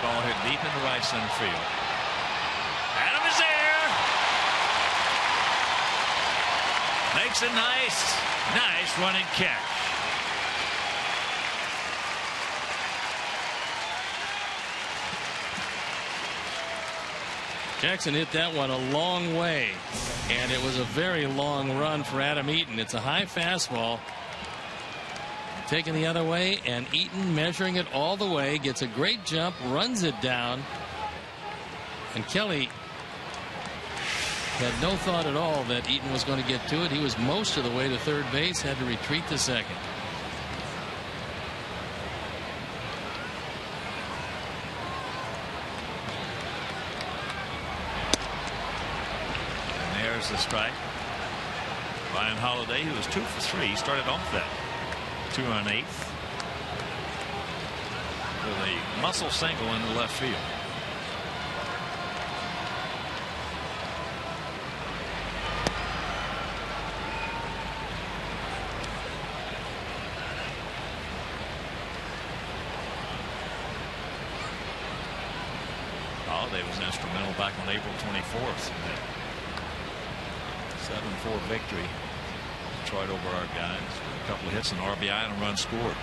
Ball hit deep into right center field. Adam is there. Makes a nice running catch. Jackson hit that one a long way, and it was a very long run for Adam Eaton. It's a high fastball. Taken the other way, and Eaton measuring it all the way, gets a great jump, runs it down, and Kelly had no thought at all that Eaton was going to get to it. He was most of the way to third base, had to retreat to second. And there's the strike. Ryan Holiday, who was 2 for 3, started off that 2 on 8th with a muscle single in the left field. Holiday was instrumental back on April 24th in that 7-4 victory. Detroit over our guys. A couple of hits, an RBI, and a run scored.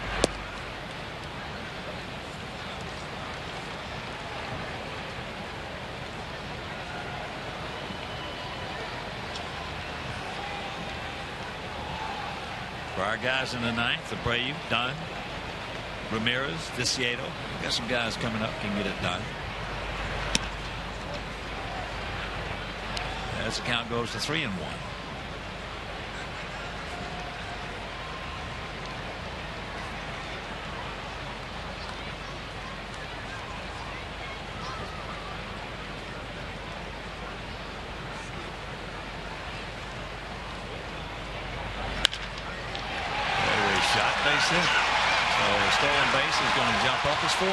For our guys in the 9th, Abreu, done. Ramirez, Viciedo. Got some guys coming up can get it done. As the count goes to 3-1. So the stolen base is going to jump up as 4-0.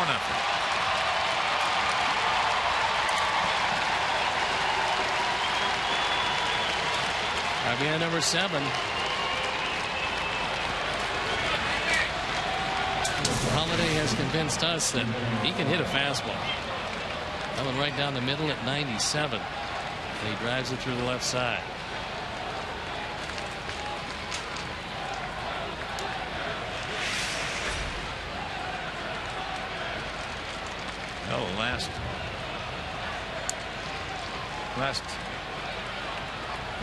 RBI number 7. Holiday has convinced us that he can hit a fastball. That one right down the middle at 97. And he drives it through the left side. Last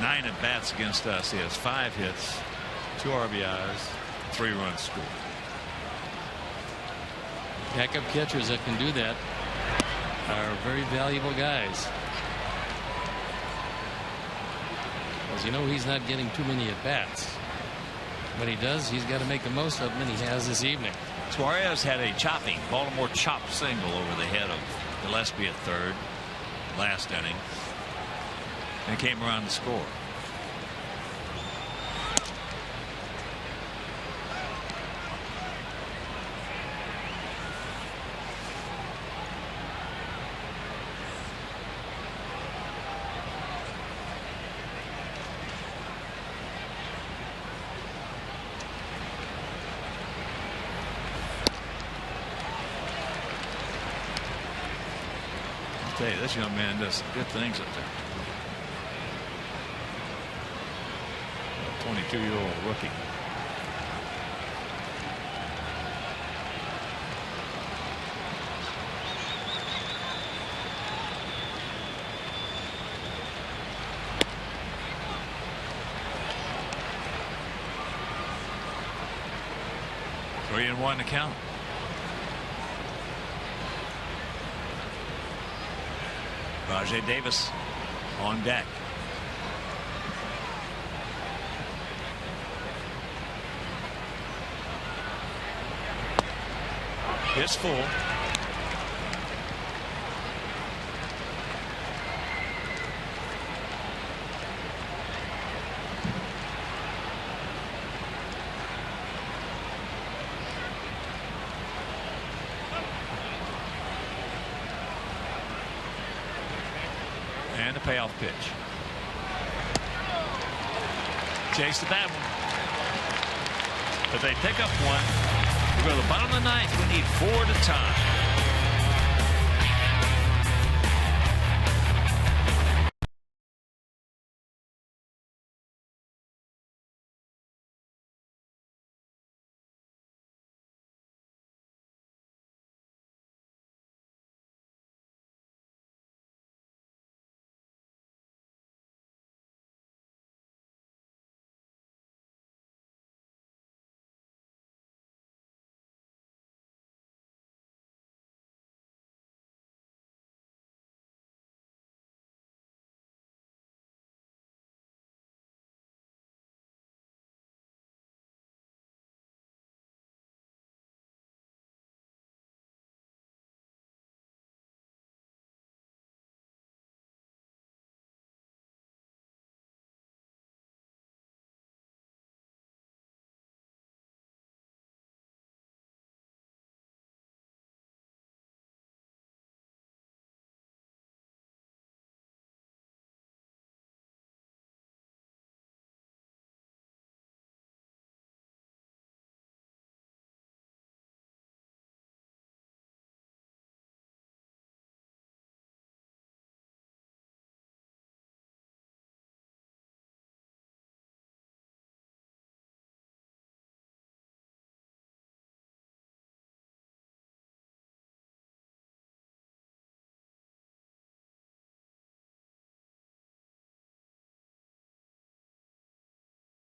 9 at bats against us, he has 5 hits, 2 RBIs, 3 runs scored. Backup catchers that can do that are very valuable guys. As you know, he's not getting too many at bats. When he does, he's got to make the most of them, and he has this evening. Suarez had a chopping Baltimore chop single over the head of Gillespie at third last inning, and came around to score. I'll tell you, this young man does some good things up there. 22-year-old rookie. Three and one to count. Rajay Davis on deck. It's full. South pitch. Chase the bad one. But they pick up one. We go to the bottom of the ninth. We need 4 to tie.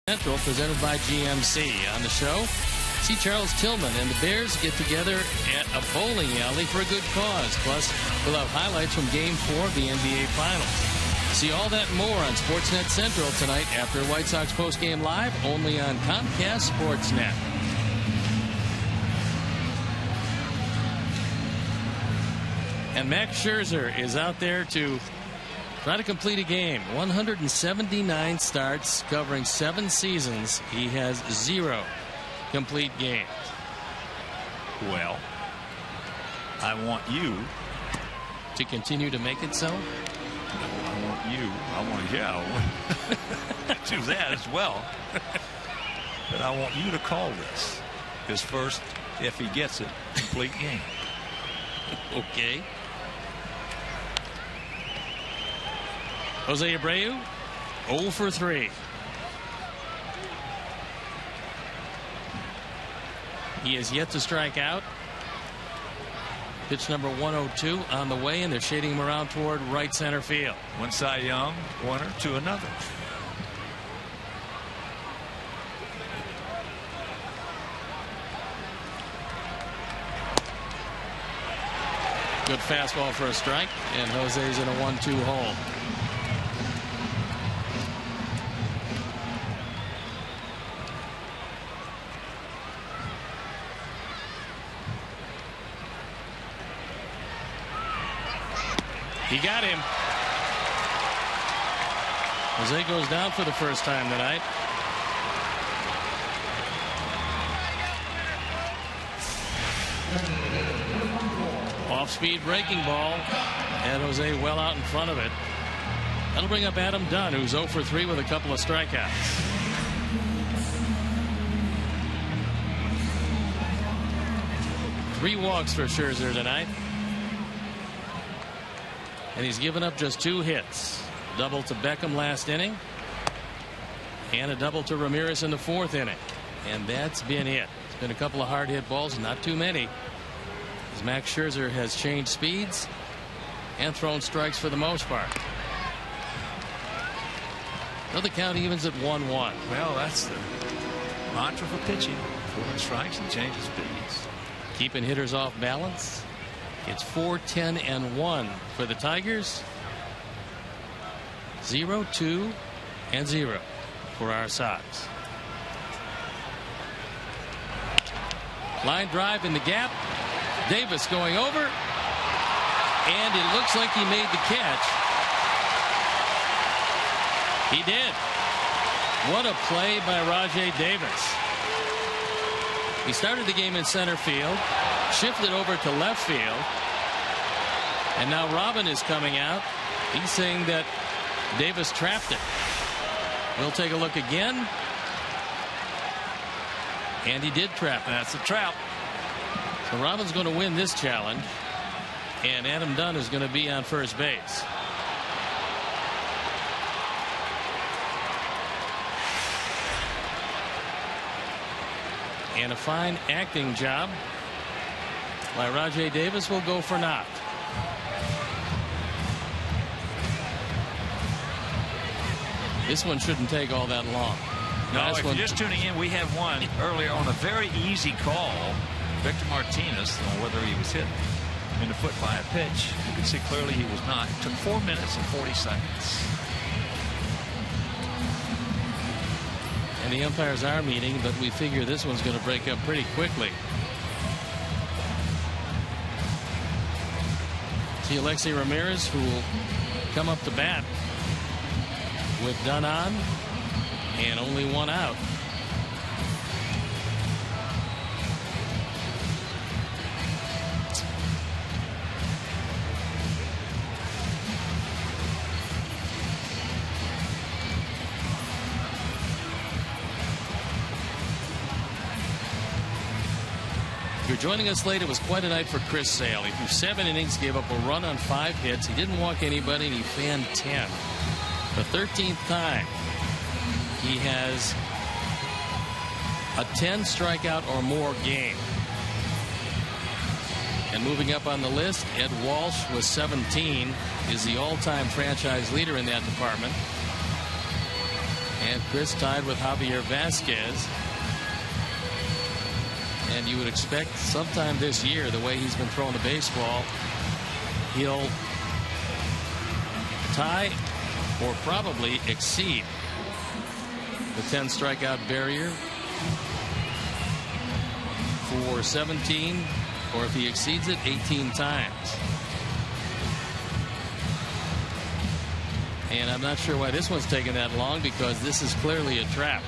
Central, presented by GMC. On the show, see Charles Tillman and the Bears get together at a bowling alley for a good cause. Plus, we'll have highlights from Game 4 of the NBA Finals. See all that and more on Sportsnet Central tonight after White Sox postgame live, only on Comcast Sportsnet. And Max Scherzer is out there to try to complete a game. 179 starts covering 7 seasons. He has 0 complete games. Well, I want you to continue to make it so. No, I want you. I want to do that as well. But I want you to call this his first, if he gets it, complete game. Okay. Jose Abreu, 0 for 3. He has yet to strike out. Pitch number 102 on the way, and they're shading him around toward right center field. One Cy Young winner to another. Good fastball for a strike, and Jose's in a 1-2 hole. He got him. Jose goes down for the first time tonight. Off-speed breaking ball, and Jose well out in front of it. That'll bring up Adam Dunn, who's 0 for 3 with a couple of strikeouts. Three walks for Scherzer tonight. And he's given up just 2 hits. Double to Beckham last inning. And a double to Ramirez in the 4th inning. And that's been it. It's been a couple of hard hit balls, not too many. As Max Scherzer has changed speeds and thrown strikes for the most part. Now the count evens at 1-1. Well, that's the mantra for pitching. 4 strikes and changes speeds. Keeping hitters off balance. It's 4-10-1 for the Tigers. 0-2-0 for our Sox. Line drive in the gap. Davis going over. And it looks like he made the catch. He did. What a play by Rajai Davis. He started the game in center field, shifted over to left field, and now Robin is coming out. He's saying that Davis trapped it. We'll take a look again. And he did trap it. That's a trap. So Robin's going to win this challenge. And Adam Dunn is going to be on first base. And a fine acting job by Rajai Davis will go for naught. This one shouldn't take all that long. No, if you're just tuning in, we had one earlier on a very easy call. Victor Martinez, whether he was hit in the foot by a pitch. You can see clearly he was not. It took 4 minutes and 40 seconds. And the umpires are meeting, but we figure this one's going to break up pretty quickly. See Alexei Ramirez, who will come up to bat with Dunn on and only one out. If you're joining us late, it was quite a night for Chris Sale. He threw 7 innings, gave up a run on 5 hits. He didn't walk anybody, and he fanned 10. The 13th time he has a 10 strikeout or more game. And moving up on the list, Ed Walsh with 17 is the all-time franchise leader in that department. And Chris tied with Javier Vasquez. And you would expect sometime this year, the way he's been throwing the baseball, he'll tie or probably exceed the 10 strikeout barrier for 17, or if he exceeds it, 18 times. And I'm not sure why this one's taking that long, because this is clearly a trap.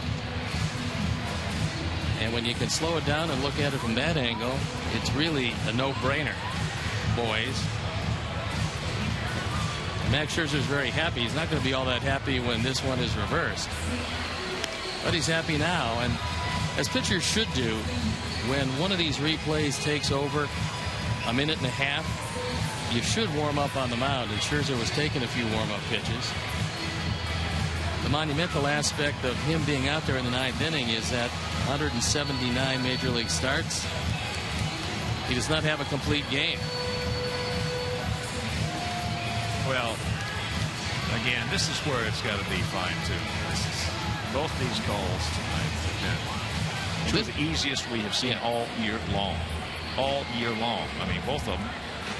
And when you can slow it down and look at it from that angle, it's really a no-brainer, boys. Max Scherzer's very happy. He's not going to be all that happy when this one is reversed. But he's happy now, and as pitchers should do, when one of these replays takes over a minute and a half, you should warm up on the mound, and Scherzer was taking a few warm-up pitches. The monumental aspect of him being out there in the 9th inning is that 179 major league starts, he does not have a complete game. Well, again, this is where it's got to be fine-tuned. Both these calls tonight have been two of the easiest we have seen all year long. All year long. I mean, both of them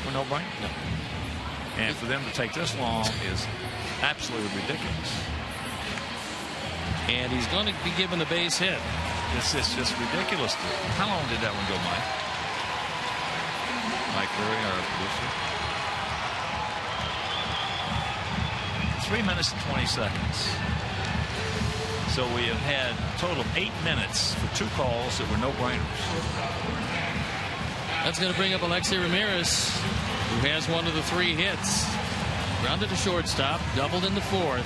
were no-brainer. No. And for them to take this long is absolutely ridiculous. And he's going to be given a base hit. This is just ridiculous. How long did that one go, Mike? Mike Berry, our producer. 3 minutes and 20 seconds. So we have had a total of 8 minutes for 2 calls that were no-brainers. That's going to bring up Alexei Ramirez, who has one of the 3 hits. Grounded to shortstop, doubled in the 4th.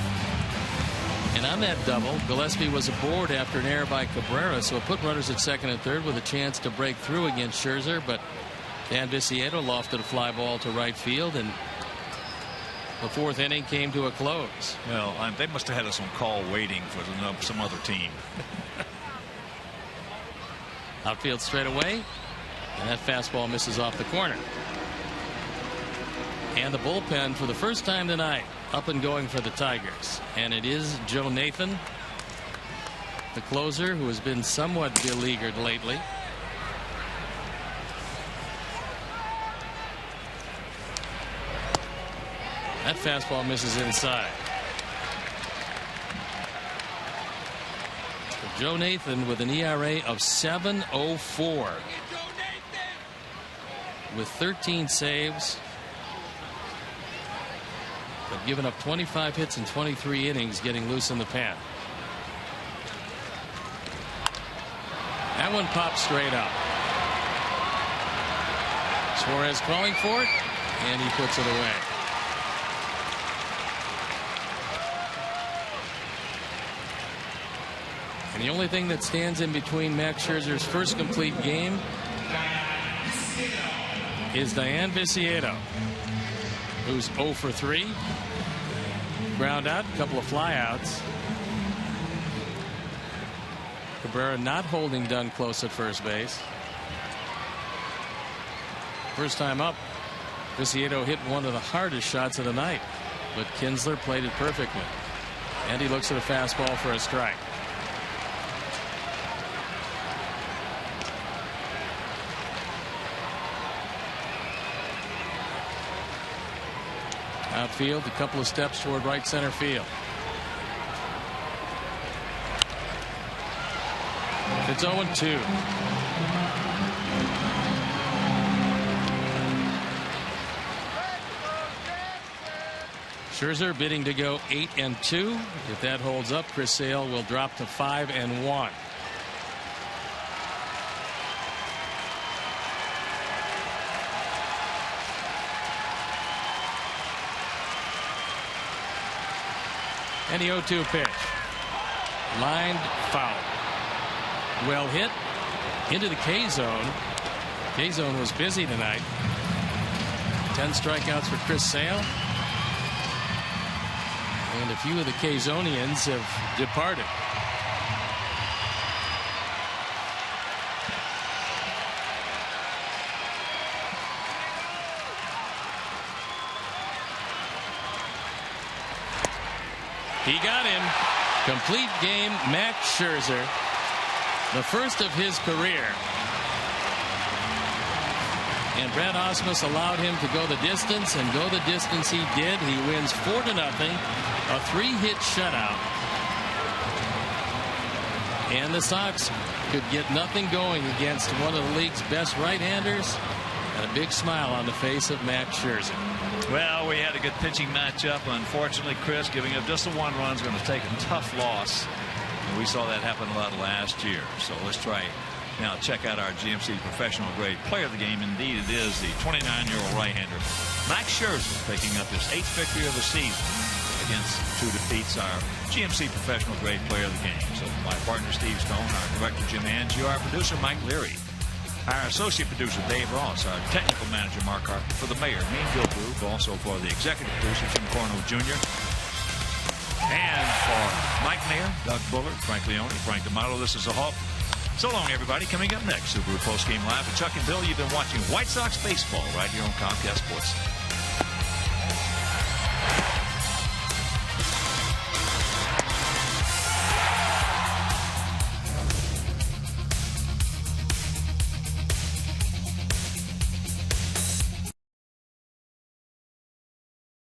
And on that double, Gillespie was aboard after an error by Cabrera, so it put runners at 2nd and 3rd with a chance to break through against Scherzer. But Dan Viciedo lofted a fly ball to right field, and the 4th inning came to a close. Well, they must have had us on call waiting for some other team. Outfield straight away, and that fastball misses off the corner. And the bullpen for the first time tonight up and going for the Tigers. And it is Joe Nathan, the closer, who has been somewhat beleaguered lately. That fastball misses inside. So Joe Nathan with an ERA of 7.04 with 13 saves. But given up 25 hits in 23 innings, getting loose in the pen. That one popped straight up. Suarez calling for it, and he puts it away. And the only thing that stands in between Max Scherzer's first complete game is Diane Viciedo, who's 0 for 3. Ground out, a couple of flyouts. Cabrera not holding Dunn close at first base. First time up, Viciedo hit one of the hardest shots of the night, but Kinsler played it perfectly. And he looks at a fastball for a strike. Outfield, a couple of steps toward right center field. It's 0-2. Scherzer bidding to go 8-2. If that holds up, Chris Sale will drop to 5-1. And the 0-2 pitch. Lined foul. Well hit into the K zone. K zone was busy tonight. 10 strikeouts for Chris Sale. And a few of the K-Zonians have departed. He got him. Complete game, Max Scherzer. The first of his career. And Brad Ausmus allowed him to go the distance, and go the distance he did. He wins 4-0. A 3-hit shutout. And the Sox could get nothing going against one of the league's best right-handers. And a big smile on the face of Max Scherzer. Well, we had a good pitching matchup. Unfortunately, Chris giving up just the 1 run is going to take a tough loss. And we saw that happen a lot last year. So let's try now. Check out our GMC professional grade player of the game. Indeed, it is the 29-year-old right-hander Max Scherzer, picking up his 8th victory of the season against 2 defeats. Our GMC professional grade player of the game. So my partner Steve Stone, our director Jim Angiu, our producer Mike Leary, our associate producer Dave Ross, our technical manager Mark Harper, for the mayor, me and Bill Groove, also for the executive producer Jim Corno Jr., and for Mike Mayer, Doug Bullard, Frank Leone, Frank D'Amato. This is a Hawk. So long, everybody. Coming up next, Subaru Postgame Live with Chuck and Bill. You've been watching White Sox baseball right here on Comcast Sports.